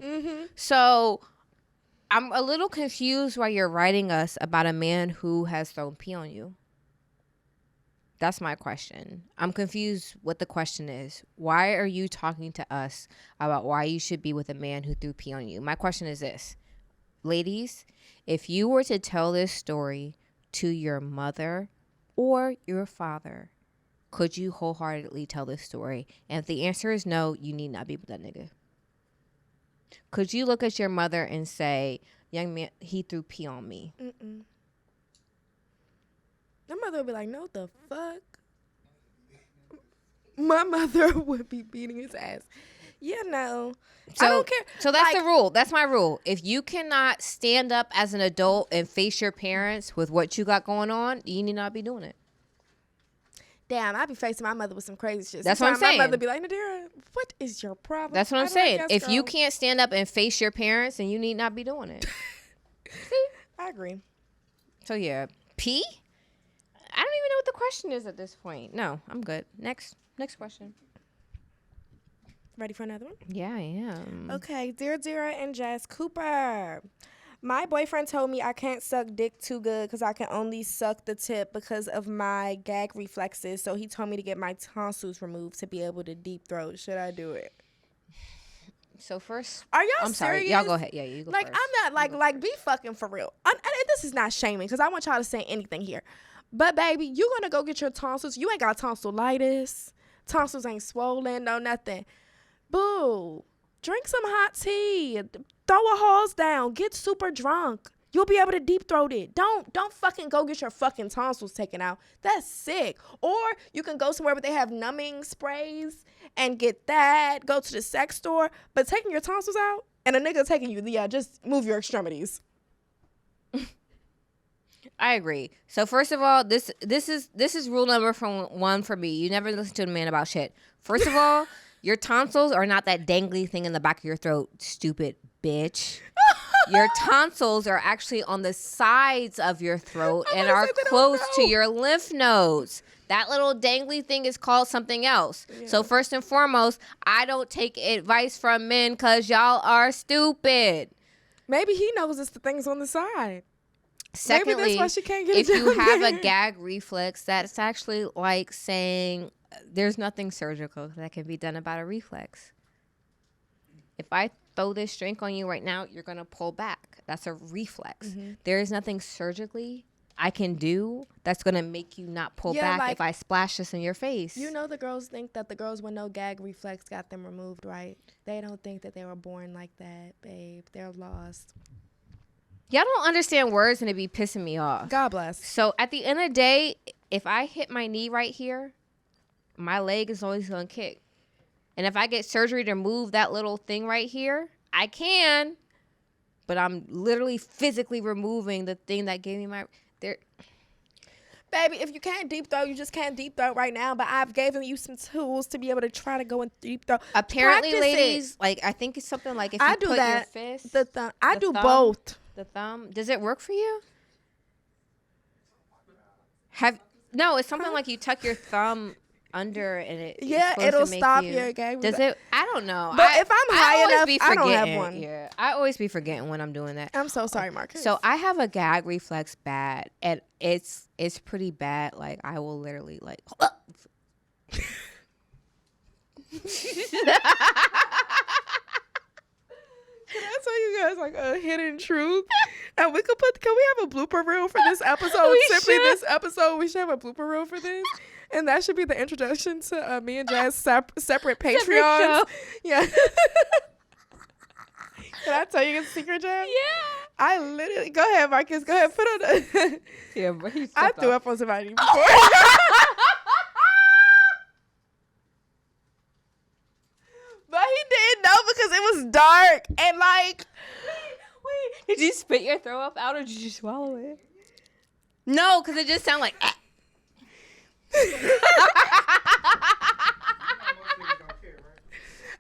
S1: Mm-hmm.
S2: So I'm a little confused why you're writing us about a man who has thrown pee on you. That's my question. I'm confused what the question is. Why are you talking to us about why you should be with a man who threw pee on you? My question is this. Ladies, if you were to tell this story to your mother or your father, could you wholeheartedly tell this story? And if the answer is no, you need not be with that nigga. Could you look at your mother and say, young man, he threw pee on me?
S1: Mm-mm. My mother would be like, no, the fuck? My mother would be beating his ass. Yeah, no.
S2: So,
S1: I don't care.
S2: So that's the rule. That's my rule. If you cannot stand up as an adult and face your parents with what you got going on, you need not be doing it.
S1: Damn, I be facing my mother with some crazy shit.
S2: That's what I'm saying.
S1: My mother be like, Nadira, what is your problem?
S2: That's what I'm saying. If you can't stand up and face your parents, then you need not be doing it. See?
S1: I agree.
S2: So yeah, pee? I don't even know what the question is at this point. No, I'm good. Next question.
S1: Ready for another one?
S2: Yeah, I am.
S1: Okay, Dear Dira and Jazz Cooper. My boyfriend told me I can't suck dick too good because I can only suck the tip because of my gag reflexes. So he told me to get my tonsils removed to be able to deep throat. Should I do it?
S2: So first,
S1: are y'all
S2: I'm
S1: serious?
S2: Sorry, y'all go ahead. Yeah, you go
S1: like,
S2: first.
S1: I'm not like be fucking for real. And this is not shaming because I want y'all to say anything here. But baby, you gonna go get your tonsils. You ain't got tonsillitis. Tonsils ain't swollen, no nothing. Boo. Drink some hot tea. Throw a hose down. Get super drunk. You'll be able to deep throat it. Don't fucking go get your fucking tonsils taken out. That's sick. Or you can go somewhere where they have numbing sprays and get that. Go to the sex store. But taking your tonsils out and a nigga taking you, yeah, just move your extremities.
S2: I agree. So first of all, this is rule number one for me. You never listen to a man about shit. First of all, your tonsils are not that dangly thing in the back of your throat, stupid bitch. Your tonsils are actually on the sides of your throat and are close to your lymph nodes. That little dangly thing is called something else. Yeah. So first and foremost, I don't take advice from men because y'all are stupid.
S1: Maybe he knows it's the things on the side.
S2: Secondly,
S1: maybe that's why she can't get
S2: if
S1: it
S2: you have
S1: there.
S2: a gag reflex, that's actually like saying there's nothing surgical that can be done about a reflex. If I throw this drink on you right now, you're going to pull back. That's a reflex. Mm-hmm. There is nothing surgically I can do that's going to make you not pull back like, if I splash this in your face.
S1: You know the girls think that the girls with no gag reflex got them removed, right? They don't think that they were born like that, babe. They're lost.
S2: Y'all don't understand words and it be pissing me off.
S1: God bless.
S2: So at the end of the day, if I hit my knee right here, my leg is always going to kick. And if I get surgery to move that little thing right here, I can. But I'm literally physically removing the thing that gave me my...
S1: Baby, if you can't deep throat, you just can't deep throat right now. But I've given you some tools to be able to try to go and deep throat.
S2: Apparently, ladies, like I think it's something like if you put your fist...
S1: I do both.
S2: The thumb. Does it work for you? No, it's something like you tuck your thumb under and
S1: it'll stop your gag.
S2: Does it? I don't know.
S1: But if I'm high enough, I don't have one.
S2: Yeah, I always be forgetting when I'm doing that.
S1: I'm so sorry, Marcus.
S2: So I have a gag reflex bad, and it's pretty bad. Like I will literally like.
S1: Can I tell you guys like a hidden truth? And can we have a blooper reel for this episode? This episode, we should have a blooper reel for this. And that should be the introduction to me and Jazz separate Patreons. Yeah. Can I tell you a secret, Jazz?
S2: Yeah.
S1: I literally, go ahead, Marcus. Go ahead, put on the.
S2: Yeah, but
S1: I threw up on somebody before. But he didn't know because it was dark and like.
S2: Wait, did you spit your throw up out or did you swallow it? No, because it just sounded like.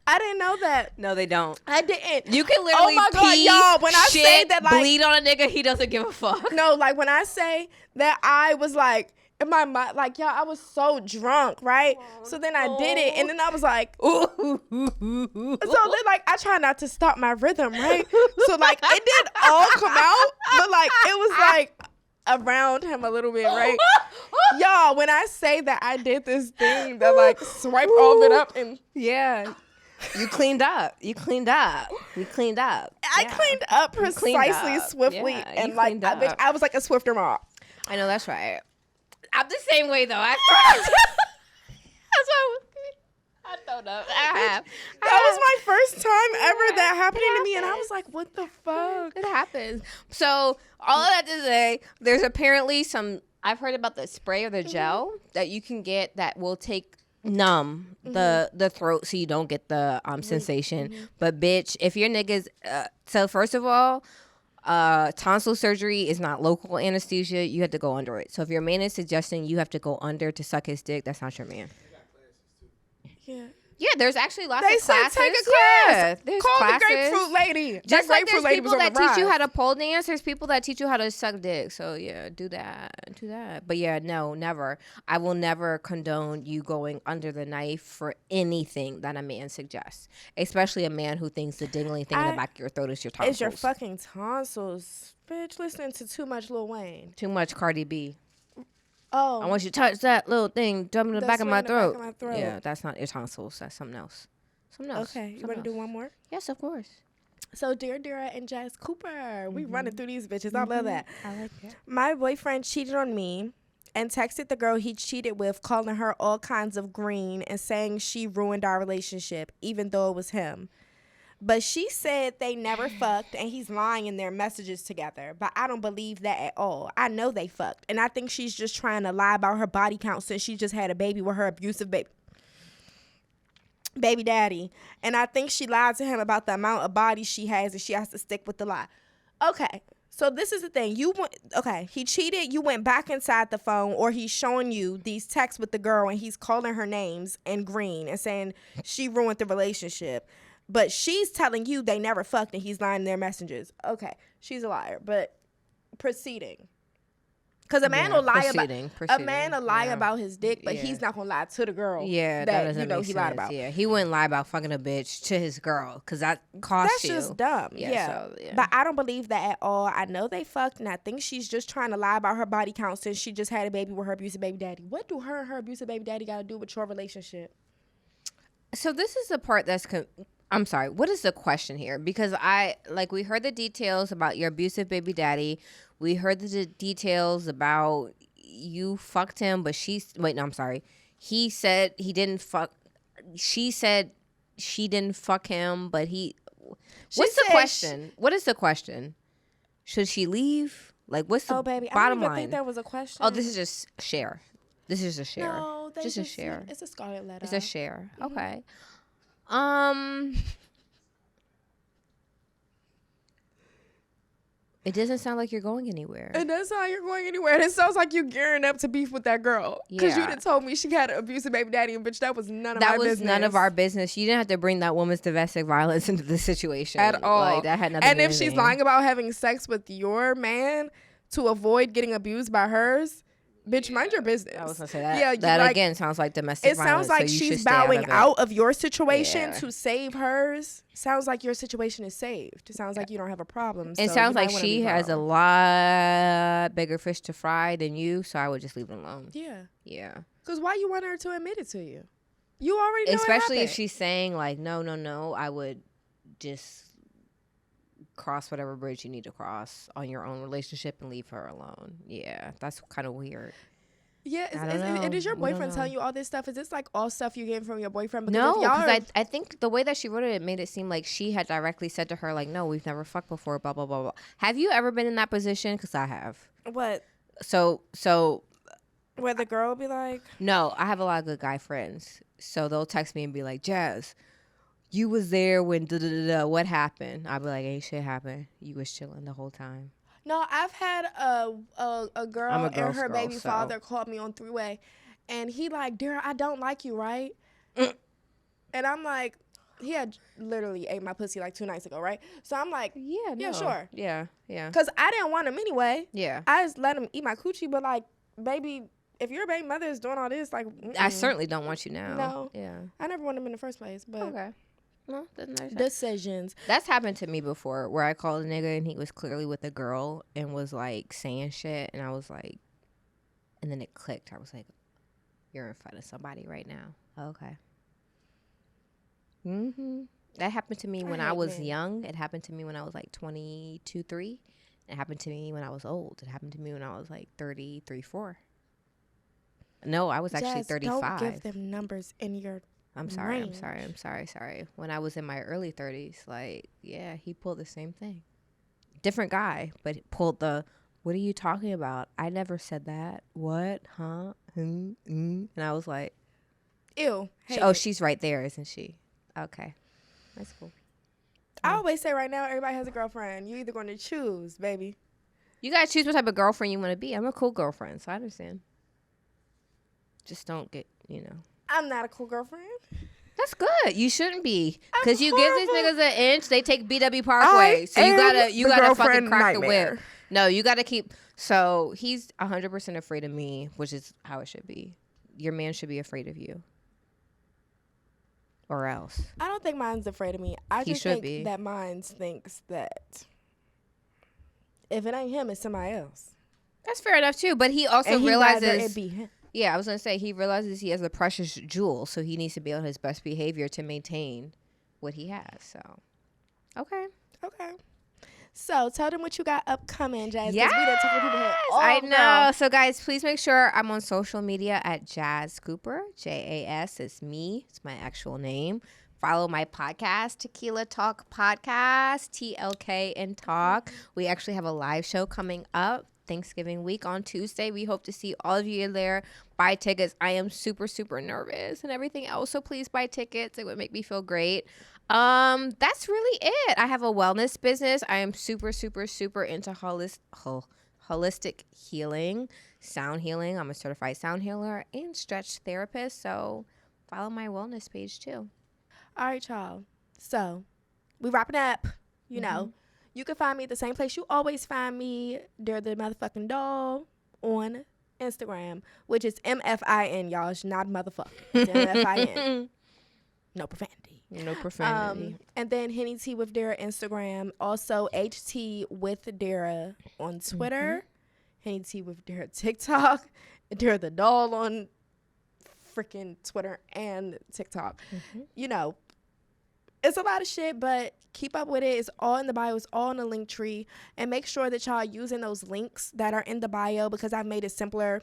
S1: I didn't know that.
S2: No, they don't.
S1: I didn't.
S2: You can literally pee,
S1: y'all, when I
S2: shit,
S1: say that, like,
S2: bleed on a nigga, he doesn't give a fuck.
S1: No, like when I say that I was like in my mind, like y'all, I was so drunk, right? So then I did it, and then I was like, ooh. So then like I try not to stop my rhythm, right? So like it did all come out, but like it was like around him a little bit, right? Y'all, when I say that I did this thing that like swiped all of it up and
S2: yeah. You cleaned up. We cleaned up.
S1: I cleaned up precisely, swiftly, and like I was like a swifter mom.
S2: I know that's right. I'm the same way though. That's why I thrown up.
S1: That was my first time ever that happening to me, and I was like, "What the fuck?"
S2: It happens. So all of that to say, there's apparently some. I've heard about the spray or the gel that you can get that will numb the throat so you don't get the sensation. But bitch, if your niggas so first of all, tonsil surgery is not local anesthesia. You have to go under it. So if your man is suggesting you have to go under to suck his dick, that's not your man. Yeah, there's actually lots of classes.
S1: Take a class.
S2: Yeah, there's
S1: Call
S2: classes.
S1: the grapefruit lady.
S2: Just like there's people that teach you
S1: rise.
S2: how to pole dance, there's people that teach you how to suck dick. So yeah, do that. But yeah, no, never. I will never condone you going under the knife for anything that a man suggests, especially a man who thinks the dingling thing in the back of your throat is your tonsils.
S1: It's your fucking tonsils, bitch. Listening to too much Lil Wayne.
S2: Too much Cardi B.
S1: Oh,
S2: I want you to touch that little thing, jump in the back of my throat.
S1: Back of my throat.
S2: Yeah, that's not your tonsils. That's something else.
S1: Okay, you want to do one more?
S2: Yes, of course.
S1: So, Dira and Jazz Cooper, we running through these bitches. I love that.
S2: I like that.
S1: My boyfriend cheated on me and texted the girl he cheated with, calling her all kinds of green and saying she ruined our relationship, even though it was him. But she said they never fucked and he's lying in their messages together. But I don't believe that at all. I know they fucked. And I think she's just trying to lie about her body count since she just had a baby with her abusive baby daddy. And I think she lied to him about the amount of body she has and she has to stick with the lie. Okay. So this is the thing. He cheated. You went back inside the phone, or he's showing you these texts with the girl and he's calling her names in green and saying she ruined the relationship. But she's telling you they never fucked and he's lying in their messages. Okay, she's a liar. But proceeding. Because a man will lie about his dick, but he's not gonna lie to the girl.
S2: Yeah, that doesn't make
S1: he
S2: sense.
S1: lied about.
S2: Yeah, he wouldn't lie about fucking a bitch to his girl because that costs you.
S1: That's just dumb. Yeah.
S2: So, yeah.
S1: But I don't believe that at all. I know they fucked, and I think she's just trying to lie about her body count since she just had a baby with her abusive baby daddy. What do her and her abusive baby daddy got to do with your relationship?
S2: So this is the part that's. I'm sorry. What is the question here? Because we heard the details about your abusive baby daddy. We heard the details about you fucked him, but he said he didn't fuck. She said she didn't fuck him, but he. What's the question? What is the question? Should she leave? Like, what's the bottom line?
S1: I don't even think that was a question.
S2: Oh, this is just share. This is a share.
S1: No,
S2: just a share.
S1: It's a scarlet letter.
S2: It's a share.
S1: Mm-hmm.
S2: Okay. It doesn't sound like you're going anywhere.
S1: It doesn't sound like you're going anywhere. And it sounds like you gearing up to beef with that girl. Because you done told me she had an abusive baby daddy, and bitch, that was none of my business.
S2: That was none of our business. You didn't have to bring that woman's domestic violence into the situation.
S1: At all.
S2: Like, that had nothing to do with
S1: And if she's lying about having sex with your man to avoid getting abused by hers, bitch, mind your business.
S2: I was going to say that.
S1: Yeah,
S2: that again sounds like domestic violence.
S1: It sounds like
S2: so
S1: she's bowing out of your situation to save hers. Sounds like your situation is saved. It sounds like you don't have a problem.
S2: It sounds like she has a lot bigger fish to fry than you, so I would just leave it alone.
S1: Yeah.
S2: Yeah.
S1: Because why you want her to admit it to you? You already know
S2: especially if she's saying, like, no, I would just cross whatever bridge you need to cross on your own relationship and leave her alone. Yeah, that's kind of weird.
S1: Yeah, and is your boyfriend telling you all this stuff? Is this like all stuff you getting from your boyfriend? Because
S2: no, because I think the way that she wrote it made it seem like she had directly said to her, like, no, we've never fucked before, blah, blah, blah, blah. Have you ever been in that position? Because I have.
S1: What?
S2: So
S1: where the girl will be like?
S2: No, I have a lot of good guy friends. So they'll text me and be like, Jazz, you was there when what happened? I'll be like, ain't shit happened. You was chilling the whole time.
S1: No, I've had a girl and her baby father called me on three-way, and he like, Dira, I don't like you, right? And I'm like, he had literally ate my pussy like 2 nights ago, right? So I'm like, yeah, sure.
S2: Yeah.
S1: Because I didn't want him anyway.
S2: Yeah.
S1: I just let him eat my coochie, but like, baby, if your baby mother is doing all this, like,
S2: I certainly don't want you now.
S1: No.
S2: Yeah.
S1: I never wanted him in the first place, but.
S2: Okay. Well,
S1: decisions.
S2: That's happened to me before, where I called a nigga and he was clearly with a girl and was like saying shit, and I was like, and then it clicked. I was like, you're in front of somebody right now. Okay. That happened to me when I was young. It happened to me when I was like 22, 3. It happened to me when I was old. It happened to me when I was like 33, 4. No, I was actually 35.
S1: Don't give them numbers in your
S2: I'm sorry. When I was in my early 30s, like, yeah, he pulled the same thing. Different guy, but he pulled what are you talking about? I never said that. What? Huh? And I was like,
S1: ew.
S2: She's right there, isn't she? Okay. That's cool.
S1: I always say right now, everybody has a girlfriend. You either going to choose, baby.
S2: You got to choose what type of girlfriend you want to be. I'm a cool girlfriend, so I understand. Just don't get,
S1: I'm not a cool girlfriend.
S2: That's good. You shouldn't be, because you give these niggas an inch, they take BW Parkway. So you gotta fucking crack the whip. No, you gotta keep. So he's 100% afraid of me, which is how it should be. Your man should be afraid of you, or else.
S1: I don't think mine's afraid of me. I just think that mine thinks that if it ain't him, it's somebody else.
S2: That's fair enough too. But he also realizes
S1: it be him.
S2: Yeah, I was going to say, he realizes he has a precious jewel, so he needs to be on his best behavior to maintain what he has. So, okay.
S1: So, tell them what you got upcoming, Jazz.
S2: Yes,
S1: we done took people here.
S2: I know. So, guys, please make sure I'm on social media at Jazz Cooper. Jas is me. It's my actual name. Follow my podcast, Tequila Talk Podcast, TLK and Talk. We actually have a live show coming up Thanksgiving week on Tuesday. We hope to see all of you there. Buy tickets. I am super, super nervous and everything else. So please buy tickets. It would make me feel great. That's really it. I have a wellness business. I am super, super, super into holistic healing, sound healing. I'm a certified sound healer and stretch therapist. So follow my wellness page too.
S1: All right, y'all. So we wrapping up. You know, you can find me at the same place you always find me, Dira the motherfucking doll, on Instagram, which is MFIN, y'all. It's not motherfucker. It's MFIN. No profanity.
S2: No profanity.
S1: And then Henny T with Dira Instagram. Also HT with Dira on Twitter. Henny T with Dira TikTok. Dira the doll on freaking Twitter and TikTok. You know, it's a lot of shit, but keep up with it. It's all in the bio. It's all in the link tree. And make sure that y'all are using those links that are in the bio, because I've made it simpler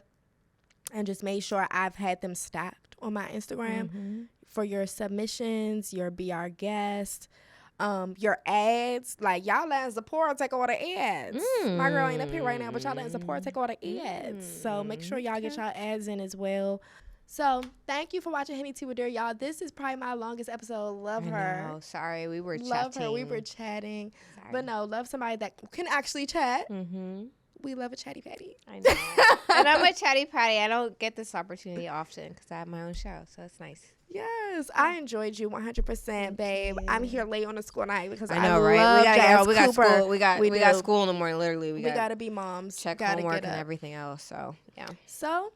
S1: and just made sure I've had them stacked on my Instagram for your submissions, your Be Our Guest, your ads. Like, y'all letting Zipporah take all the ads. My girl ain't up here right now, but y'all letting Zipporah take all the ads. So make sure y'all get y'all ads in as well. So thank you for watching Henny T with Dira, y'all. This is probably my longest episode. Love her.
S2: No, sorry, we were
S1: Love
S2: chatting.
S1: her. We were chatting. Sorry. But no, love somebody that can actually chat. We love a chatty patty.
S2: I know. And I'm a chatty patty. I don't get this opportunity often because I have my own show, so it's nice.
S1: Yes, I enjoyed you 100%, babe. I'm here late on a school night because I
S2: know,
S1: love
S2: right? We got
S1: Cooper.
S2: school. We got school in the morning. Literally, we
S1: gotta be moms.
S2: Check
S1: gotta
S2: homework
S1: get up.
S2: and everything else. So yeah.
S1: So,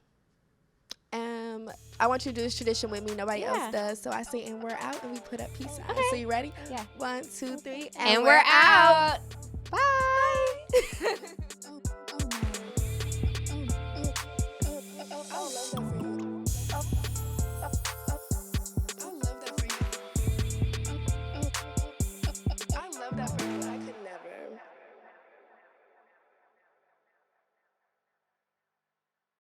S1: I want you to do this tradition with me. Nobody else does. So I say, and we're out, and we put up peace out. So you ready?
S2: Yeah.
S1: 1, 2, 3,
S2: and we're out.
S1: Bye. I love that for you.